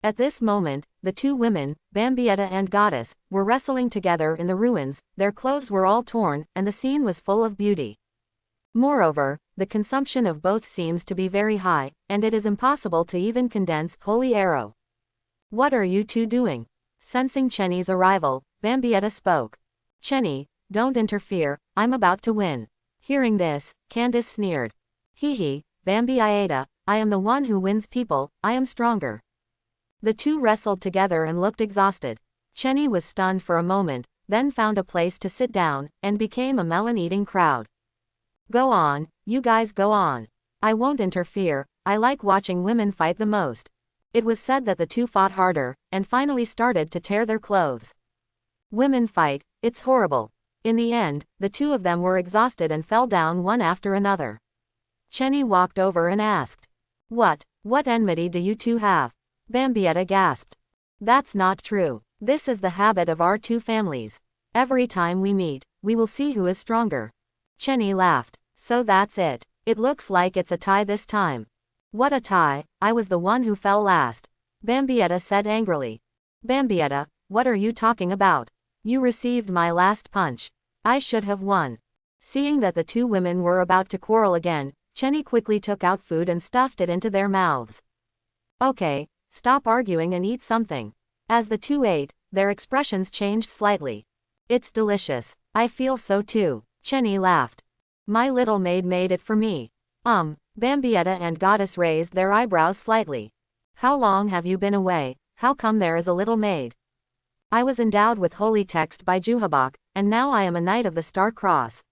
At this moment, the two women, Bambietta and Goddess, were wrestling together in the ruins, their clothes were all torn, and the scene was full of beauty. Moreover, the consumption of both seems to be very high, and it is impossible to even condense Holy Arrow. What are you two doing? Sensing Chenny's arrival, Bambietta spoke. Chenny, don't interfere, I'm about to win. Hearing this, Candace sneered. Hee, Bambietta, I am the one who wins people, I am stronger. The two wrestled together and looked exhausted. Chenny was stunned for a moment, then found a place to sit down, and became a melon-eating crowd. Go on, you guys go on. I won't interfere, I like watching women fight the most. It was said that the two fought harder, and finally started to tear their clothes. Women fight, it's horrible. In the end, the two of them were exhausted and fell down one after another. Chenny walked over and asked. What enmity do you two have? Bambietta gasped. That's not true. This is the habit of our two families. Every time we meet, we will see who is stronger. Chenny laughed. So that's it. It looks like it's a tie this time. What a tie, I was the one who fell last. Bambietta said angrily. Bambietta, what are you talking about? You received my last punch. I should have won. Seeing that the two women were about to quarrel again, Chenny quickly took out food and stuffed it into their mouths. Okay, stop arguing and eat something. As the two ate, their expressions changed slightly. It's delicious. I feel so too. Chenny laughed. My little maid made it for me. Bambietta and Goddess raised their eyebrows slightly. How long have you been away? How come there is a little maid? I was endowed with holy text by Yuhabok, and now I am a Knight of the Star Cross.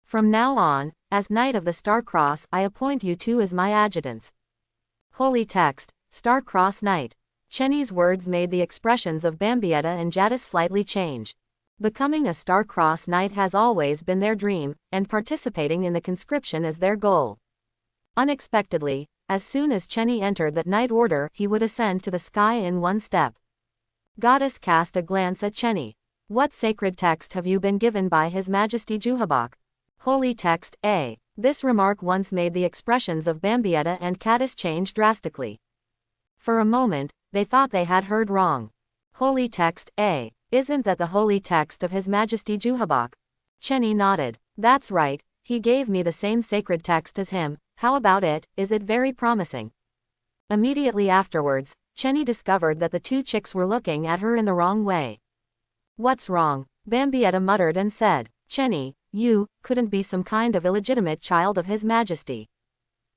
From now on, as Knight of the Star Cross, I appoint you two as my adjutants. Holy text, Star Cross Knight. Chenny's words made the expressions of Bambietta and Jadis slightly change. Becoming a Star-Crossed Knight has always been their dream, and participating in the conscription is their goal. Unexpectedly, as soon as Chenny entered that Knight order, he would ascend to the sky in one step. Goddess cast a glance at Chenny. What sacred text have you been given by His Majesty Yuhabok? Holy text, A. This remark once made the expressions of Bambietta and Caddis change drastically. For a moment, they thought they had heard wrong. Holy text, A. Isn't that the holy text of His Majesty Yuhabok? Chenny nodded. That's right, he gave me the same sacred text as him. How about it, is it very promising? Immediately afterwards, Chenny discovered that the two chicks were looking at her in the wrong way. What's wrong? Bambietta muttered and said. Chenny, you couldn't be some kind of illegitimate child of His Majesty.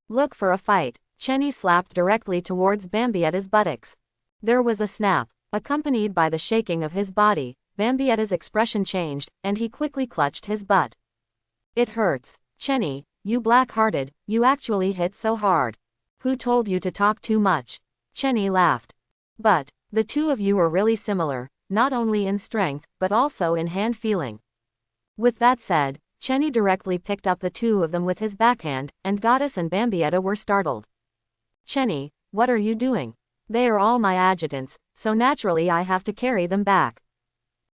Look for a fight. Chenny slapped directly towards Bambietta's buttocks. There was a snap. Accompanied by the shaking of his body, Bambietta's expression changed, and he quickly clutched his butt. It hurts. Chenny, you black-hearted, you actually hit so hard. Who told you to talk too much? Chenny laughed. But, the two of you are really similar, not only in strength, but also in hand feeling. With that said, Chenny directly picked up the two of them with his backhand, and Goddess and Bambietta were startled. Chenny, what are you doing? They are all my adjutants, so naturally I have to carry them back.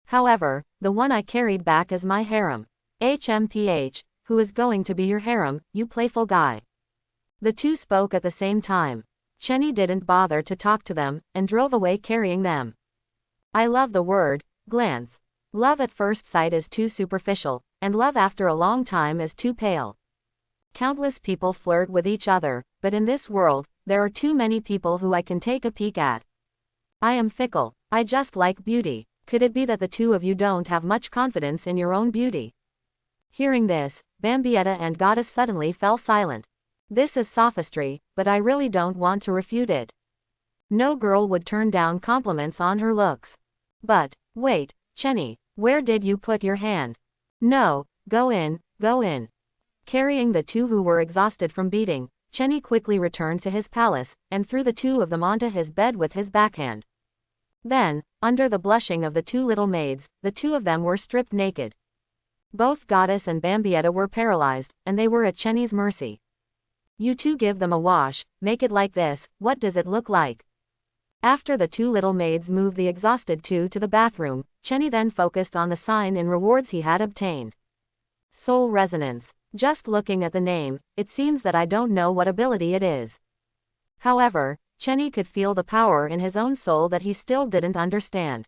However, the one I carried back is my harem. HMPH, who is going to be your harem, you playful guy? The two spoke at the same time. Chenny didn't bother to talk to them, and drove away carrying them. I love the word, glance. Love at first sight is too superficial, and love after a long time is too pale. Countless people flirt with each other, but in this world, there are too many people who I can take a peek at. I am fickle, I just like beauty. Could it be that the two of you don't have much confidence in your own beauty? Hearing this, Bambietta and Goddess suddenly fell silent. This is sophistry, but I really don't want to refute it. No girl would turn down compliments on her looks. But, wait, Chenny, where did you put your hand? No, go in, go in. Carrying the two who were exhausted from beating, Chenny quickly returned to his palace, and threw the two of them onto his bed with his backhand. Then, under the blushing of the two little maids, the two of them were stripped naked. Both Goddess and Bambietta were paralyzed, and they were at Chenny's mercy. You two give them a wash, make it like this, what does it look like? After the two little maids moved the exhausted two to the bathroom, Chenny then focused on the sign and rewards he had obtained. Soul Resonance. Just looking at the name, it seems that I don't know what ability it is. However, Chenny could feel the power in his own soul that he still didn't understand.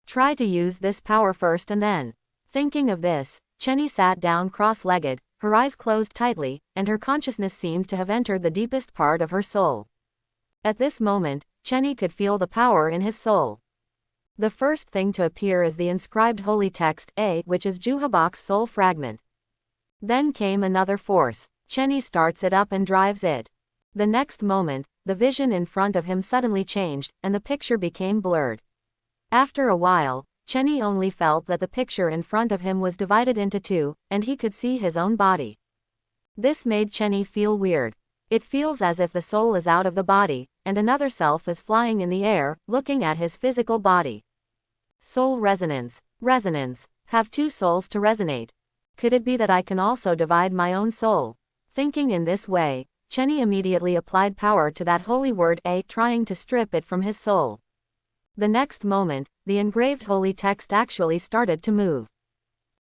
Try to use this power first and then. Thinking of this, Chenny sat down cross-legged, her eyes closed tightly, and her consciousness seemed to have entered the deepest part of her soul. At this moment, Chenny could feel the power in his soul. The first thing to appear is the inscribed holy text A, which is Juhabok's soul fragment. Then came another force. Chenny starts it up and drives it. The next moment, the vision in front of him suddenly changed, and the picture became blurred. After a while, Chenny only felt that the picture in front of him was divided into two, and he could see his own body. This made Chenny feel weird. It feels as if the soul is out of the body, and another self is flying in the air, looking at his physical body. Soul resonance. Resonance. Have two souls to resonate. Could it be that I can also divide my own soul? Thinking in this way, Chenny immediately applied power to that holy word A, trying to strip it from his soul. The next moment, the engraved holy text actually started to move.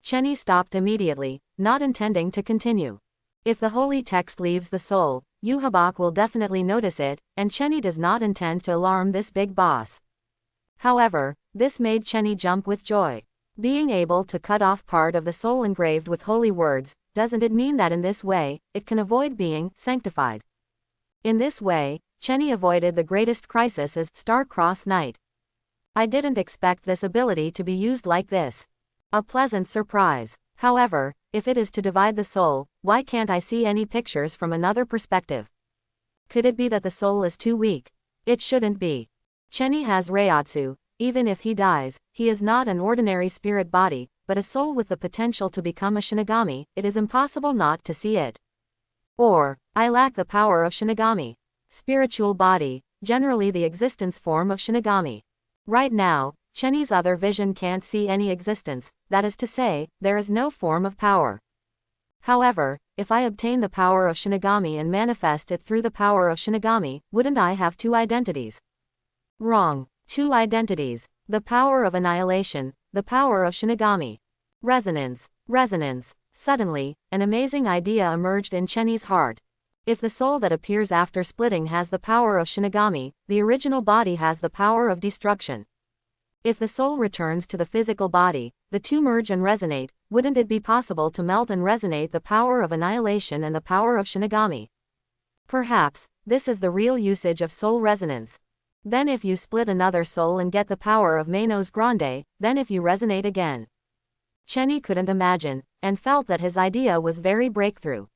Chenny stopped immediately, not intending to continue. If the holy text leaves the soul, Juhabok will definitely notice it, and Chenny does not intend to alarm this big boss. However, this made Chenny jump with joy. Being able to cut off part of the soul engraved with holy words, doesn't it mean that in this way, it can avoid being sanctified? In this way, Chenny avoided the greatest crisis as Star-Crossed Night. I didn't expect this ability to be used like this. A pleasant surprise. However, if it is to divide the soul, why can't I see any pictures from another perspective? Could it be that the soul is too weak? It shouldn't be. Chenny has Reiatsu. Even if he dies, he is not an ordinary spirit body, but a soul with the potential to become a Shinigami. It is impossible not to see it. Or, I lack the power of Shinigami. Spiritual body, generally the existence form of Shinigami. Right now, Chenny's other vision can't see any existence, that is to say, there is no form of power. However, if I obtain the power of Shinigami and manifest it through the power of Shinigami, wouldn't I have two identities? Wrong. Two identities. The power of annihilation, the power of Shinigami. Resonance. Resonance. Suddenly, an amazing idea emerged in Chenny's heart. If the soul that appears after splitting has the power of Shinigami, the original body has the power of destruction. If the soul returns to the physical body, the two merge and resonate, wouldn't it be possible to melt and resonate the power of annihilation and the power of Shinigami? Perhaps, this is the real usage of soul resonance. Then if you split another soul and get the power of Manos Grande, then if you resonate again. Chenny couldn't imagine, and felt that his idea was very breakthrough.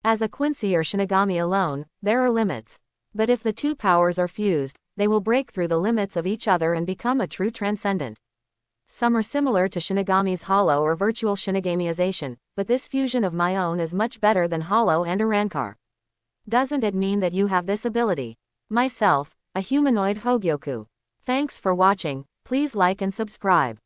As a Quincy or Shinigami alone, there are limits. But if the two powers are fused, they will break through the limits of each other and become a true transcendent. Some are similar to Shinigami's hollow or virtual Shinigamization, but this fusion of my own is much better than hollow and Arankar. Doesn't it mean that you have this ability? Myself, a humanoid Hogyoku. Thanks for watching, please like and subscribe.